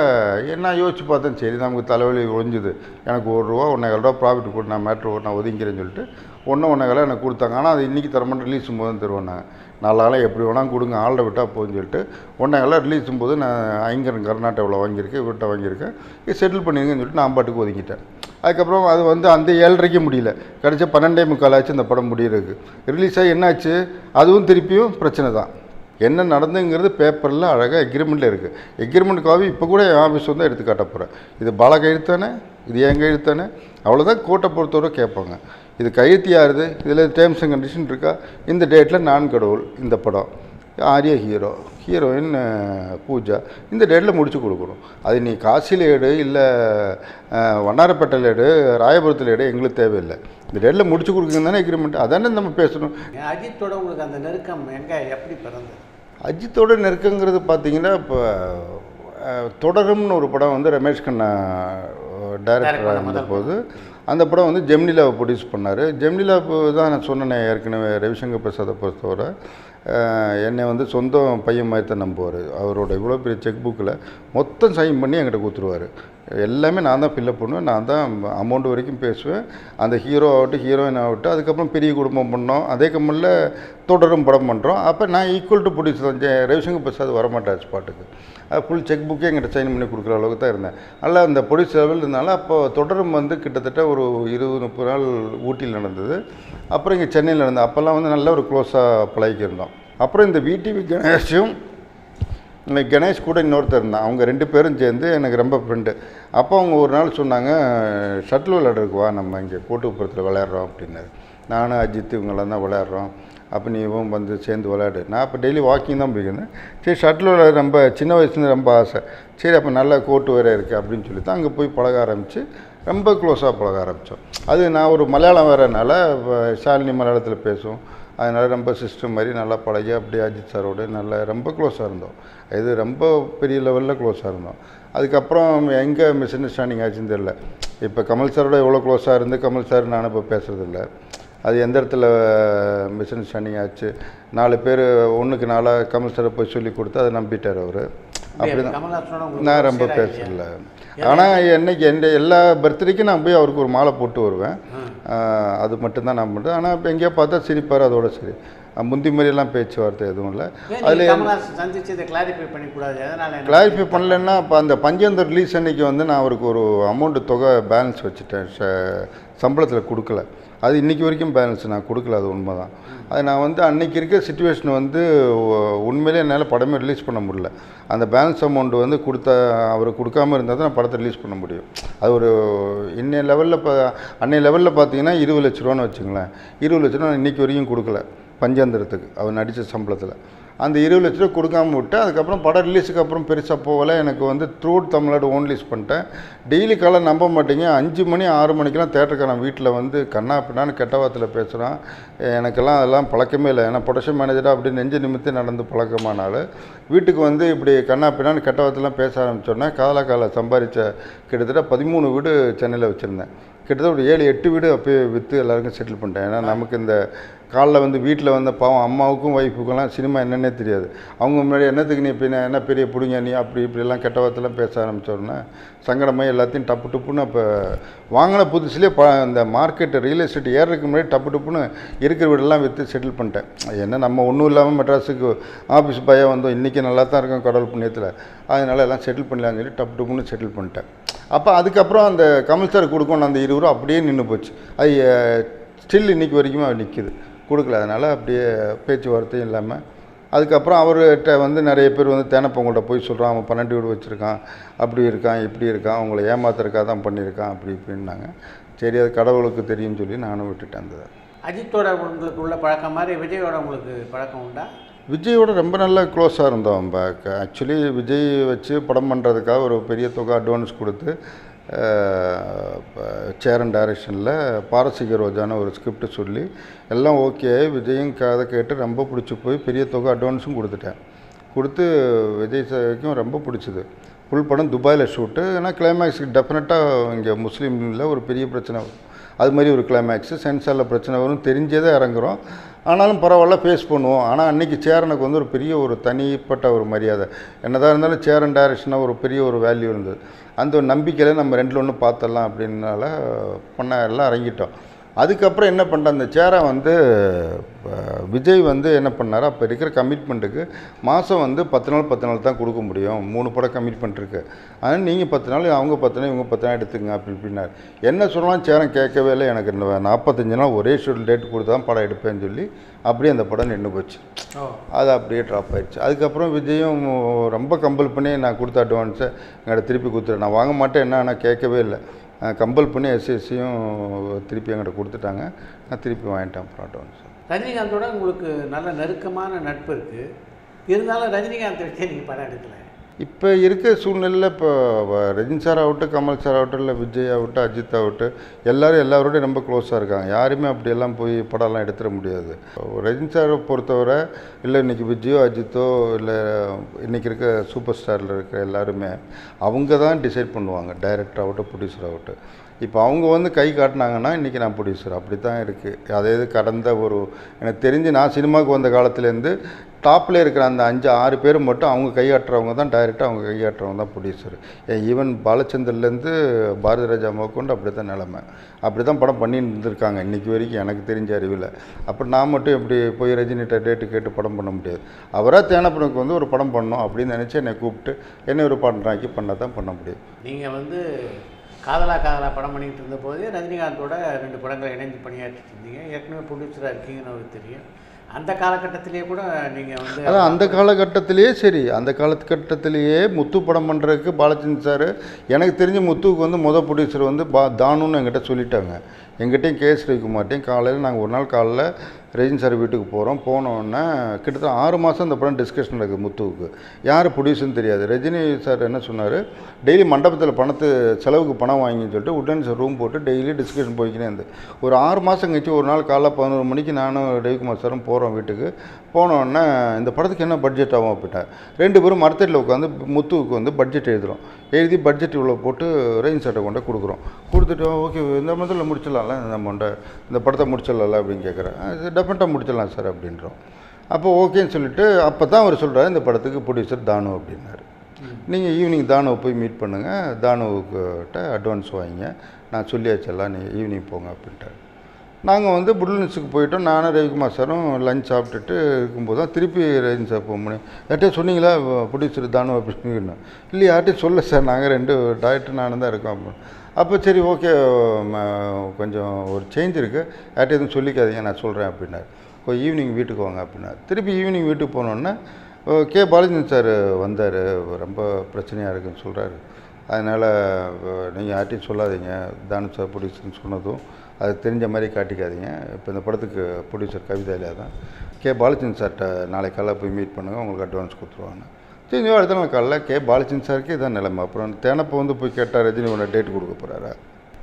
என்ன யோசிச்சு பார்த்தேன், சரி நமக்கு தலைவலி ஒழிஞ்சுது, எனக்கு 1 ரூபா 1.25 ரூபா ப்ராஃபிட் கொடு, நான் மேட்ரு நான் ஒதுங்கிறேன்னு சொல்லிட்டு 1.25 எனக்கு கொடுத்தாங்க. ஆனால் அது இன்றைக்கி தரமாட்டேன், ரிலீஸும் போது தான் தருவேன். நான் 4 நாளாக எப்படி வேணால் கொடுங்க, ஆளை விட்டால் போகுதுன்னு சொல்லிட்டு 1.25 ரிலீஸும் போது நான் ஐங்கரன் கர்நாடகாவில் வாங்கியிருக்கேன், இவர்கிட்ட வாங்கியிருக்கேன், இது செட்டில் பண்ணிருங்கன்னு சொல்லிட்டு நான் பாட்டுக்கு ஒதுக்கிட்டேன். அதுக்கப்புறம் அது வந்து அந்த 7.5க்கு முடியல, கடைசி 12:45 ஆச்சு இந்த படம் முடிகிறதுக்கு. ரிலீஸ் ஆகி என்னாச்சு, அதுவும் திருப்பியும் பிரச்சனை தான். என்ன நடந்துங்கிறது பேப்பரில் அழகாக எக்ரிமெண்ட்டில் இருக்குது. எக்ரிமெண்ட் காப்பி இப்போ கூட என் ஆஃபீஸ் வந்து எடுத்து காட்ட போகிறேன். இது பாலா கையெழுத்தானே, இது என் கையெழுத்தானே, அவ்வளோதான் கோர்ட்டை பொறுத்தவரை கேட்பாங்க. இது கையெழுத்து யாருது, இதில் டேர்ம்ஸ் அண்ட் கண்டிஷன் இருக்கா, இந்த டேட்டில் நான் கடவுள் இந்த படம், ஆரியா ஹீரோயின் பூஜா, இந்த டேட்டில் முடிச்சு கொடுக்கணும். அது நீ காசியில் எடு இல்லை வண்ணாரப்பேட்டையில் எடு ராயபுரத்தில் எடு எங்களுக்கு தேவையில்லை, இந்த டேட்டில் முடிச்சு கொடுக்குங்க தானே எக்ரிமெண்ட், அதானே நம்ம பேசணும். அஜித்தோட உங்களுக்கு அந்த நெருக்கம் எங்கே எப்படி பிறந்தது? அஜித்தோட நெருக்கங்கிறது பார்த்தீங்கன்னா இப்போ தொடரும்னு ஒரு படம் வந்து ரமேஷ் கண்ணா டைரக்டராக இருந்தபோது அந்த படம் வந்து ஜெமினிலாவை ப்ரொடியூஸ் பண்ணார். ஜெமினிலாவுக்கு தான் நான் சொன்னேன் ஏற்கனவே, ரவிசங்கர் பிரசாத்தை பொறுத்தவரை என்னை வந்து சொந்த பையன் மாதிரி தான் நம்புவார். அவரோட இவ்வளோ பெரிய செக் புக்கில் மொத்தம் சைன் பண்ணி என்கிட்ட கொடுத்துருவார். எல்லாமே நான் தான் ஃபில்லப் பண்ணுவேன், நான் தான் அமௌண்ட் வரைக்கும் பேசுவேன். அந்த ஹீரோ ஆகட்டும் ஹீரோயின் ஆகட்டும். அதுக்கப்புறம் பெரிய குடும்பம் பண்ணோம், அதே கம்மலில் தொடரும் படம் பண்ணுறோம். அப்போ நான் ஈக்குவல் டு ப்ரொடியூசர் தான். ரவிசங்கர் பிரசாத் வரமாட்டார் ஸ்பாட்டுக்கு. ஃபுல் செக் புக்கே எங்கிட்ட சைன் பண்ணி கொடுக்குற அளவுக்கு தான் இருந்தேன். நல்லா அந்த ப்ரொடியூசர் லெவல் இருந்தாலும் அப்போ தொடரும் வந்து கிட்டத்தட்ட ஒரு 20-30 நாள் ஊட்டியில் நடந்தது. அப்புறம் இங்கே சென்னையில் நடந்தது. அப்போல்லாம் வந்து நல்ல ஒரு க்ளோஸாக பழகியிருந்தோம். அப்புறம் இந்த விடிவி கணேஷும் கணேஷ் கூட இன்னொருத்தர் இருந்தான். அவங்க 2 பேரும் சேர்ந்து எனக்கு ரொம்ப ஃப்ரெண்டு. அப்போ அவங்க ஒரு நாள் சொன்னாங்க, ஷட்டில் விளையாடுறதுக்கு வா, நம்ம இங்கே கோட்டுப்புறத்தில் விளையாடுறோம் அப்படின்னாரு. நானும் அஜித் இவங்கெல்லாம் தான் விளையாடுறோம், அப்போ நீவும் வந்து சேர்ந்து விளையாடு. நான் அப்போ டெய்லி வாக்கிங் தான் போய்க்கிறேன். சரி, ஷட்டில் விளையாட ரொம்ப சின்ன வயசுலேருந்து ரொம்ப ஆசை. சரி, அப்போ நல்ல கோட்டு வேறு இருக்குது அப்படின்னு சொல்லி தான் அங்கே போய் பழக ஆரம்பித்து ரொம்ப க்ளோஸாக பழக ஆரம்பித்தோம். அது நான் ஒரு மலையாளம் வேறனால ஷாலினி மலையாளத்தில் பேசுவோம். அதனால் ரொம்ப சிஸ்டம் மாதிரி நல்லா பழகி அப்படியே அஜித் சாரோடு நல்லா ரொம்ப க்ளோஸாக இருந்தோம். இது ரொம்ப பெரிய லெவலில் க்ளோஸாக இருந்தோம். அதுக்கப்புறம் எங்கே மிஸ் அண்டர்ஸ்டாண்டிங் ஆச்சுன்னு தெரியல. இப்போ கமல் சாரோட எவ்வளோ க்ளோஸாக இருந்து கமல் சார் நானும் இப்போ பேசுகிறதில்ல. அது எந்த இடத்துல மிஸ் அண்டர்ஸ்டாண்டிங் ஆச்சு. 4 பேர் 1க்கு 4 கமல் சாரை போய் சொல்லி கொடுத்து அதை நம்பிட்டார் அவர். அப்படி தான் நான் ரொம்ப பேசல. ஆனால் என்னைக்கு எந்த எல்லா பர்த்டேக்கும் நான் போய் அவருக்கு ஒரு மாலை போட்டு வருவேன். அது மட்டும்தான் நான் பண்ணுறேன். ஆனால் இப்போ எங்கேயோ பார்த்தா சிரிப்பார், அதோட சரி. முந்தி மாதிரியெல்லாம் பேச்சுவார்த்தை எதுவும் இல்லை. அதில் கிளாரிஃபை பண்ணலன்னா இப்போ அந்த பஞ்சந்தர் ரிலீஸ் அன்னைக்கு வந்து நான் அவருக்கு ஒரு அமௌண்ட்டு தொகை பேலன்ஸ் வச்சுட்டேன், சம்பளத்தில் கொடுக்கல. அது இன்றைக்கி வரைக்கும் பேலன்ஸ் நான் கொடுக்கல, அது உண்மை தான். அது நான் வந்து அன்றைக்கி இருக்க சிச்சுவேஷன் வந்து உண்மையிலே என்னால் படமே ரிலீஸ் பண்ண முடியல. அந்த பேலன்ஸ் அமௌண்ட் வந்து அவர் கொடுக்காமல் இருந்தால் தான் நான் படத்தை ரிலீஸ் பண்ண முடியும். அது ஒரு இன்னைய லெவலில் அன்னைய லெவலில் பார்த்தீங்கன்னா 20 லட்ச ரூபான்னு வச்சுங்களேன். 20 லட்ச ரூபா இன்றைக்கி வரைக்கும் கொடுக்கல பஞ்சந்திரத்துக்கு அவர் நடித்த சம்பளத்தில். அந்த 20 லட்ச ரூபா கொடுக்காம விட்டு அதுக்கப்புறம் படம் ரிலீஸுக்கு அப்புறம் பெருசாக போகலை. எனக்கு வந்து த்ரூட் தமிழ்நாடு ஓன் ரிலீஸ் பண்ணிட்டேன். டெய்லி காலை நம்ப மாட்டீங்க, 5 மணி 6 மணிக்கெலாம் தேட்டருக்கான வீட்டில் வந்து கண்ணா பின்னான்னு கெட்ட வார்த்தையில் பேசுகிறான். எனக்கெல்லாம் அதெல்லாம் பழக்கமே இல்லை. ஏன்னா ப்ரொடக்ஷன் மேனேஜராக அப்படி நெஞ்சு நிமித்து நடந்து பழக்கமானால வீட்டுக்கு வந்து இப்படி கண்ணா பின்னான்னு கெட்ட வார்த்தைலாம் பேச ஆரம்பிச்சோன்னே காலை சம்பாதிச்ச கிட்டத்தட்ட 13 வீடு சென்னையில் வச்சுருந்தேன். கிட்டத்தட்ட ஒரு 7-8 வீடு அப்போயே விற்று எல்லாருக்கும் செட்டில் பண்ணிட்டேன். ஏன்னா நமக்கு இந்த காலில் வந்து வீட்டில் வந்த பாவம் அம்மாவுக்கும் ஒய்ஃபுக்கெல்லாம் சினிமா என்னென்னே தெரியாது. அவங்க முன்னாடி என்னத்துக்கு நீ பின்ன என்ன பெரிய பிடிங்க நீ அப்படி இப்படிலாம் கெட்ட வார்த்தைலாம் பேச ஆரம்பித்தோடனே சங்கடமாக எல்லாத்தையும் டப்புன்னு அப்போ வாங்கின புதுசுலேயே இந்த மார்க்கெட் ரியல் எஸ்டேட் ஏறதுக்கு முன்னாடி டப்புன்னு இருக்கிற வீடெல்லாம் விற்று செட்டில் பண்ணிட்டேன். என்ன நம்ம ஒன்றும் இல்லாமல் மெட்ராஸுக்கு ஆஃபீஸ் பாயாக வந்தோம், இன்றைக்கி நல்லா தான் இருக்கோம் கடவுள் புண்ணியத்தில், அதனால் எல்லாம் செட்டில் பண்ணலான்னு சொல்லி டப்புன்னு செட்டில் பண்ணிட்டேன். அப்போ அதுக்கப்புறம் அந்த கமல் சார் கொடுக்கணும் அந்த 20 ரூபா அப்படியே நின்று போச்சு. அது ஸ்டில் இன்றைக்கி வரைக்கும் அது நிற்கிது, கொடுக்கல. அதனால் அப்படியே பேச்சுவார்த்தையும் இல்லாமல் அதுக்கப்புறம் அவர்கிட்ட வந்து நிறைய பேர் வந்து தேனப்பவங்கள்ட்ட போய் சொல்கிறான், அவன் 12 வீடு வச்சுருக்கான், அப்படி இருக்கான் இப்படி இருக்கான், அவங்கள ஏமாத்துறதுக்காக தான் பண்ணியிருக்கான் அப்படி இப்படின்னாங்க. சரி, அது கடவுளுக்கு தெரியும்னு சொல்லி நானும் விட்டுட்டேன். அந்த அஜித்தோட உங்களுக்கு உள்ள பழக்கம் மாதிரி விஜயோட உங்களுக்கு பழக்கம் உண்டா? விஜயோட ரொம்ப நல்லா க்ளோஸாக இருந்தோம். ஆக்சுவலி விஜய் வச்சு படம் பண்ணுறதுக்காக ஒரு பெரிய தொகை அட்வான்ஸ் கொடுத்து சேரன் டைரக்ஷனில் பாரசீக ரோஜான ஒரு ஸ்கிரிப்ட் சொல்லி எல்லாம் ஓகே. விஜயும் கதை கேட்டு ரொம்ப பிடிச்சி போய் பெரிய தொகை அட்வான்ஸும் கொடுத்துட்டேன். கொடுத்து விஜய் சாருக்கும் ரொம்ப பிடிச்சிது. ஃபுல் படம் துபாயில் ஷூட்டு. ஏன்னா கிளைமேக்ஸுக்கு டெஃபினட்டாக இங்கே முஸ்லீமில் ஒரு பெரிய பிரச்சனை வரும், அது மாதிரி ஒரு கிளைமேக்ஸு சென்சாரில் பிரச்சனை வரும், தெரிஞ்சே தான் இறங்குறோம். ஆனாலும் பரவாயில்ல ஃபேஸ் பண்ணுவோம். ஆனால் அன்றைக்கி சேரனுக்கு வந்து ஒரு பெரிய ஒரு தனிப்பட்ட ஒரு மரியாதை. என்னதான் இருந்தாலும் சேரன் டைரக்ஷனாக ஒரு பெரிய ஒரு வேல்யூ இருந்தது. அந்த ஒரு நம்பிக்கையில் நம்ம 2ல் 1 பார்த்துடலாம் அப்படின்னால எல்லாம் இறங்கிட்டோம். அதுக்கப்புறம் என்ன பண்ணிட்டேன், அந்த சேரை வந்து விஜய் வந்து என்ன பண்ணார், அப்போ இருக்கிற கமிட்மெண்ட்டுக்கு மாதம் வந்து 10 நாள் தான் கொடுக்க முடியும், 3 படம் கமிட்மெண்ட் இருக்குது, அதனால் நீங்கள் 10 நாள் அவங்க 10 நாள் இவங்க 10 நாள் எடுத்துங்க அப்படி இப்படின்னார். என்ன சொல்லலாம் சேரன் கேட்கவே இல்லை. எனக்கு 45 நாள் ஒரே ஷெட்யூல் டேட் கொடுத்து தான் படம் எடுப்பேன்னு சொல்லி அப்படியே அந்த படம் நின்று போச்சு. அது அப்படியே ட்ராப் ஆகிடுச்சு. அதுக்கப்புறம் விஜயும் ரொம்ப கம்பல் பண்ணி நான் கொடுத்த அட்வான்ஸை எங்கள்கிட்ட திருப்பி கொடுத்துட்டேன். நான் வாங்க மாட்டேன் என்ன, ஆனால் கேட்கவே இல்லை. கம்பல் பண்ணி எஸ்எஸ்சியும் திருப்பி என்கிட்ட கொடுத்துட்டாங்க. நான் திருப்பி வாங்கிட்டேன் அப்புறம் அட்வான்ஸ். ரஜினிகாந்தோட உங்களுக்கு நல்ல நெருக்கமான நட்பு இருக்குது, இருந்தாலும் ரஜினிகாந்த் வச்சே நீங்கள் படம் எடுக்கல. இப்போ இருக்க சூழ்நிலையில் இப்போ ரஜினி சார் ஆகட்டும், கமல் சார் ஆகட்டும், இல்லை விஜய் ஆகட்டும், அஜித் ஆகட்டும், எல்லாரோடையும் ரொம்ப க்ளோஸாக இருக்காங்க. யாருமே அப்படியெல்லாம் போய் படம்லாம் எடுத்துட முடியாது. ரஜினி சாரை பொறுத்தவரை இல்லை இன்றைக்கி விஜயோ அஜித்தோ இல்லை இன்றைக்கி இருக்க சூப்பர் ஸ்டாரில் இருக்க எல்லாருமே அவங்க தான் டிசைட் பண்ணுவாங்க. டைரக்டர் ஆகட்டும், ப்ரொடியூசர் ஆகட்டும். இப்போ அவங்க வந்து கை காட்டினாங்கன்னா இன்றைக்கி நான் ப்ரொடியூசர், அப்படி தான் இருக்குது. அதே இது கடந்த எனக்கு தெரிஞ்சு நான் சினிமாவுக்கு வந்த காலத்துலேருந்து டாப்பில் இருக்கிற அந்த 5-6 பேர் மட்டும் அவங்க கையாட்டுறவங்க தான் டைரக்டாக, அவங்க கையாட்டுறவங்க தான் ப்ரொடியூசர். ஈவன் பாலச்சந்தர்லேருந்து பாரதி ராஜா முதற்கொண்டு அப்படி தான் நிலமை. அப்படி தான் படம் பண்ணிட்டு இருந்திருக்காங்க இன்றைக்கி வரைக்கும் எனக்கு தெரிஞ்ச அறிவில். அப்போ நான் மட்டும் எப்படி போய் ரஜினிகிட்ட டேட்டு கேட்டு படம் பண்ண முடியாது. அவராக தேனப்பனுக்கு வந்து ஒரு படம் பண்ணணும் அப்படின்னு நினச்சி என்னை கூப்பிட்டு என்னை ஒரு படம்னாக்கி பண்ண தான் பண்ண முடியும். நீங்கள் வந்து காதலா படம் பண்ணிக்கிட்டு இருந்தபோது ரஜினிகாந்தோட 2 படங்களை இணைந்து பணியாற்றிட்டு இருந்தீங்க. ஏற்கனவே ப்ரொடியூசராக இருக்கீங்கன்னு அவருக்கு தெரியும். அந்த காலகட்டத்திலேயே கூட நீங்கள் வந்து அதான் அந்த காலகட்டத்திலேயே சரி, அந்த காலகட்டத்திலேயே முத்து படம் பண்ணுறதுக்கு பாலச்சந்திரன் சார் எனக்கு தெரிஞ்ச முத்துவுக்கு வந்து ப்ரொடியூசர் வந்து தானுன்னு என்கிட்ட சொல்லிட்டாங்க. எங்கிட்டையும் கேஎஸ் ரவிக்குமார்ட்டையும் காலையில் நாங்கள் ஒரு நாள் காலைல ரஜினி சார் வீட்டுக்கு போனோன்னே கிட்டத்தட்ட 6 மாதம் அந்த படம் டிஸ்கஷன் நடக்குது முத்துவுக்கு. யார் ப்ரொடியூசர்னு தெரியாது. ரஜினி சார் என்ன சொன்னார், டெய்லி மண்டபத்தில் செலவுக்கு பணம் வாங்கின்னு சொல்லிட்டு உடனே சார் ரூம் போட்டு டெய்லி டிஸ்கஷன் போய்க்கினே இருந்து ஒரு 6 மாதம் கழிச்சு ஒரு நாள் காலைல 11 மணிக்கு நானும் ரவிக்குமார் சாரும் போகிறோம் வீட்டுக்கு. போனோடனே இந்த படத்துக்கு என்ன பட்ஜெட் ஆகும் அப்படின்ட்டார். 2 பேரும் மரத்தடியில் உட்காந்து முத்துவுக்கு வந்து பட்ஜெட் எழுதுகிறோம். எழுதி பட்ஜெட் இவ்வளோ போட்டு ரஜினி சார்ட்டை கொண்டு கொடுத்துட்டு ஓகே இந்த மதத்தில் முடிச்சிடலாம்ல, இந்த படத்தை முடிச்சிடலாம்ல அப்படின்னு கேட்குறேன். டெஃபினட்டாக முடிச்சிடலாம் சார் அப்படின்றோம். அப்போ ஓகேன்னு சொல்லிவிட்டு அப்போ தான் அவர் சொல்கிறார் இந்த படத்துக்கு ப்ரொடியூசர் தானு அப்படின்னாரு. நீங்கள் ஈவினிங் தானுவை போய் மீட் பண்ணுங்கள், தானுவுக்கிட்ட அட்வான்ஸ் வாங்கிங்க, நான் சொல்லியாச்செல்லாம் நீங்கள் ஈவினிங் போங்க அப்படின்ட்டார். நாங்கள் வந்து புட்லன்ஸுக்கு போயிட்டோம். நானும் ரவிக்குமார் சாரும் லஞ்ச் சாப்பிட்டுட்டு இருக்கும்போது தான் திருப்பி ரஜினி சார் போக முடியும். யார்கிட்டயும் சொன்னீங்களா ப்ரொடியூசர் தானு அப்படின்னு? இல்லை யார்கிட்டையும் சொல்ல சார், நாங்கள் 2 டைரக்டர் நானும் தான் இருக்கோம் அப்படின்னு. அப்போ சரி ஓகே, கொஞ்சம் ஒரு சேஞ்ச் இருக்குது, யார்கிட்ட எதுவும் சொல்லிக்காதீங்க, நான் சொல்கிறேன் அப்படின்னாரு. ஈவினிங் வீட்டுக்கு வாங்க அப்படின்னாரு. திருப்பி ஈவினிங் வீட்டுக்கு போனோன்னே கே பாலச்சந்திரன் சார் வந்தார். ரொம்ப பிரச்சனையாக இருக்குதுன்னு சொல்கிறாரு. அதனால் நீங்கள் யார்கிட்டையும் சொல்லாதீங்க, தானு சார் ப்ரொடியூசர்னு சொன்னதும் அது தெரிஞ்ச மாதிரி காட்டிக்காதீங்க. இப்போ இந்த படத்துக்கு ப்ரொடியூசர் கவிதாலியா தான். கே பாலச்சந்திரன் சார்கிட்ட நாளைக்கு காலைல போய் மீட் பண்ணுங்கள், உங்களுக்கு அட்வான்ஸ் கொடுத்துருவாங்க. சரி அடுத்த நாள் காலைல கே பாலச்சந்திரன் சாருக்கு இதான் நிலைமை. அப்புறம் தேனப்போ வந்து போய் கேட்டால் ரஜினி ஒன்று டேட் கொடுக்க போகிறாரா?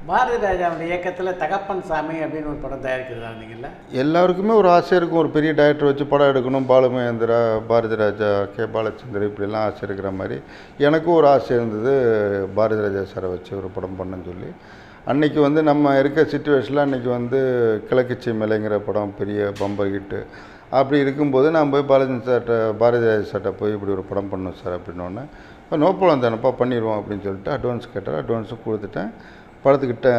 பாரதி ராஜாவுடைய இயக்கத்தில் தகப்பன் சாமி அப்படின்னு ஒரு படம் தயாரிக்கிறதா இருந்தீங்கல்ல? எல்லாருக்குமே ஒரு ஆசை இருக்கும், ஒரு பெரிய டைரக்டர் வச்சு படம் எடுக்கணும். பாலுமகேந்திரா, பாரதி ராஜா, கே பாலச்சந்தர் இப்படிலாம் ஆசை இருக்கிற மாதிரி எனக்கும் ஒரு ஆசை இருந்தது, பாரதி ராஜா சாரை வச்சு ஒரு படம் பண்ணன்னு சொல்லி. அன்றைக்கி வந்து நம்ம இருக்க சுச்சுவேஷனில் அன்றைக்கி வந்து கிழக்குச்சி மேலைங்கிற படம் பெரிய பம்பர் ஹிட்டு. அப்படி இருக்கும்போது நான் போய் பாரதி ராஜா சார்கிட்ட போய் இப்படி ஒரு படம் பண்ணோம் சார் அப்படின்னோடனே நோ ப்ராப்ளம் தானப்பா பண்ணிடுவோம் அப்படின்னு சொல்லிட்டு அட்வான்ஸ் கேட்டார். அட்வான்ஸும் கொடுத்துட்டேன். படத்துக்கிட்ட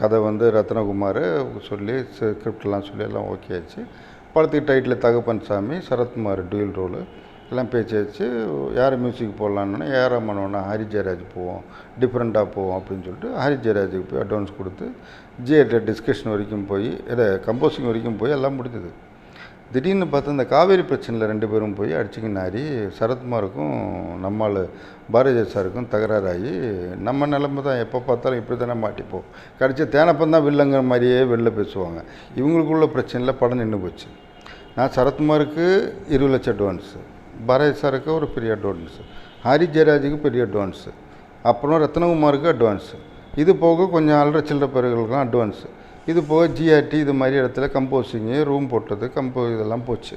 கதை வந்து ரத்னகுமார் சொல்லி ஸ்கிரிப்டெலாம் சொல்லி எல்லாம் ஓகே ஆச்சு. படத்துக்கு டைட்டில் தகப்பன் சாமி, சரத்குமார் டூயல் ரோலு எல்லாம் பேச்சாச்சு. யார் மியூசிக் போடலான்னு ஏஆர் ரஹ்மான் ஹரி ஜெயராஜ் போவோம், டிஃப்ரெண்ட்டாக போவோம் அப்படின்னு சொல்லிட்டு ஹரி ஜெயராஜுக்கு போய் அட்வான்ஸ் கொடுத்து ஜிஏட்ட டிஸ்கஷன் வரைக்கும் போய் கம்போசிங் வரைக்கும் போய் எல்லாம் முடிஞ்சது. திடீர்னு பார்த்தா இந்த காவேரி பிரச்சனையில் 2 பேரும் போய் அடிச்சுக்கினாரி. சரத்குமாருக்கும் நம்மால் பாரதி சாருக்கும் தகராறாகி நம்ம நிலமை தான் எப்போ பார்த்தாலும் இப்படி தானே மாட்டிப்போம். கடைசி தேனப்பன் தான் வில்லங்கிற மாதிரியே வெளில பேசுவாங்க. இவங்களுக்குள்ள பிரச்சனையில் படம் நின்று போச்சு. நான் சரத்குமாருக்கு 20 லட்சம் அட்வான்ஸு, பாரதி சாருக்கு ஒரு பெரிய அட்வான்ஸு, ஹரி ஜெயராஜுக்கு பெரிய அட்வான்ஸு, அப்புறம் ரத்னகுமாருக்கு அட்வான்ஸு. இது போக கொஞ்சம் அல்ற சில்லற பேர்களுக்கும் அட்வான்ஸு. இது போக ஜிஆர்டி இது மாதிரி இடத்துல கம்போசிங்கு, ரூம் போட்டது, இதெல்லாம் போச்சு.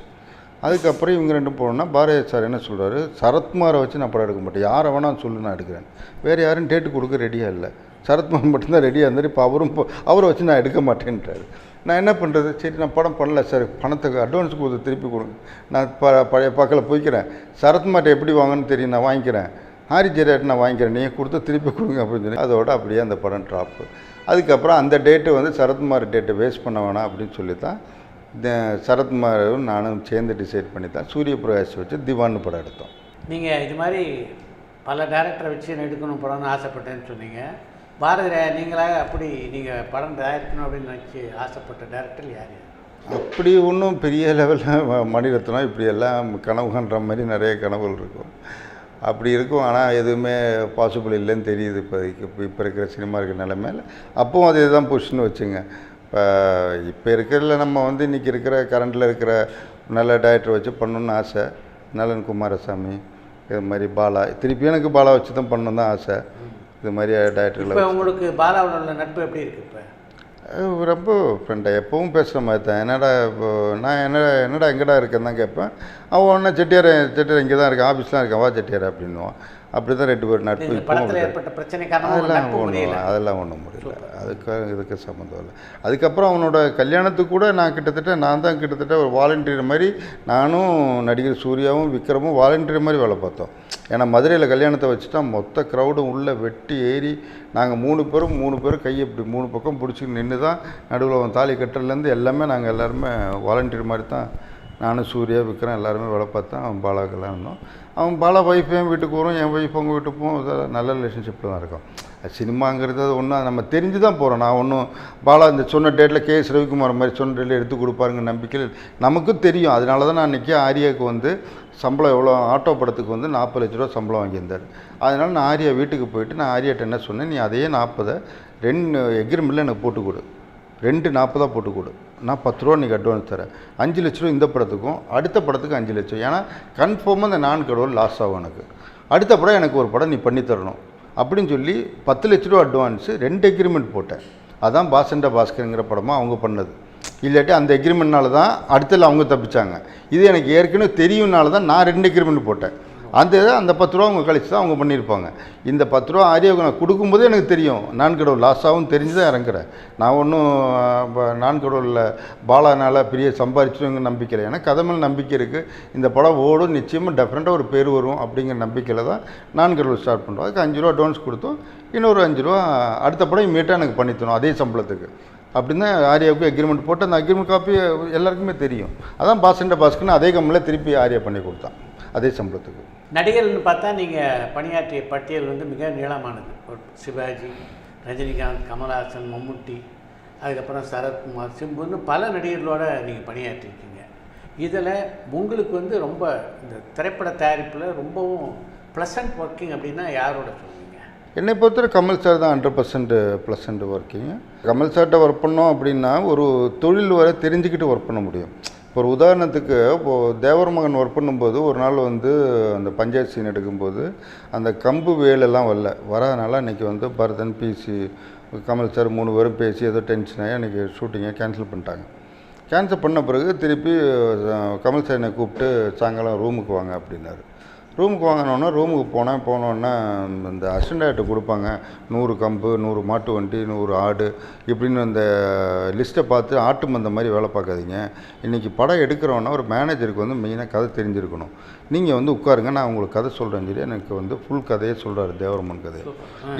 அதுக்கப்புறம் இவங்க 2 போனோன்னா பாரதி சார் என்ன சொல்கிறாரு, சரத்குமாரை வச்சு நான் படம் எடுக்க மாட்டேன், யாரை வேணால் சொல்லு நான் எடுக்கிறேன், வேறு யாரும் டேட்டு கொடுக்க ரெடியாக இல்லை, சரத்குமார் மட்டும்தான் ரெடியாக இருந்தார், இப்போ அவரை வச்சு நான் எடுக்க மாட்டேன்றாரு. நான் என்ன பண்ணுறது, சரி நான் படம் பண்ணல சார், பணத்துக்கு அட்வான்ஸ் கொடுத்து திருப்பி கொடுங்க, நான் பழைய பாக்கில் போய்க்கிறேன், சரத்குமார்ட்ட எப்படி வாங்கன்னு தெரியும், நான் வாங்கிக்கிறேன், ஹாரி ஜெயராஜ் நான் வாங்கிக்கிறேன், நீங்கள் கொடுத்து திருப்பி கொடுங்க அப்படின்னு சொல்லி அதோட அப்படியே அந்த படம் ட்ராப்பு. அதுக்கப்புறம் அந்த டேட்டு வந்து சரத்குமார் டேட்டை வேஸ்ட் பண்ண வேணாம் அப்படின்னு சொல்லி தான் சரத்குமாரும் நானும் சேர்ந்து டிசைட் பண்ணி தான் சூரிய பிரகாஷ் வச்சு திவான்னு படம் எடுத்தோம். நீங்கள் இது மாதிரி பல டேரக்டரை வச்சு எடுக்கணும் படம்னு ஆசைப்பட்டேன்னு சொன்னீங்க. பாரதி ராஜா நீங்களாக அப்படி நீங்கள் படம் தயாரிக்கணும் அப்படின்னு நினச்சி ஆசைப்பட்ட டேரக்டர் யார்? அப்படி ஒன்றும் பெரிய லெவலில் மணிரத்னம் இப்படியெல்லாம் கனவுன்ற மாதிரி நிறைய கனவுகள் இருக்கும், அப்படி இருக்கும். ஆனால் எதுவுமே பாசிபிள் இல்லைன்னு தெரியுது இப்போதைக்கு. இப்போ இருக்கிற சினிமா இருக்கிற நிலைமையில் அப்பவும் அதே தான் பொசிஷன் வச்சுங்க. இப்போ இருக்கிறதுல நம்ம வந்து இன்றைக்கி இருக்கிற கரண்டில் இருக்கிற நல்ல டைரக்டர் வச்சு பண்ணணுன்னு ஆசை. நலன் குமாரசாமி, இது மாதிரி பாலா திருப்பி எனக்கு பாலா வச்சு தான் பண்ணணும் தான் ஆசை. இது மாதிரி டைரக்டர்களை இப்போ உங்களுக்கு பாலாவோட உள்ள நட்பு எப்படி இருக்குது இப்போ? ரொம்ப ஃப்ரெண்டாக எப்பவும் பேசுகிற மாதிரி தான். என்னடா இப்போ நான் என்னடா எங்கடா இருக்கேன்னு தான் கேட்பேன். அவன் ஒன்றா செட்டியார் இங்கே தான் இருக்கேன், ஆஃபீஸ்லாம் இருக்கேன், வா செட்டியார் அப்படின்னுவான். அப்படி தான் 2 பேர் நட்பு. படத்தில் ஏற்பட்ட பிரச்சனை அதெல்லாம் ஒன்றும் முடியல. இதுக்கு சம்மந்தம் இல்லை. அதுக்கப்புறம் அவனோட கல்யாணத்துக்கு கூட நான் கிட்டத்தட்ட ஒரு வாலண்டியர் மாதிரி நானும் நடிகர் சூர்யாவும் விக்ரமும் வாலண்டியர் மாதிரி வேலை பார்த்தோம். ஏன்னா மதுரையில் கல்யாணத்தை வச்சுட்டா மொத்த க்ரௌடும் உள்ளே வெட்டி ஏறி நாங்கள் 3 பேரும் கையை இப்படி 3 பக்கம் பிடிச்சி நின்று தான் நடுவில் அவன் தாலி கட்டுறதுலேருந்து எல்லாமே நாங்கள் எல்லாருமே வாலண்டியர் மாதிரி தான் நானும் சூர்யா விக்ரம் எல்லாருமே வேலை பார்த்தேன். அவன் பாலா கல்யாணம். அவன் பாலா ஒய்ஃப் என் வீட்டுக்கு வரும், என் ஒய்ஃப் அவங்க வீட்டுக்கு போகும். நல்ல ரிலேஷன்ஷிப்பில் தான் இருக்கும். சினிமாங்கிறது அது ஒன்றும் நம்ம தெரிஞ்சு தான் போகிறோம். நான் ஒன்றும் பாலா இந்த சொன்ன டேட்டில் கேஎஸ் ரவிக்குமார் மாதிரி சொன்ன டேட்டில் எடுத்து கொடுப்பாருங்க நம்பிக்கையில் நமக்கும் தெரியும். அதனால தான் நான் இன்றைக்கி ஆரியாவுக்கு வந்து சம்பளம் எவ்வளோ ஆட்டோ படத்துக்கு வந்து 40 லட்ச ரூபா சம்பளம் வாங்கியிருந்தார். அதனால் நான் ஆரியா வீட்டுக்கு போயிட்டு நான் ஆரியாட்ட என்ன சொன்னேன், நீ அதே 40 2 எக்ரிமெண்ட்டில் எனக்கு போட்டு கொடு, 2 40 போட்டு கொடு, நான் 10 ரூபா நீங்கள் அட்வான்ஸ் தரேன், 5 லட்ச ரூபா இந்த படத்துக்கும் அடுத்த படத்துக்கு 5 லட்சம். ஏன்னா கன்ஃபார்மாக அந்த 4 கடவுள் லாஸ் ஆகும் எனக்கு. அடுத்த படம் எனக்கு ஒரு படம் நீ பண்ணி தரணும் அப்படின்னு சொல்லி 10 லட்ச ரூபா அட்வான்ஸு 2 எக்ரிமெண்ட் போட்டேன். அதான் பாசண்டா பாஸ்கருங்கிற படமாக அவங்க பண்ணது. இல்லாட்டி அந்த எக்ரிமெண்ட்னால தான் அடுத்ததில் அவங்க தப்பிச்சாங்க. இது எனக்கு ஏற்கனவே தெரியும்னால தான் நான் 2 எக்ரிமெண்ட் போட்டேன். அந்த 10 ரூபா அவங்க கழிச்சு தான் அவங்க பண்ணியிருப்பாங்க. இந்த 10 ரூபா ஆரியாவுக்கு நான் கொடுக்கும்போதே எனக்கு தெரியும் 4 கடவுள் லாஸ் ஆகும் தெரிஞ்சு தான் இறங்குறேன். நான் ஒன்றும் 4 கடவுளில் பாலானால் பெரிய சம்பாதிச்சுங்க நம்பிக்கை இல்லை. எனக்கு கதை மேலே நம்பிக்கை இருக்குது. இந்த படம் ஓடும், நிச்சயமாக டெஃபரெண்ட்டாக ஒரு பேர் வரும் அப்படிங்கிற நம்பிக்கையில் தான் 4 கடவுள் ஸ்டார்ட் பண்ணுறோம். அதுக்கு 5 ரூபா அட்வான்ஸ் கொடுத்தோம், இன்னொரு 5 ரூபா அடுத்த படம் இமீடியட்டாக எனக்கு பண்ணித்தரும் அதே சம்பளத்துக்கு அப்படின்னு தான் ஆரியாவுக்கு எக்ரிமெண்ட் போட்டு அந்த அக்ரிமெண்ட் காப்பி எல்லாருக்குமே தெரியும். அதான் பாசண்டா பாஸ்கர்னு அதே கம்பெனியில் திருப்பி ஆரியா பண்ணி கொடுத்தான் அதே சம்பளத்துக்கு. நடிகர்கள்னு பார்த்தா நீங்கள் பணியாற்றிய பட்டியல் வந்து மிக நீளமானது. சிவாஜி, ரஜினிகாந்த், கமல்ஹாசன், மம்முட்டி, அதுக்கப்புறம் சரத்குமார், சிம்புன்னு பல நடிகர்களோடு நீங்கள் பணியாற்றிருக்கீங்க. இதில் உங்களுக்கு வந்து ரொம்ப இந்த திரைப்பட தயாரிப்பில் ரொம்பவும் ப்ளசன்ட் ஒர்க்கிங் அப்படின்னா யாரோட சொல்லுவீங்க? என்னை பொறுத்தவரை கமல் சார் தான் 100% ப்ளசன்ட் ஒர்க்கிங்க. கமல் சார்கிட்ட ஒர்க் பண்ணோம் அப்படின்னா ஒரு தொழில் வரை தெரிஞ்சுக்கிட்டு ஒர்க் பண்ண முடியும். இப்போ ஒரு உதாரணத்துக்கு இப்போது தேவர் மகன் ஒர்க் பண்ணும்போது ஒரு நாள் வந்து அந்த பஞ்சாயத்து சீன் எடுக்கும்போது அந்த கம்பு வேலெல்லாம் வராதனால அன்றைக்கி வந்து பரதன், பிசி, கமல் சார் 3 பேரும் பேசி ஏதோ டென்ஷன் ஆகி அன்றைக்கி ஷூட்டிங்கை கேன்சல் பண்ணிட்டாங்க. கேன்சல் பண்ண பிறகு திருப்பி கமல் சார் என்னை கூப்பிட்டு சாயங்காலம் ரூமுக்கு வாங்க அப்படின்னாரு. ரூமுக்கு வாங்கினோன்னா ரூமுக்கு போனோன்னா இந்த அசிஸ்டன்ட் கொடுப்பாங்க 100 கம்பு, 100 மாட்டு வண்டி, 100 ஆடு இப்படின்னு அந்த லிஸ்ட்டை பார்த்து ஆட்டு மந்த மாதிரி வேலை பார்க்காதீங்க. இன்றைக்கி படம் எடுக்கிறோன்னா ஒரு மேனேஜருக்கு வந்து மெயினாக கதை தெரிஞ்சிருக்கணும். நீங்கள் வந்து உட்காருங்க, நான் உங்களுக்கு கதை சொல்கிறேன்னு சொல்லி எனக்கு வந்து ஃபுல் கதையே சொல்கிறாரு, தேவரமன் கதையை.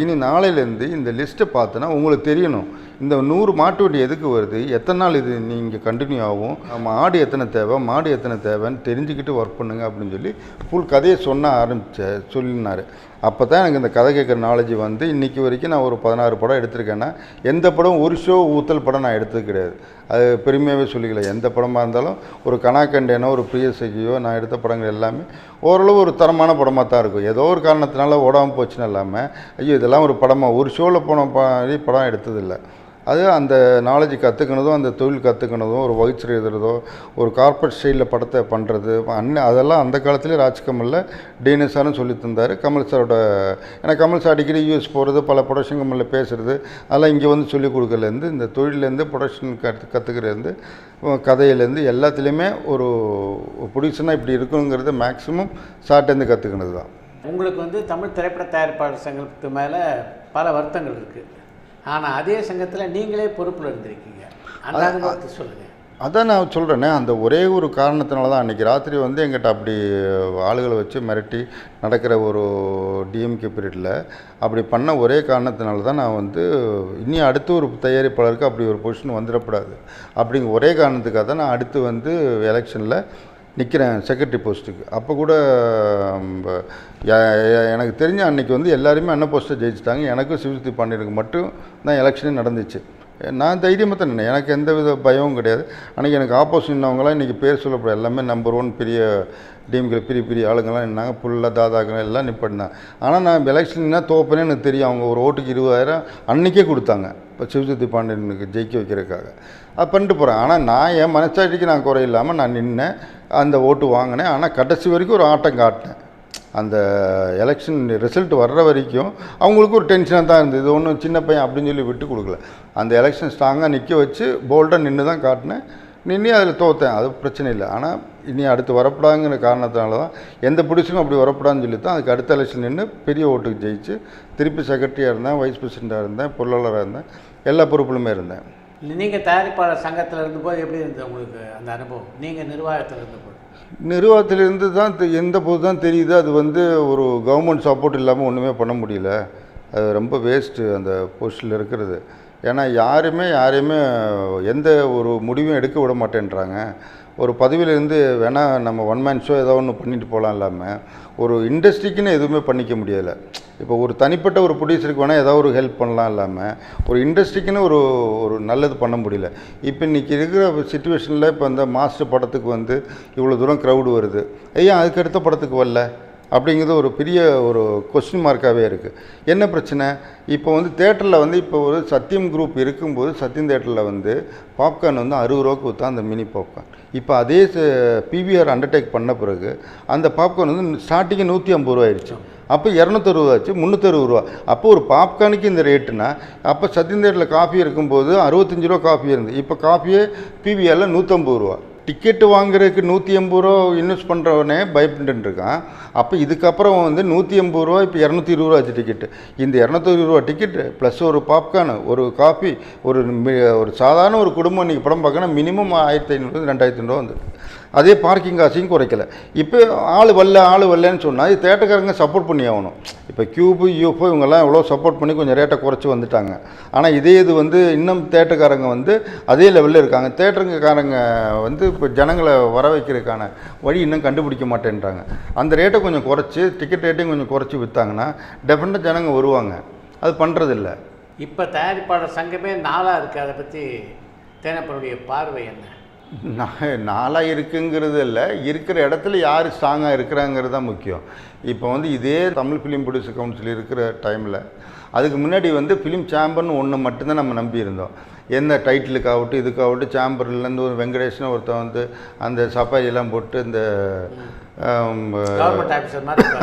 இனி நாளையிலேருந்து இந்த லிஸ்ட்டை பார்த்தோன்னா உங்களுக்கு தெரியணும் இந்த 100 மாட்டு வண்டி எதுக்கு வருது, எத்தனை நாள் இது நீங்கள் கண்டினியூ ஆகும், ஆடு எத்தனை தேவை, மாடு எத்தனை தேவைன்னு தெரிஞ்சுக்கிட்டு ஒர்க் பண்ணுங்க அப்படின்னு சொல்லி ஃபுல் கதையை சொல்லினார். அப்போ தான் எனக்கு இந்த கதை கேட்குற நாலேஜ் வந்து இன்றைக்கி வரைக்கும் நான் ஒரு 16 படம் எடுத்திருக்கேன்னா எந்த படம் ஒரு ஷோ ஊத்தல் படம் நான் எடுத்தது கிடையாது. அது பெருமையாகவே சொல்லிக்கல. எந்த படமாக இருந்தாலும் ஒரு கனாக்கண்டேனோ ஒரு பிரியசகியோ நான் எடுத்த படங்கள் எல்லாமே ஓரளவு ஒரு தரமான படமாக தான் இருக்கும். ஏதோ ஒரு காரணத்தினால ஓடாமல் போச்சுன்னு இல்லாமல் ஐயோ இதெல்லாம் ஒரு படமாக ஒரு ஷோவில் போன படம் எடுத்ததில்லை. அது அந்த நாலேஜ் கற்றுக்கணதும் அந்த தொழில் கற்றுக்கணதும் ஒரு வகுச்சர் எழுதுறதோ ஒரு கார்பரேட் ஸ்டைலில் படத்தை பண்ணுறது அதெல்லாம் அந்த காலத்துலேயே ராஜ்கமலில் டிஎன்எஸ்ஆர்னு சொல்லி தந்தார். கமல் சாரோட ஏன்னா கமல் சார் அடிக்கடி யூஎஸ் போகிறது, பல ப்ரொடக்ஷன் கம்பெனியில் பேசுகிறது, அதெல்லாம் இங்கே வந்து சொல்லிக் கொடுக்கறதுலேருந்து இந்த தொழிலேருந்து ப்ரொடக்ஷன் கற்றுக்கிறதுலேருந்து கதையிலேருந்து எல்லாத்துலேயுமே ஒரு ப்ரொடியூசனாக இப்படி இருக்கணுங்கிறது மேக்ஸிமம் சார்ட்டேருந்து கற்றுக்கினது தான். உங்களுக்கு வந்து தமிழ் திரைப்பட தயாரிப்பாளர் சங்கத்துக்கு மேலே பல வருத்தங்கள் இருக்குது. ஆனால் அதே சங்கத்தில் நீங்களே பொறுப்பில் இருந்திருக்கீங்க. அந்த அனுபவத்தை சொல்லுங்கள். அதான் நான் சொல்கிறேன்னே, அந்த ஒரே ஒரு காரணத்தினால தான் அன்றைக்கி ராத்திரி வந்து எங்கிட்ட அப்படி ஆளுகளை வச்சு மிரட்டி நடக்கிற ஒரு டிஎம்கே பீரியடில் அப்படி பண்ண ஒரே காரணத்தினால தான் நான் வந்து இனி அடுத்து ஒரு தயாரிப்பாளருக்கு அப்படி ஒரு பொசிஷன் வந்துடக்கூடாது அப்படிங்கிற ஒரே காரணத்துக்காக தான் நான் அடுத்து வந்து எலெக்ஷனில் நிற்கிறேன் செக்ரட்டரி போஸ்ட்டுக்கு. அப்போ கூட எனக்கு தெரிஞ்ச அன்றைக்கி வந்து எல்லாருமே அண்ணன் போஸ்ட்டை ஜெயிச்சிட்டாங்க. எனக்கும் சிவசக்தி பாண்டியனுக்கு மட்டும் தான் எலெக்ஷனே நடந்துச்சு. நான் தைரியமாக தான் நின்னேன், எனக்கு எந்த வித பயமும் கிடையாது. அன்றைக்கி எனக்கு ஆப்போசிட்னவங்களாம் இன்றைக்கி பேர் சொல்லப்படும் எல்லாமே நம்பர் 1 பெரிய டீம்கள் பெரிய ஆளுங்கள்லாம் நின்னாங்க, புல்லாக தாதாக்கள் எல்லாம் நிப்பாட்டினாங்க. ஆனால் நான் எலெக்ஷன்னா தோப்பனே எனக்கு தெரியும். அவங்க ஒரு ஓட்டுக்கு 20,000 அன்றைக்கே கொடுத்தாங்க இப்போ சிவசக்தி பாண்டியனுக்கு ஜெயிக்க வைக்கிறதுக்காக. அது பண்ணிட்டு போகிறேன். ஆனால் நான் என் மனசாட்சிக்கு நான் குறையில்லாமல் நான் நின்னேன், அந்த ஓட்டு வாங்கினேன். ஆனால் கடைசி வரைக்கும் ஒரு ஆட்டம் காட்டினேன். அந்த எலெக்ஷன் ரிசல்ட் வர்ற வரைக்கும் அவங்களுக்கு ஒரு டென்ஷனாக தான் இருந்தது. இது ஒன்றும் சின்ன பையன் அப்படின்னு சொல்லி விட்டு கொடுக்கல. அந்த எலெக்ஷன் ஸ்ட்ராங்காக நிற்க வச்சு போல்டாக நின்று தான் காட்டினேன். நின்று அதில் தோற்றேன், அது பிரச்சனை இல்லை. ஆனால் இனி அடுத்து வரப்படாங்கிற காரணத்தினால தான் எந்த பிடிச்சுக்கும் அப்படி வரப்படான்னு சொல்லி தான் அதுக்கு அடுத்த எலெக்ஷன் நின்று பெரிய ஓட்டுக்கு ஜெயிச்சு திருப்பி செக்ரட்டரியாக இருந்தேன், வைஸ் பிரசிடெண்ட்டாக இருந்தேன், பொருளாளராக இருந்தேன், எல்லா பொறுப்புலுமே இருந்தேன். நீங்கள் தயாரிப்பாளர் சங்கத்தில் இருந்தபோது எப்படி இருந்தது உங்களுக்கு அந்த அனுபவம்? நீங்கள் நிர்வாகத்தில் இருந்தபோது? நிர்வாகத்திலிருந்து தான் எந்த போது தான் தெரியுது அது ஒரு கவர்மெண்ட் சப்போர்ட் இல்லாமல் ஒன்றுமே பண்ண முடியல. அது ரொம்ப வேஸ்ட்டு அந்த போஸ்ட்டில் இருக்கிறது. ஏன்னா யாரையுமே எந்த ஒரு முடிவும் எடுக்க விட மாட்டேன்றாங்க. ஒரு பதவியிலேருந்து வேணால் நம்ம ஒன் மேன் ஷோ ஏதோ ஒன்று பண்ணிட்டு போகலாம், இல்லாமல் ஒரு இண்டஸ்ட்ரிக்குன்னு எதுவுமே பண்ணிக்க முடியலை. இப்போ ஒரு தனிப்பட்ட ஒரு ப்ரொடியூசருக்கு வேணால் ஏதோ ஒரு ஹெல்ப் பண்ணலாம், இல்லாமல் ஒரு இண்டஸ்ட்ரிக்குன்னு ஒரு நல்லது பண்ண முடியல. இப்போ இன்றைக்கி இருக்கிற சிச்சுவேஷனில் இப்போ இந்த மாஸ்டர் படத்துக்கு இவ்வளோ தூரம் க்ரௌடு வருது, ஏன் அதுக்கு அடுத்த படத்துக்கு வரல அப்படிங்கிறது ஒரு பெரிய ஒரு கொஸ்டின் மார்க்காகவே இருக்குது. என்ன பிரச்சனை? இப்போ தேட்டரில் இப்போ ஒரு சத்தியம் குரூப் இருக்கும்போது சத்தியம் தேட்டரில் பாப்கார்ன் 60 ரூபாய்க்கு விற்றா அந்த மினி பாப்கார்ன். இப்போ அதே பிவிஆர் அண்டர்டேக் பண்ண பிறகு அந்த பாப்கார்ன் ஸ்டார்டிங்கு 150 ரூபா ஆயிடுச்சு. அப்போ 260 ஆச்சு, 360 ரூபா. அப்போ ஒரு பாப்கார்னுக்கு இந்த ரேட்டுனா, அப்போ சத்தியம் தேட்டரில் காஃபி இருக்கும்போது 65 ரூபா காஃபி இருந்தது. இப்போ காஃபியே பிவிஆரில் 150 ரூபா. டிக்கெட்டு வாங்குறதுக்கு 180 ரூபா இன்வெஸ்ட் பண்ணுறவனே பயப்பட்டு இருக்கான். அப்போ இதுக்கப்புறம் 180 ரூபா, இப்போ 220 ரூபா ஆச்சு டிக்கெட்டு. இந்த 220 ரூபா டிக்கெட்டு ப்ளஸ் ஒரு பாப்கார்னு, ஒரு காஃபி, ஒரு சாதாரண ஒரு குடும்பம் இன்றைக்கி படம் பார்க்கணும் மினிமம் 1500 2500 வந்துருக்கு. அதே பார்க்கிங் காசையும் குறைக்கல. இப்போ ஆள் வரலன்னு சொன்னால் இது தேட்டருக்காரங்க சப்போர்ட் பண்ணி ஆகணும். இப்போ கியூபு யூஎஃப்ஓ இவங்கெல்லாம் எவ்வளோ சப்போர்ட் பண்ணி கொஞ்சம் ரேட்டை குறைச்சி வந்துட்டாங்க. ஆனால் இதே இது இன்னும் தேட்டருக்காரங்க அதே லெவலில் இருக்காங்க. தேட்டருக்காரங்க இப்போ ஜனங்களை வர வைக்கிறதுக்கான வழி இன்னும் கண்டுபிடிக்க மாட்டேன்றாங்க. அந்த ரேட்டை கொஞ்சம் குறைச்சி, டிக்கெட் ரேட்டையும் கொஞ்சம் குறைச்சி விற்றாங்கன்னா டெஃபினட்டாக ஜனங்க வருவாங்க. அது பண்ணுறதில்ல. இப்போ தயாரிப்பாளர் சங்கமே 4ஆக இருக்குது. அதை பற்றி தேனப்பனுடைய பார்வை என்ன? நாளாக இருக்குங்கிறது இல்லை, இருக்கிற இடத்துல யார் ஸ்ட்ராங்காக இருக்கிறாங்கிறது தான் முக்கியம். இப்போ இதே தமிழ் ஃபிலிம் ப்ரொடியூசர் கவுன்சில் இருக்கிற டைமில் அதுக்கு முன்னாடி ஃபிலிம் சேம்பர்னு ஒன்று மட்டும்தான் நம்ம நம்பி இருந்தோம். எந்த டைட்டிலுக்காகட்டும் இதுக்காகட்டும் சேம்பர்லேருந்து ஒரு வெங்கடேஷ்னு ஒருத்தன் அந்த சஃபாரியெல்லாம் போட்டு இந்த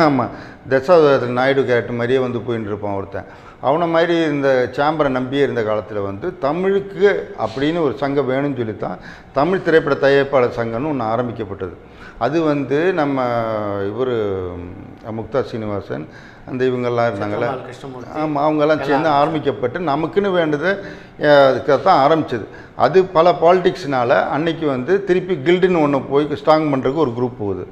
ஆமாம் தசாவதாரத்தில் நாயுடு கேரக்டர் மாதிரியே போயின்னு இருப்பான் ஒருத்தன். அவனை மாதிரி இந்த சேம்பரை நம்பியே இருந்த காலத்தில் தமிழுக்கு அப்படின்னு ஒரு சங்கம் வேணும்னு சொல்லித்தான் தமிழ் திரைப்பட தயாரிப்பாளர் சங்கம்னு ஒன்று ஆரம்பிக்கப்பட்டது. அது நம்ம இவர் முக்தா சீனிவாசன் அந்த இவங்கெல்லாம் இருந்தாங்களே, ஆமாம், அவங்கெல்லாம் சேர்ந்து ஆரம்பிக்கப்பட்டு நமக்குன்னு வேண்டதை அதுக்காகத்தான் ஆரம்பித்தது. அது பல பாலிடிக்ஸ்னால் அன்னைக்கு திருப்பி கில்டுன்னு ஒன்று போய் ஸ்ட்ராங் பண்ணுறதுக்கு ஒரு குரூப் போகுது.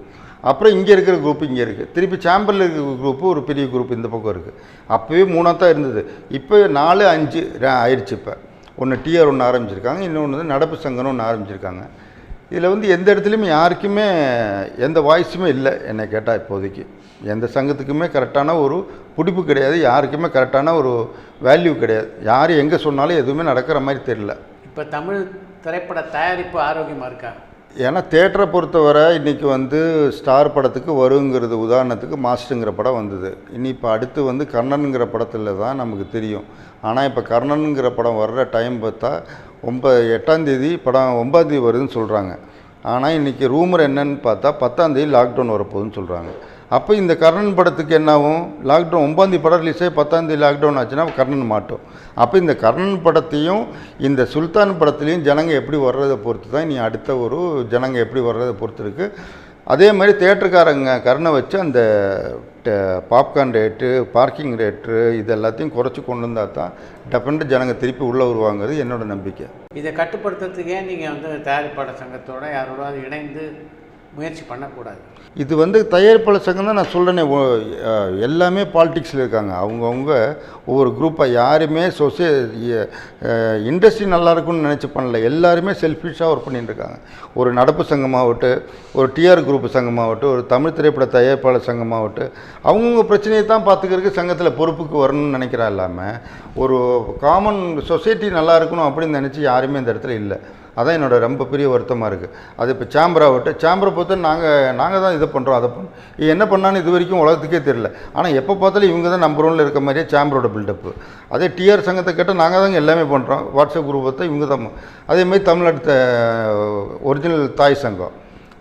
அப்புறம் இங்கே இருக்கிற குரூப் இங்கே இருக்குது, திருப்பி சேம்பரில் இருக்கிற குரூப்பு ஒரு பெரிய குரூப் இந்த பக்கம் இருக்குது. அப்போவே 3ஆக தான் இருந்தது, இப்போ 4 5 ஆயிடுச்சு. இப்போ ஒன்று டிஆர் ஒன்று ஆரம்பிச்சிருக்காங்க, இன்னொன்று நடப்பு சங்கம்னு ஒன்று ஆரம்பிச்சிருக்காங்க. இதில் எந்த இடத்துலையுமே யாருக்குமே எந்த வாய்ஸுமே இல்லை. என்னை கேட்டால் இப்போதைக்கு எந்த சங்கத்துக்குமே கரெக்டான ஒரு பிடிப்பு கிடையாது, யாருக்குமே கரெக்டான ஒரு வேல்யூ கிடையாது. யார் எங்கே சொன்னாலும் எதுவுமே நடக்கிற மாதிரி தெரியல. இப்போ தமிழ் திரைப்பட தயாரிப்பு ஆரோக்கியமாக இருக்கா? ஏன்னா தேட்டரை பொறுத்தவரை இன்றைக்கி ஸ்டார் படத்துக்கு வருங்கிறது, உதாரணத்துக்கு மாஸ்டருங்கிற படம் வந்தது. இனி இப்போ அடுத்து கர்ணனுங்கிற படத்தில் தான் நமக்கு தெரியும். ஆனால் இப்போ கர்ணனுங்கிற படம் வர்ற டைம் பார்த்தா 8ஆம் தேதி படம் 9ஆம் தேதி வருதுன்னு சொல்கிறாங்க. ஆனால் இன்றைக்கி ரூமர் என்னன்னு பார்த்தா 10ஆம் தேதி லாக்டவுன் வரப்போகுதுன்னு சொல்கிறாங்க. அப்போ இந்த கர்ணன் படத்துக்கு என்னாகும்? லாக்டவுன் 9ஆம் தேதி படம் ரிலீஸே 10ஆம் தேதி லாக்டவுன் ஆச்சுன்னா கர்ணன் மாட்டோம். அப்போ இந்த கர்ணன் படத்தையும் இந்த சுல்தான் படத்துலேயும் ஜனங்க எப்படி வர்றதை பொறுத்து தான் இனி அடுத்த ஒரு ஜனங்க எப்படி வர்றதை பொறுத்து இருக்குது. அதே மாதிரி தேட்டருக்காரங்க கர்ணை வச்சு அந்த பாப்கார்ன் ரேட்டு, பார்க்கிங் ரேட்டு இது எல்லாத்தையும் குறைச்சி கொண்டு வந்தால் தான் டெஃபினட்டாக ஜனங்க திருப்பி உள்ளே வருவாங்கிறது என்னோடய நம்பிக்கை. இதை கட்டுப்படுத்துறதுக்கே நீங்கள் தயாரிப்பாளர் சங்கத்தோட யாரோட இணைந்து முயற்சி பண்ணக்கூடாது. இது தயாரிப்பாளர் சங்கம் தான் நான் சொல்கிறேனே, எல்லாமே பாலிடிக்ஸில் இருக்காங்க. அவங்கவுங்க ஒவ்வொரு குரூப்பாக யாருமே இண்டஸ்ட்ரி நல்லா இருக்குன்னு நினச்சி பண்ணல, எல்லாருமே செல்ஃபிஷாக ஒர்க் பண்ணிட்டு இருக்காங்க. ஒரு நடப்பு சங்கமாகட்டும், ஒரு டிஆர் குரூப் சங்கமாகட்டும், ஒரு தமிழ் திரைப்பட தயாரிப்பாளர் சங்கமாகட்டும், அவங்கவுங்க பிரச்சனையை தான் பார்த்துக்கிறதுக்கு சங்கத்தில் பொறுப்புக்கு வரணும்னு நினைக்கிறா. இல்லாமல் ஒரு காமன் சொசைட்டி நல்லா இருக்கணும் அப்படின்னு நினச்சி யாருமே இந்த இடத்துல இல்லை. அதான் என்னோடய ரொம்ப பெரிய வருத்தமாக இருக்குது. அது இப்போ சேம்பரை பொறுத்த நாங்கள் தான் இதை பண்ணுறோம் அதை பண்ணுறோம். இது என்ன பண்ணான்னு இது வரைக்கும் உலகத்துக்கே தெரியல. ஆனால் எப்போ பார்த்தாலும் இவங்க தான் நம்பர் 1 இருக்க மாதிரியே சேம்பரோட பில்டப்பு. அதே டிஆர் சங்கத்தை கேட்டால் நாங்கள் தாங்க எல்லாமே பண்ணுறோம். வாட்ஸ்அப் குரூப் பார்த்தா இவங்க தான். அதேமாதிரி தமிழ்நாட்டு ஒரிஜினல் தாய் சங்கம்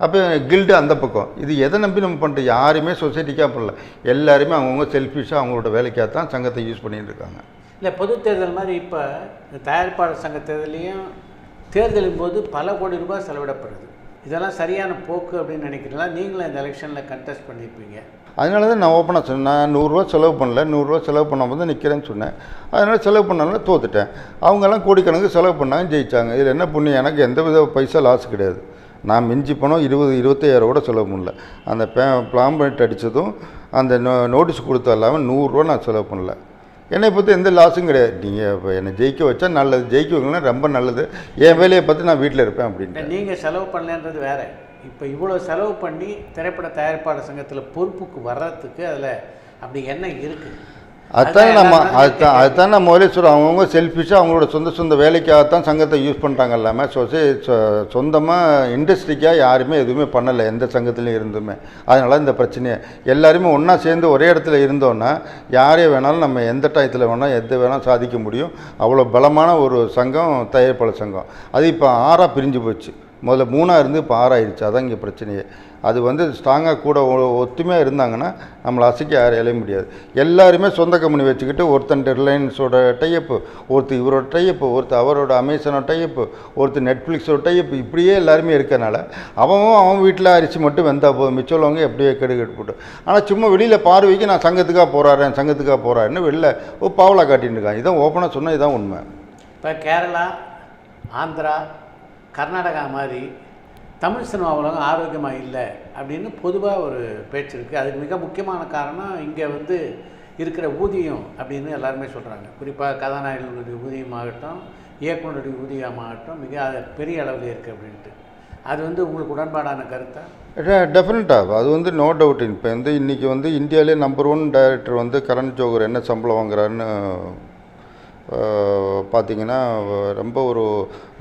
அப்போ கில்டு அந்த பக்கம். இது எதை நம்பி நம்ம பண்ணுறோம்? யாருமே சொசைட்டிக்காக பண்ணல, எல்லாருமே அவங்கவுங்க செல்ஃபிஷாக அவங்களோட வேலைக்காக தான் சங்கத்தை யூஸ் பண்ணிகிட்டு இருக்காங்க. இல்லை, பொது தேர்தல் மாதிரி இப்போ தயாரிப்பாளர் சங்க தேர்தலையும் தேர்தலின் போது பல கோடி ரூபாய் செலவிடப்படுது. இதெல்லாம் சரியான போக்கு அப்படின்னு நினைக்கிறீங்களா? நீங்களும் இந்த எலெக்ஷனில் கண்டெஸ்ட் பண்ணியிருப்பீங்க. அதனால தான் நான் ஓப்பனாக சொன்னேன், நான் 100 செலவு பண்ணல, 100 செலவு பண்ணாமல் தான் நிற்கிறேன்னு சொன்னேன். அதனால் செலவு பண்ணாலும் தோத்துட்டேன். அவங்கெல்லாம் கோடிக்கணக்கு செலவு பண்ணாங்க, ஜெயித்தாங்க. இதில் என்ன புண்ணியம்? எனக்கு எந்த வித பைசா லாஸ் கிடையாது. நான் மிஞ்சி பணம் 20-25 கூட செலவு பண்ணல. அந்த பிளாம்பெட் அடித்ததும் அந்த நோட்டீஸ் கொடுத்த இல்லாமல் 100 நான் செலவு பண்ணல. என்னை பற்றி எந்த லாஸும் கிடையாது. நீங்கள் இப்போ என்னை ஜெயிக்க வச்சா நல்லது, ஜெயிக்க வைக்கலன்னா ரொம்ப நல்லது, என் வேலையை பார்த்து நான் வீட்டில் இருப்பேன் அப்படின்ட்டு. நீங்கள் செலவு பண்ணலன்றது வேறு. இப்போ இவ்வளோ செலவு பண்ணி திரைப்பட தயாரிப்பாளர் சங்கத்தில் பொறுப்புக்கு வர்றதுக்கு அதில் அப்படி என்ன இருக்குது? அதுதான் நான் முதலே சொல்கிறேன். அவங்கவுங்க செல்ஃபிஷாக அவங்களோட சொந்த வேலைக்காகத்தான் சங்கத்தை யூஸ் பண்ணுறாங்க. இல்லாமல் சொந்தமாக இண்டஸ்ட்ரிக்காக யாருமே எதுவுமே பண்ணலை, எந்த சங்கத்துலேயும் இருந்துமே. அதனால இந்த பிரச்சனையை எல்லாருமே ஒன்றா சேர்ந்து ஒரே இடத்துல இருந்தோன்னா யாரே வேணாலும் நம்ம எந்த டயத்தில் வேணால் எது வேணாலும் சாதிக்க முடியும். அவ்வளோ பலமான ஒரு சங்கம் தயாரிப்பாளர் சங்கம். அது இப்போ 6 பிரிஞ்சு போச்சு. முதல்ல 3 இருந்து இப்போ 6 ஆயிடுச்சு. அதான் இங்கே பிரச்சனையே. அது ஸ்ட்ராங்காக கூட ஒத்துமையாக இருந்தாங்கன்னா நம்மளை அசைக்க யாரும் இழைய முடியாது. எல்லாருமே சொந்த கம்பெனி வச்சுக்கிட்டு ஒருத்தன் ரிலையன்ஸோட டைப்பு, ஒருத்தர் இவரோட டைப்பு, ஒருத்தர் அவரோட அமேசானோட டைப்பு, ஒருத்தர் நெட்ஃப்ளிக்ஸோட டைப்பு, இப்படியே எல்லாருமே இருக்கனால அவன் வீட்டில் அரிசி மட்டும் வெந்தால் போதும், மிச்சவங்க எப்படியே கெடுக்கட்டு போட்டு. ஆனால் சும்மா வெளியில் பார்வைக்கு நான் சங்கத்துக்காக போகிறாருன்னு வெளில பாவலாக காட்டின்னு இருக்கான். இதான் ஓப்பனாக சொன்னால் இதான் உண்மை. இப்போ கேரளா, ஆந்திரா, கர்நாடகா மாதிரி தமிழ் சினிமா உலகம் ஆரோக்கியமாக இல்லை அப்படின்னு பொதுவாக ஒரு பேச்சு இருக்குது. அதுக்கு மிக முக்கியமான காரணம் இங்கே இருக்கிற ஊதியம் அப்படின்னு எல்லாருமே சொல்கிறாங்க. குறிப்பாக கதாநாயகர்களுடைய ஊதியமாகட்டும், இயக்குனருடைய ஊதியமாகட்டும் மிக பெரிய அளவில் இருக்குது அப்படின்ட்டு. அது உங்களுக்கு உடன்பாடான கருத்தா? டெஃபினட்டாக அது நோ டவுட். இப்போ இன்றைக்கி இந்தியாவிலே நம்பர் 1 டைரக்டர் கரண் ஜோஹர் என்ன சம்பளம் வாங்குறாருன்னு பார்த்திங்கன்னா ரொம்ப ஒரு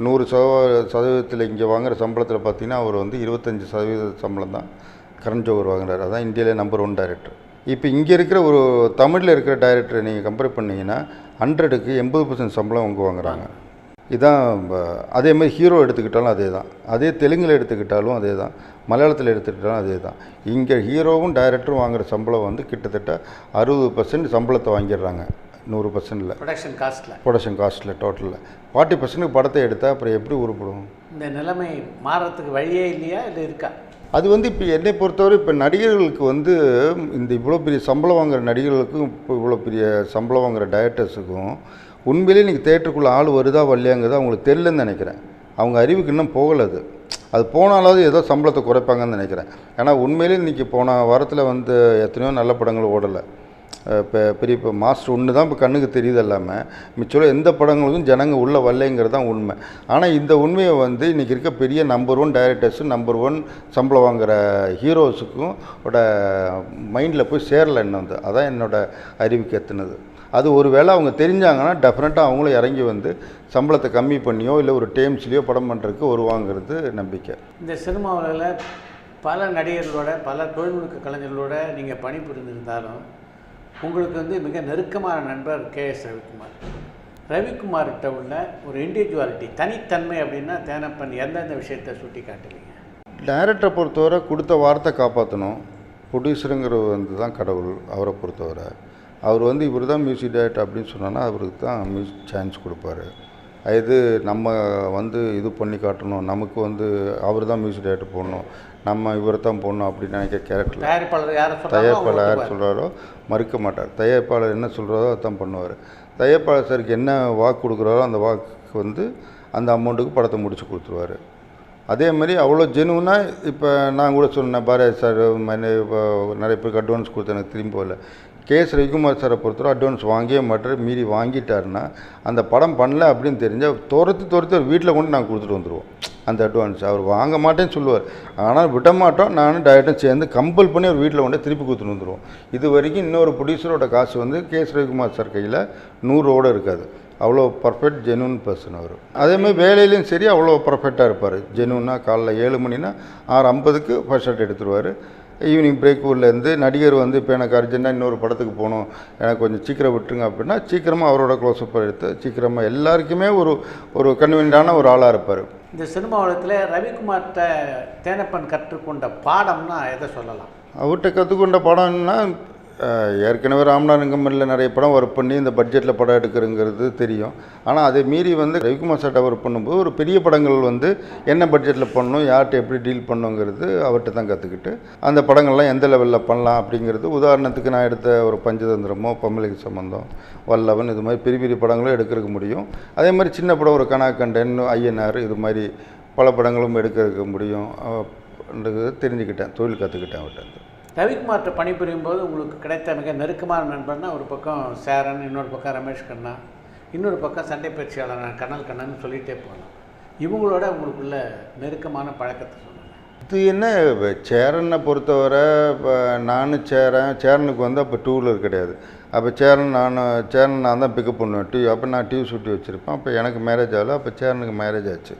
100% இங்கே வாங்குகிற சம்பளத்தில் பார்த்திங்கன்னா அவர் 25% சம்பளம் தான் கரண் ஜோஹர் வாங்குறாரு. அதான் இந்தியாவிலே நம்பர் 1 டைரக்டர். இப்போ இங்கே இருக்கிற ஒரு தமிழில் இருக்கிற டைரக்டரை நீங்கள் கம்பேர் பண்ணிங்கன்னா 100க்கு 80% சம்பளம் அவங்க வாங்குகிறாங்க. இதான். அதே மாதிரி ஹீரோ எடுத்துக்கிட்டாலும் அதே தான், அதே தெலுங்கில் எடுத்துக்கிட்டாலும் அதே தான், மலையாளத்தில் எடுத்துக்கிட்டாலும் அதே தான். இங்கே ஹீரோவும் டைரக்டரும் வாங்குகிற சம்பளம் கிட்டத்தட்ட 60% சம்பளத்தை வாங்கிடுறாங்க. 100%ல் ப்ரொடக்ஷன் காஸ்ட்டில் டோட்டலில் 40% படத்தை எடுத்தால் அப்புறம் எப்படி உருப்படும்? இந்த நிலைமை மாறுறதுக்கு வழியே இல்லையா, இல்லை இருக்கா? அது இப்போ என்னை பொறுத்தவரை இப்போ நடிகர்களுக்கு இந்த இவ்வளோ பெரிய சம்பளம் வாங்குகிற நடிகர்களுக்கும் இப்போ இவ்வளோ பெரிய சம்பளம் வாங்குகிற டைரக்டர்ஸுக்கும் உண்மையிலே இன்றைக்கி தேட்டருக்குள்ளே ஆள் வருதா வரலையாங்கிறது அவங்களுக்கு தெரியலன்னு நினைக்கிறேன். அவங்க அறிவுக்கு இன்னும் போகலை. அது போனாலாவது ஏதோ சம்பளத்தை குறைப்பாங்கன்னு நினைக்கிறேன். ஏன்னா உண்மையிலே இன்றைக்கி போன வாரத்தில் எத்தனையோ நல்ல படங்கள் ஓடலை. இப்போ பெரிய மாஸ்டர் 1 தான் இப்போ கண்ணுக்கு தெரியுது. இல்லாமல் மிச்சம் எந்த படங்களுக்கும் ஜனங்க உள்ளே வரலைங்கிறது தான் உண்மை. ஆனால் இந்த உண்மையை இன்றைக்கி இருக்க பெரிய நம்பர் 1 டைரக்டர்ஸும் நம்பர் 1 சம்பளம் வாங்குகிற ஹீரோஸுக்கும் மைண்டில் போய் சேரலை இன்னும். அதான் என்னோடய அறிவுக்கு எத்துனது. அது ஒரு வேளை அவங்க தெரிஞ்சாங்கன்னா டெஃபினட்டாக அவங்களும் இறங்கி சம்பளத்தை கம்மி பண்ணியோ இல்லை ஒரு டேம்ஸ்லேயோ படம் பண்ணுறதுக்கு வருவாங்கிறது நம்பிக்கை. இந்த சினிமாவில் பல நடிகர்களோட, பல தொழில்நுட்ப கலைஞர்களோட நீங்கள் பணிபுரிந்திருந்தாலும் உங்களுக்கு மிக நெருக்கமான நண்பர் கே.எஸ். ரவிக்குமார். ரவிக்குமார்கிட்ட உள்ள ஒரு இண்டிவிஜுவாலிட்டி, தனித்தன்மை அப்படின்னா தேனப்பன் எந்தெந்த விஷயத்தை சுட்டி காட்டுவீங்க? டைரக்டரை பொறுத்தவரை கொடுத்த வார்த்தை காப்பாற்றணும். ப்ரொடியூசருங்கிறது தான் கடவுள். அவரை பொறுத்தவரை அவர் இவர் தான் மியூசிக் டைரக்டர் அப்படின்னு சொன்னால் அவருக்கு தான் மியூசிக் சான்ஸ் கொடுப்பாரு. இது நம்ம இது பண்ணி காட்டணும், நமக்கு அவர் தான் மியூசிக் டைரக்டர் போடணும், நம்ம இவரை தான் போடணும் அப்படின்னு நினைக்க கேரக்டர் தயாரிப்பாளர் யார் சொல்கிறாரோ மறுக்க மாட்டார். தயாரிப்பாளர் என்ன சொல்கிறாரோ அதான் பண்ணுவார். தயாரிப்பாளர் சாருக்கு என்ன வாக்கு கொடுக்குறாரோ அந்த வாக்கு அந்த அமௌண்ட்டுக்கு படத்தை முடித்து கொடுத்துருவார். அதே மாதிரி அவ்வளோ ஜெனுவனாக இப்போ நான் கூட சொன்னேன், பாரதி சார் நிறைய பேருக்கு அட்வான்ஸ் கொடுத்து எனக்கு திரும்பி போகல. கே.எஸ். ரவிக்குமார் சாரை பொறுத்தவரை அட்வான்ஸ் வாங்கவே மாட்டார். மீறி வாங்கிட்டாருன்னா அந்த படம் பண்ணல அப்படின்னு தெரிஞ்சால் துரத்தி வீட்டில் கொண்டு நாங்கள் கொடுத்துட்டு வந்துடுவோம் அந்த அட்வான்ஸ். அவர் வாங்க மாட்டேன்னு சொல்லுவார், ஆனால் விட மாட்டோம். நானும் டைரக்டரும் சேர்ந்து கம்பல் பண்ணி அவர் வீட்டில் கொண்டு திருப்பி கொடுத்துட்டு வந்துடுவோம். இது வரைக்கும் இன்னொரு ப்ரொடியூசரோட காசு கே.எஸ். ரவிக்குமார் சார் கையில் 100 இருக்காது. அவ்வளோ பர்ஃபெக்ட் ஜெனுவன் பர்சன் அவர். அதேமாதிரி வேலையிலையும் சரி அவ்வளோ பர்ஃபெக்டாக இருப்பார். ஜெனுவனாக காலைல 7 மணினா 6:50க்கு ஃபர்ஸ்ட் ஷாட் எடுத்துருவார். ஈவினிங் பிரேக் ஊர்லேருந்து நடிகர் வந்து இப்போ எனக்கு அர்ஜென்ட்டாக இன்னொரு படத்துக்கு போகணும், எனக்கு கொஞ்சம் சீக்கிரம் விட்டுருங்க அப்படின்னா சீக்கிரமாக அவரோட க்ளோஸ்அப் எடுத்து சீக்கிரமாக எல்லாருக்குமே ஒரு கன்வீனியண்டான ஒரு ஆளாக இருப்பார். இந்த சினிமா உலகத்தில் ரவிக்குமார்கிட்ட தேனப்பன் கற்றுக்கொண்ட பாடம்னா எதை சொல்லலாம்? அவர்கிட்ட கற்றுக்கொண்ட படம்னா ஏற்கனவே ராமநாதங்கமல்ல நிறைய படம் ஒர்க் பண்ணி இந்த பட்ஜெட்டில் படம் எடுக்கிறங்கிறது தெரியும். ஆனால் அதை மீறி வந்து ரவிக்குமார் சார்ட்ட ஒர்க் பண்ணும்போது ஒரு பெரிய படங்கள் வந்து என்ன பட்ஜெட்டில் பண்ணணும், யார்கிட்ட எப்படி டீல் பண்ணணுங்கிறது அவர்கிட்ட தான் கற்றுக்கிட்டு அந்த படங்கள்லாம் எந்த லெவலில் பண்ணலாம் அப்படிங்கிறது. உதாரணத்துக்கு நான் எடுத்த ஒரு பஞ்சதந்திரமோ பம்பலைக்கு சம்பந்தம், வல்லவன், இது மாதிரி பெரிய பெரிய படங்களும் எடுக்கிறதுக்கு முடியும். அதே மாதிரி சின்ன படம் ஒரு கனாகண்டன், ஐயனார், இது மாதிரி பல படங்களும் எடுக்கிறதுக்கு முடியும் தெரிஞ்சுக்கிட்டேன், தொழில் கற்றுக்கிட்டேன் அவர்கிட்ட. ரவிக்குமார்கிட்ட பணிபுரியும் போது உங்களுக்கு கிடைத்த மிக நெருக்கமான நண்பர்னா ஒரு பக்கம் சேரன், இன்னொரு பக்கம் ரமேஷ் கண்ணா, இன்னொரு பக்கம் சண்டை பயிற்சியாளர் கண்ணல் கண்ணன்னு சொல்லிகிட்டே போகலாம். இவங்களோட உங்களுக்குள்ள நெருக்கமான பழக்கத்தை சொல்லுங்கள். இது என்ன, சேரனை பொறுத்தவரை இப்போ நானும் சேரனுக்கு வந்து அப்போ டூ வீலர் கிடையாது. அப்போ சேரன் நான் தான் பிக்கப் பண்ணுவேன். அப்போ நான் டிவி சுட்டி வச்சுருப்பேன். அப்போ எனக்கு மேரேஜ் ஆகலை. அப்போ சேரனுக்கு மேரேஜ் ஆச்சு.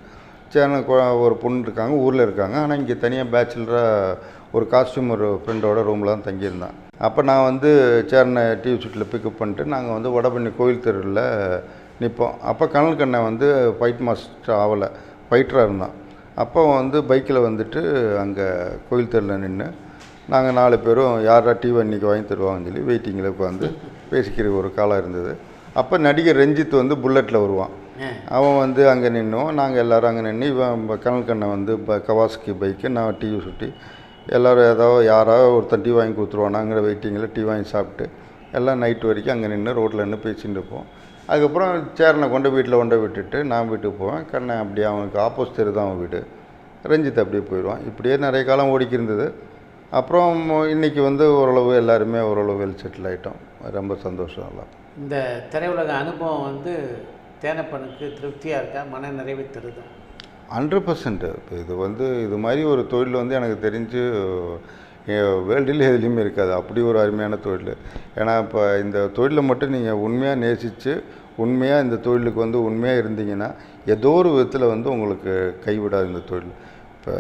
சேரனுக்கு ஒரு பொண்ணு இருக்காங்க, ஊரில் இருக்காங்க. ஆனால் இங்கே தனியாக பேச்சுலராக ஒரு காஸ்டியூம் ஒரு ஃப்ரெண்டோட ரூமில் தான் தங்கியிருந்தேன். அப்போ நான் வந்து சேரனை டிவி சுட்டில் பிக்கப் பண்ணிட்டு நாங்கள் வந்து வடபண்ணி கோயில் தெருவில் நிற்போம். அப்போ கனல் கண்ணை வந்து ஃபைட் மாஸ்டர் ஆகலை, ஃபைட்டராக இருந்தான். அப்போ வந்து பைக்கில் வந்துட்டு அங்கே கோயில் தெருவில் நின்று நாங்கள் 4 பேரும் யாரா டிவி அன்றைக்கி வாங்கி தருவாங்கன்னு சொல்லி வெயிட்டிங்கில் உட்காந்து பேசிக்கிற ஒரு காலம் இருந்தது. அப்போ நடிகர் ரஞ்சித் வந்து புல்லட்டில் வருவான். அவன் வந்து அங்கே நின்னோம். நாங்கள் எல்லோரும் அங்கே நின்று இவன் கனல் கண்ணை வந்து கவாஸ்கி பைக்கு, நான் டிவி சுட்டி எல்லோரும் யாராவது ஒருத்தன் டீ வாங்கி கொடுத்துருவான். நாங்கள் வெயிட்டிங்கில் டீ வாங்கி சாப்பிட்டு எல்லாம் நைட்டு வரைக்கும் அங்கே நின்று ரோட்டில் நின்று பேசிகிட்டு இருப்போம். அதுக்கப்புறம் சேரனை வீட்டில் கொண்டு விட்டுட்டு நான் வீட்டுக்கு போவேன். கண்ணை அப்படியே அவனுக்கு ஆப்போசிட் தெரு தான் அவன் வீடு. ரஞ்சித் அப்படியே போயிடுவான். இப்படியே நிறைய காலம் ஓடிக்கி இருந்தது. அப்புறம் இன்றைக்கி வந்து ஓரளவு எல்லாருமே ஓரளவு வெல் செட்டில் ஆகிட்டோம். ரொம்ப சந்தோஷம். எல்லாம் இந்த திரையுலக அனுபவம் வந்து தேனப்பனுக்கு திருப்தியாக இருக்கா, மன நிறைவு தருதா? 100%. இப்போ இது வந்து இது மாதிரி ஒரு தொழில் வந்து எனக்கு தெரிஞ்சு வேர்ல்டில் எதுலேயுமே இருக்காது. அப்படி ஒரு அருமையான தொழில். ஏன்னா இப்போ இந்த தொழிலை மட்டும் நீங்கள் உண்மையாக நேசித்து உண்மையாக இந்த தொழிலுக்கு வந்து உண்மையாக இருந்தீங்கன்னா ஏதோ ஒரு விதத்தில் வந்து உங்களுக்கு கைவிடாது இந்த தொழில். இப்போ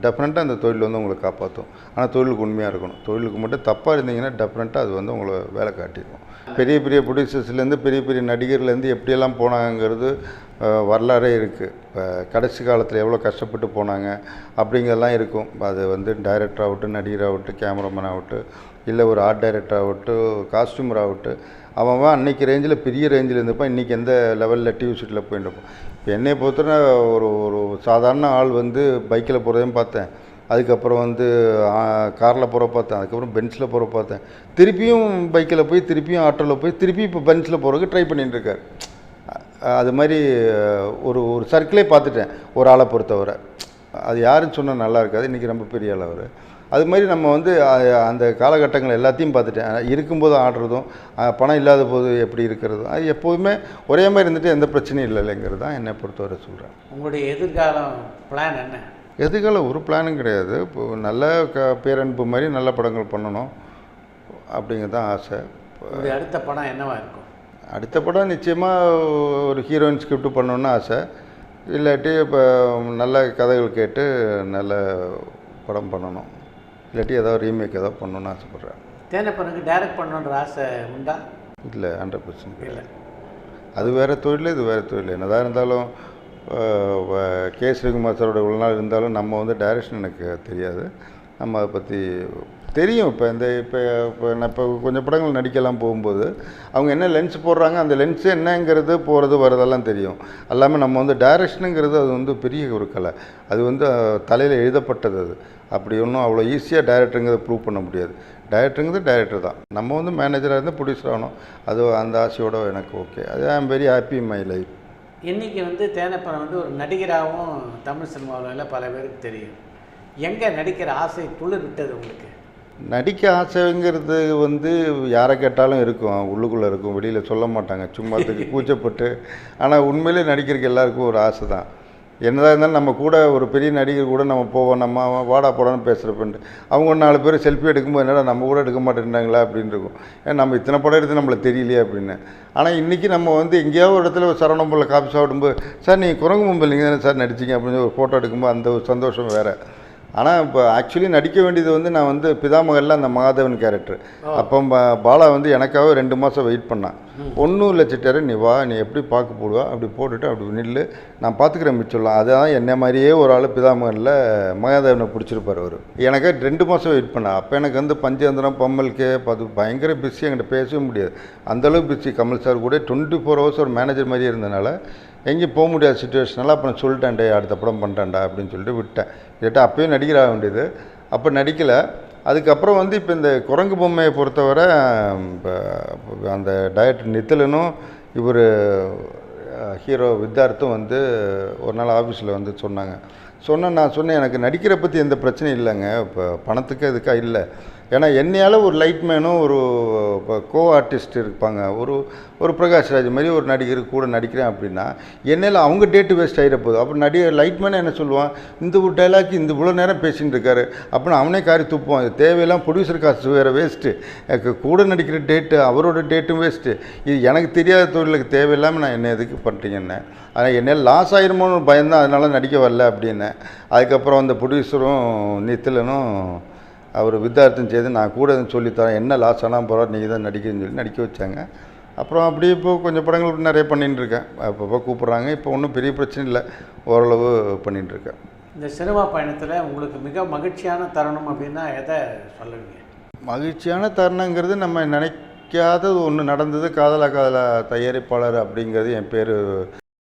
டெஃபினட்டாக அந்த தொழில் வந்து உங்களை காப்பாற்றும். ஆனால் தொழிலுக்கு உண்மையாக இருக்கணும். தொழிலுக்கு மட்டும் தப்பாக இருந்தீங்கன்னா டெஃபினட்டாக அது வந்து உங்களை வேலை காட்டிடும். பெரிய பெரிய ப்ரொடியூசர்ஸ்லேருந்து பெரிய பெரிய நடிகர்லேருந்து எப்படியெல்லாம் போனாங்கிறது வரலாறே இருக்குது. இப்போ கடைசி காலத்தில் எவ்வளோ கஷ்டப்பட்டு போனாங்க அப்படிங்கிறதெல்லாம் இருக்கும். அது வந்து டைரக்டர் ஆகட்டும், நடிகர் ஆகட்டும், கேமராமேன் ஆகட்டும், இல்லை ஒரு ஆர்ட் டைரக்டர் ஆகட்டும், காஸ்டியூமர் ஆகட்டும், அவன் அன்றைக்கி ரேஞ்சில் பெரிய ரேஞ்சில் இருந்தப்பான் இன்றைக்கி எந்த லெவலில் டிவி ஷூட்டில் போயிருப்பான். இப்போ என்னை பொறுத்தவரை ஒரு சாதாரண ஆள் வந்து பைக்கில் போகிறதையும் பார்த்தேன். அதுக்கப்புறம் வந்து காரில் போகிற பார்த்தேன். அதுக்கப்புறம் பென்ஸில் போகிற பார்த்தேன். திருப்பியும் பைக்கில் போய் திருப்பியும் ஆட்டோவில் போய் திருப்பி இப்போ பென்ஸில் போகிறதுக்கு ட்ரை பண்ணிகிட்டு இருக்கார். அது மாதிரி ஒரு சர்க்கிளே பார்த்துட்டேன் ஒரு ஆளை பொறுத்தவரை. அது யாருன்னு சொன்னால் நல்லா இருக்காது. இன்றைக்கி ரொம்ப பெரிய ஆள் அவர். அது மாதிரி நம்ம வந்து அந்த காலகட்டங்கள் எல்லாத்தையும் பார்த்துட்டேன். இருக்கும்போது ஆடுறதும் பணம் இல்லாத போது எப்படி இருக்கிறதும் அது எப்போதுமே ஒரே மாதிரி இருந்துட்டு எந்த பிரச்சனையும் இல்லைங்கிறது தான் என்னை பொறுத்தவரை சொல்கிறேன். உங்களுடைய எதிர்காலம் பிளான் என்ன? எதிர்காலம் ஒரு பிளானும் கிடையாது. இப்போ நல்ல பேரன்பு மாதிரி நல்ல படங்கள் பண்ணணும் அப்படிங்கிறது தான் ஆசை. அடுத்த படம் என்னவா இருக்கும்? அடுத்த படம் நிச்சயமாக ஒரு ஹீரோயின் ஸ்கிரிப்ட் பண்ணணுன்னு ஆசை. இல்லாட்டி இப்போ நல்ல கதைகள் கேட்டு நல்ல படம் பண்ணணும். இல்லாட்டி ஏதாவது ரீமேக் ஏதாவது பண்ணணுன்னு ஆசைப்பட்றேன். தேனப்பனுக்கு டைரக்ட் பண்ணணுன்ற ஆசை உண்டா? இல்லை, 100% இல்லை. அது வேறு தொழில், இது வேறு தொழில். என்னதான் இருந்தாலும் கே ஸ்ரீகுமார் சாரோட இவ்வளோ நாள் இருந்தாலும் நம்ம வந்து டைரக்ஷன் எனக்கு தெரியாது. நம்ம அதை பற்றி தெரியும். இப்போ நான் கொஞ்சம் படங்கள் நடிக்கலாம் போகும்போது அவங்க என்ன லென்ஸ் போடுறாங்க, அந்த லென்ஸு என்னங்கிறது போகிறது வரதெல்லாம் தெரியும். எல்லாமே நம்ம வந்து டைரக்ஷனுங்கிறது அது வந்து பெரிய ஒரு கலை. அது வந்து தலையில் எழுதப்பட்டது. அது அப்படி ஒன்றும் அவ்வளோ ஈஸியாக டைரக்டருங்கிறத ப்ரூவ் பண்ண முடியாது. டைரக்டருங்கிறது டைரக்டர் தான். நம்ம வந்து மேனேஜராக இருந்து ப்ரொடியூசர் ஆகணும். அது அந்த ஆசையோடு எனக்கு ஓகே. அது I am very happy in my life. இன்றைக்கி வந்து தேனப்பன் வந்து ஒரு நடிகராகவும் தமிழ் சினிமாவில் பல பேருக்கு தெரியும். எங்கே நடிக்கிற ஆசை துளிர் விட்டது உங்களுக்கு? நடிக்க ஆசைங்கிறது வந்து யாரை கேட்டாலும் இருக்கும், உள்ளுக்குள்ளே இருக்கும், வெளியில் சொல்ல மாட்டாங்க, சும்மாத்துக்கு கூச்சப்பட்டு. ஆனால் உண்மையிலே நடிக்கிறதுக்கு எல்லாருக்கும் ஒரு ஆசை தான். என்னதான் இருந்தாலும் நம்ம கூட ஒரு பெரிய நடிகர் கூட நம்ம போவோம், நம்ம வாடா போடான்னு பேசுகிறப்பன்ட்டு அவங்க 4 பேர் செல்ஃபி எடுக்கும்போது என்னடா நம்ம கூட எடுக்க மாட்டேன்றாங்களா அப்படின்னு இருக்கும். ஏன்னா நம்ம இத்தனை படம் எடுத்து நம்மளை தெரியலையே அப்படின்னு. ஆனால் இன்றைக்கி நம்ம வந்து எங்கேயாவது ஒரு இடத்துல ஒரு சரவணம்பூரில் காஃபி சாப்பிடும்போது சார் நீங்கள் குரங்கு மும்பில் நீங்கள் தானே சார் நடிச்சிங்க அப்படின்னு ஒரு ஃபோட்டோ எடுக்கும்போது அந்த ஒரு சந்தோஷம் வேறு. ஆனால் இப்போ ஆக்சுவலி நடிக்க வேண்டியது வந்து நான் வந்து பிதாமகனில் அந்த மகாதேவன் கேரக்டர். அப்போ பாலா வந்து எனக்காக 2 மாதம் வெயிட் பண்ணான். ஒன்றும் இல்லை சிட்டரு, நீ வா, நீ எப்படி பார்க்க போடுவா, அப்படி போட்டுட்டு அப்படி நில்லு, நான் பார்த்துக்கிறேன் மிச்சம்லாம். அதான் என்ன மாதிரியே ஒரு ஆள் பிதாமகனில் மகாதேவனை பிடிச்சிருப்பார் அவர். எனக்கு 2 மாதம் வெயிட் பண்ணேன். அப்போ எனக்கு வந்து பஞ்சேந்திரம் பம்மலுக்கு அது பயங்கர பிஸி, என்கிட்ட பேசவே முடியாது, அந்தளவுக்கு பிஸி. கமல் சார் கூட 24 ஹவர்ஸ் ஒரு மேனேஜர் மாதிரியே இருந்தனால எங்கேயும் போக முடியாத சுச்சுவேஷனால அப்போ நான் சொல்லிட்டேன்டே அடுத்த படம் பண்ணுறேன்டா அப்படின்னு சொல்லிட்டு விட்டேன். கேட்டால் அப்போயும் நடிகராக வேண்டியது, அப்போ நடிக்கலை. அதுக்கப்புறம் வந்து இப்போ இந்த குரங்கு பொம்மையை பொறுத்தவரை இப்போ அந்த டைரக்டர் நித்திலனும் இவர் ஹீரோ வித்தார்த்தும் வந்து ஒரு நாள் ஆஃபீஸில் வந்து சொன்னாங்க. நான் சொன்னேன், எனக்கு நடிக்கிற பற்றி எந்த பிரச்சனையும் இல்லைங்க, இப்போ பணத்துக்கு இதுக்காக இல்லை. ஏன்னா என்னையால் ஒரு லைட்மேனும் ஒரு இப்போ கோ ஆர்டிஸ்ட் இருப்பாங்க, ஒரு பிரகாஷ்ராஜ் மாதிரி ஒரு நடிகர் கூட நடிக்கிறேன் அப்படின்னா என்னால் அவங்க டேட்டு வேஸ்ட் ஆகிட போகுது. அப்புறம் லைட்மேனே என்ன சொல்லுவான், இந்த ஒரு டைலாக் இந்த இவ்வளோ நேரம் பேசிகிட்டு இருக்காரு அப்படின்னு அவனே காரி துப்புவான். இது தேவையெல்லாம் ப்ரொடியூசர் காசு வேறு வேஸ்ட்டு, கூட நடிக்கிற டேட்டு அவரோட டேட்டும் வேஸ்ட்டு. இது எனக்கு தெரியாத தொழிலுக்கு தேவையில்லாமல் நான் என்ன எதுக்கு பண்ணுறீங்கன்னு. ஆனால் என்னால் லாஸ் ஆயிருமோன்னு பயந்தான், அதனால நடிக்க வரல அப்படின்னு. அதுக்கப்புறம் அந்த ப்ரொடியூசரும் நித்திலனும் அவர் வித்தார்த்தம் செய்து நான் கூட சொல்லித்தரேன், என்ன லாஸ் ஆனால் போகிறோம், நீங்கள் தான் நடிக்கிறேன்னு சொல்லி நடிக்க வச்சாங்க. அப்புறம் அப்படியே இப்போ கொஞ்சம் படங்கள் நிறைய பண்ணிகிட்டு இருக்கேன். அப்பப்போ கூப்பிட்றாங்க. இப்போ ஒன்றும் பெரிய பிரச்சனை இல்லை, ஓரளவு பண்ணிகிட்டு இருக்கேன். இந்த சினிமா பயணத்தில் உங்களுக்கு மிக மகிழ்ச்சியான தருணம் அப்படின்னா எதை சொல்லுவீங்க? மகிழ்ச்சியான தருணங்கிறது நம்ம நினைக்காத ஒன்று நடந்தது. காதலா தயாரிப்பாளர் அப்படிங்கிறது என் பேர்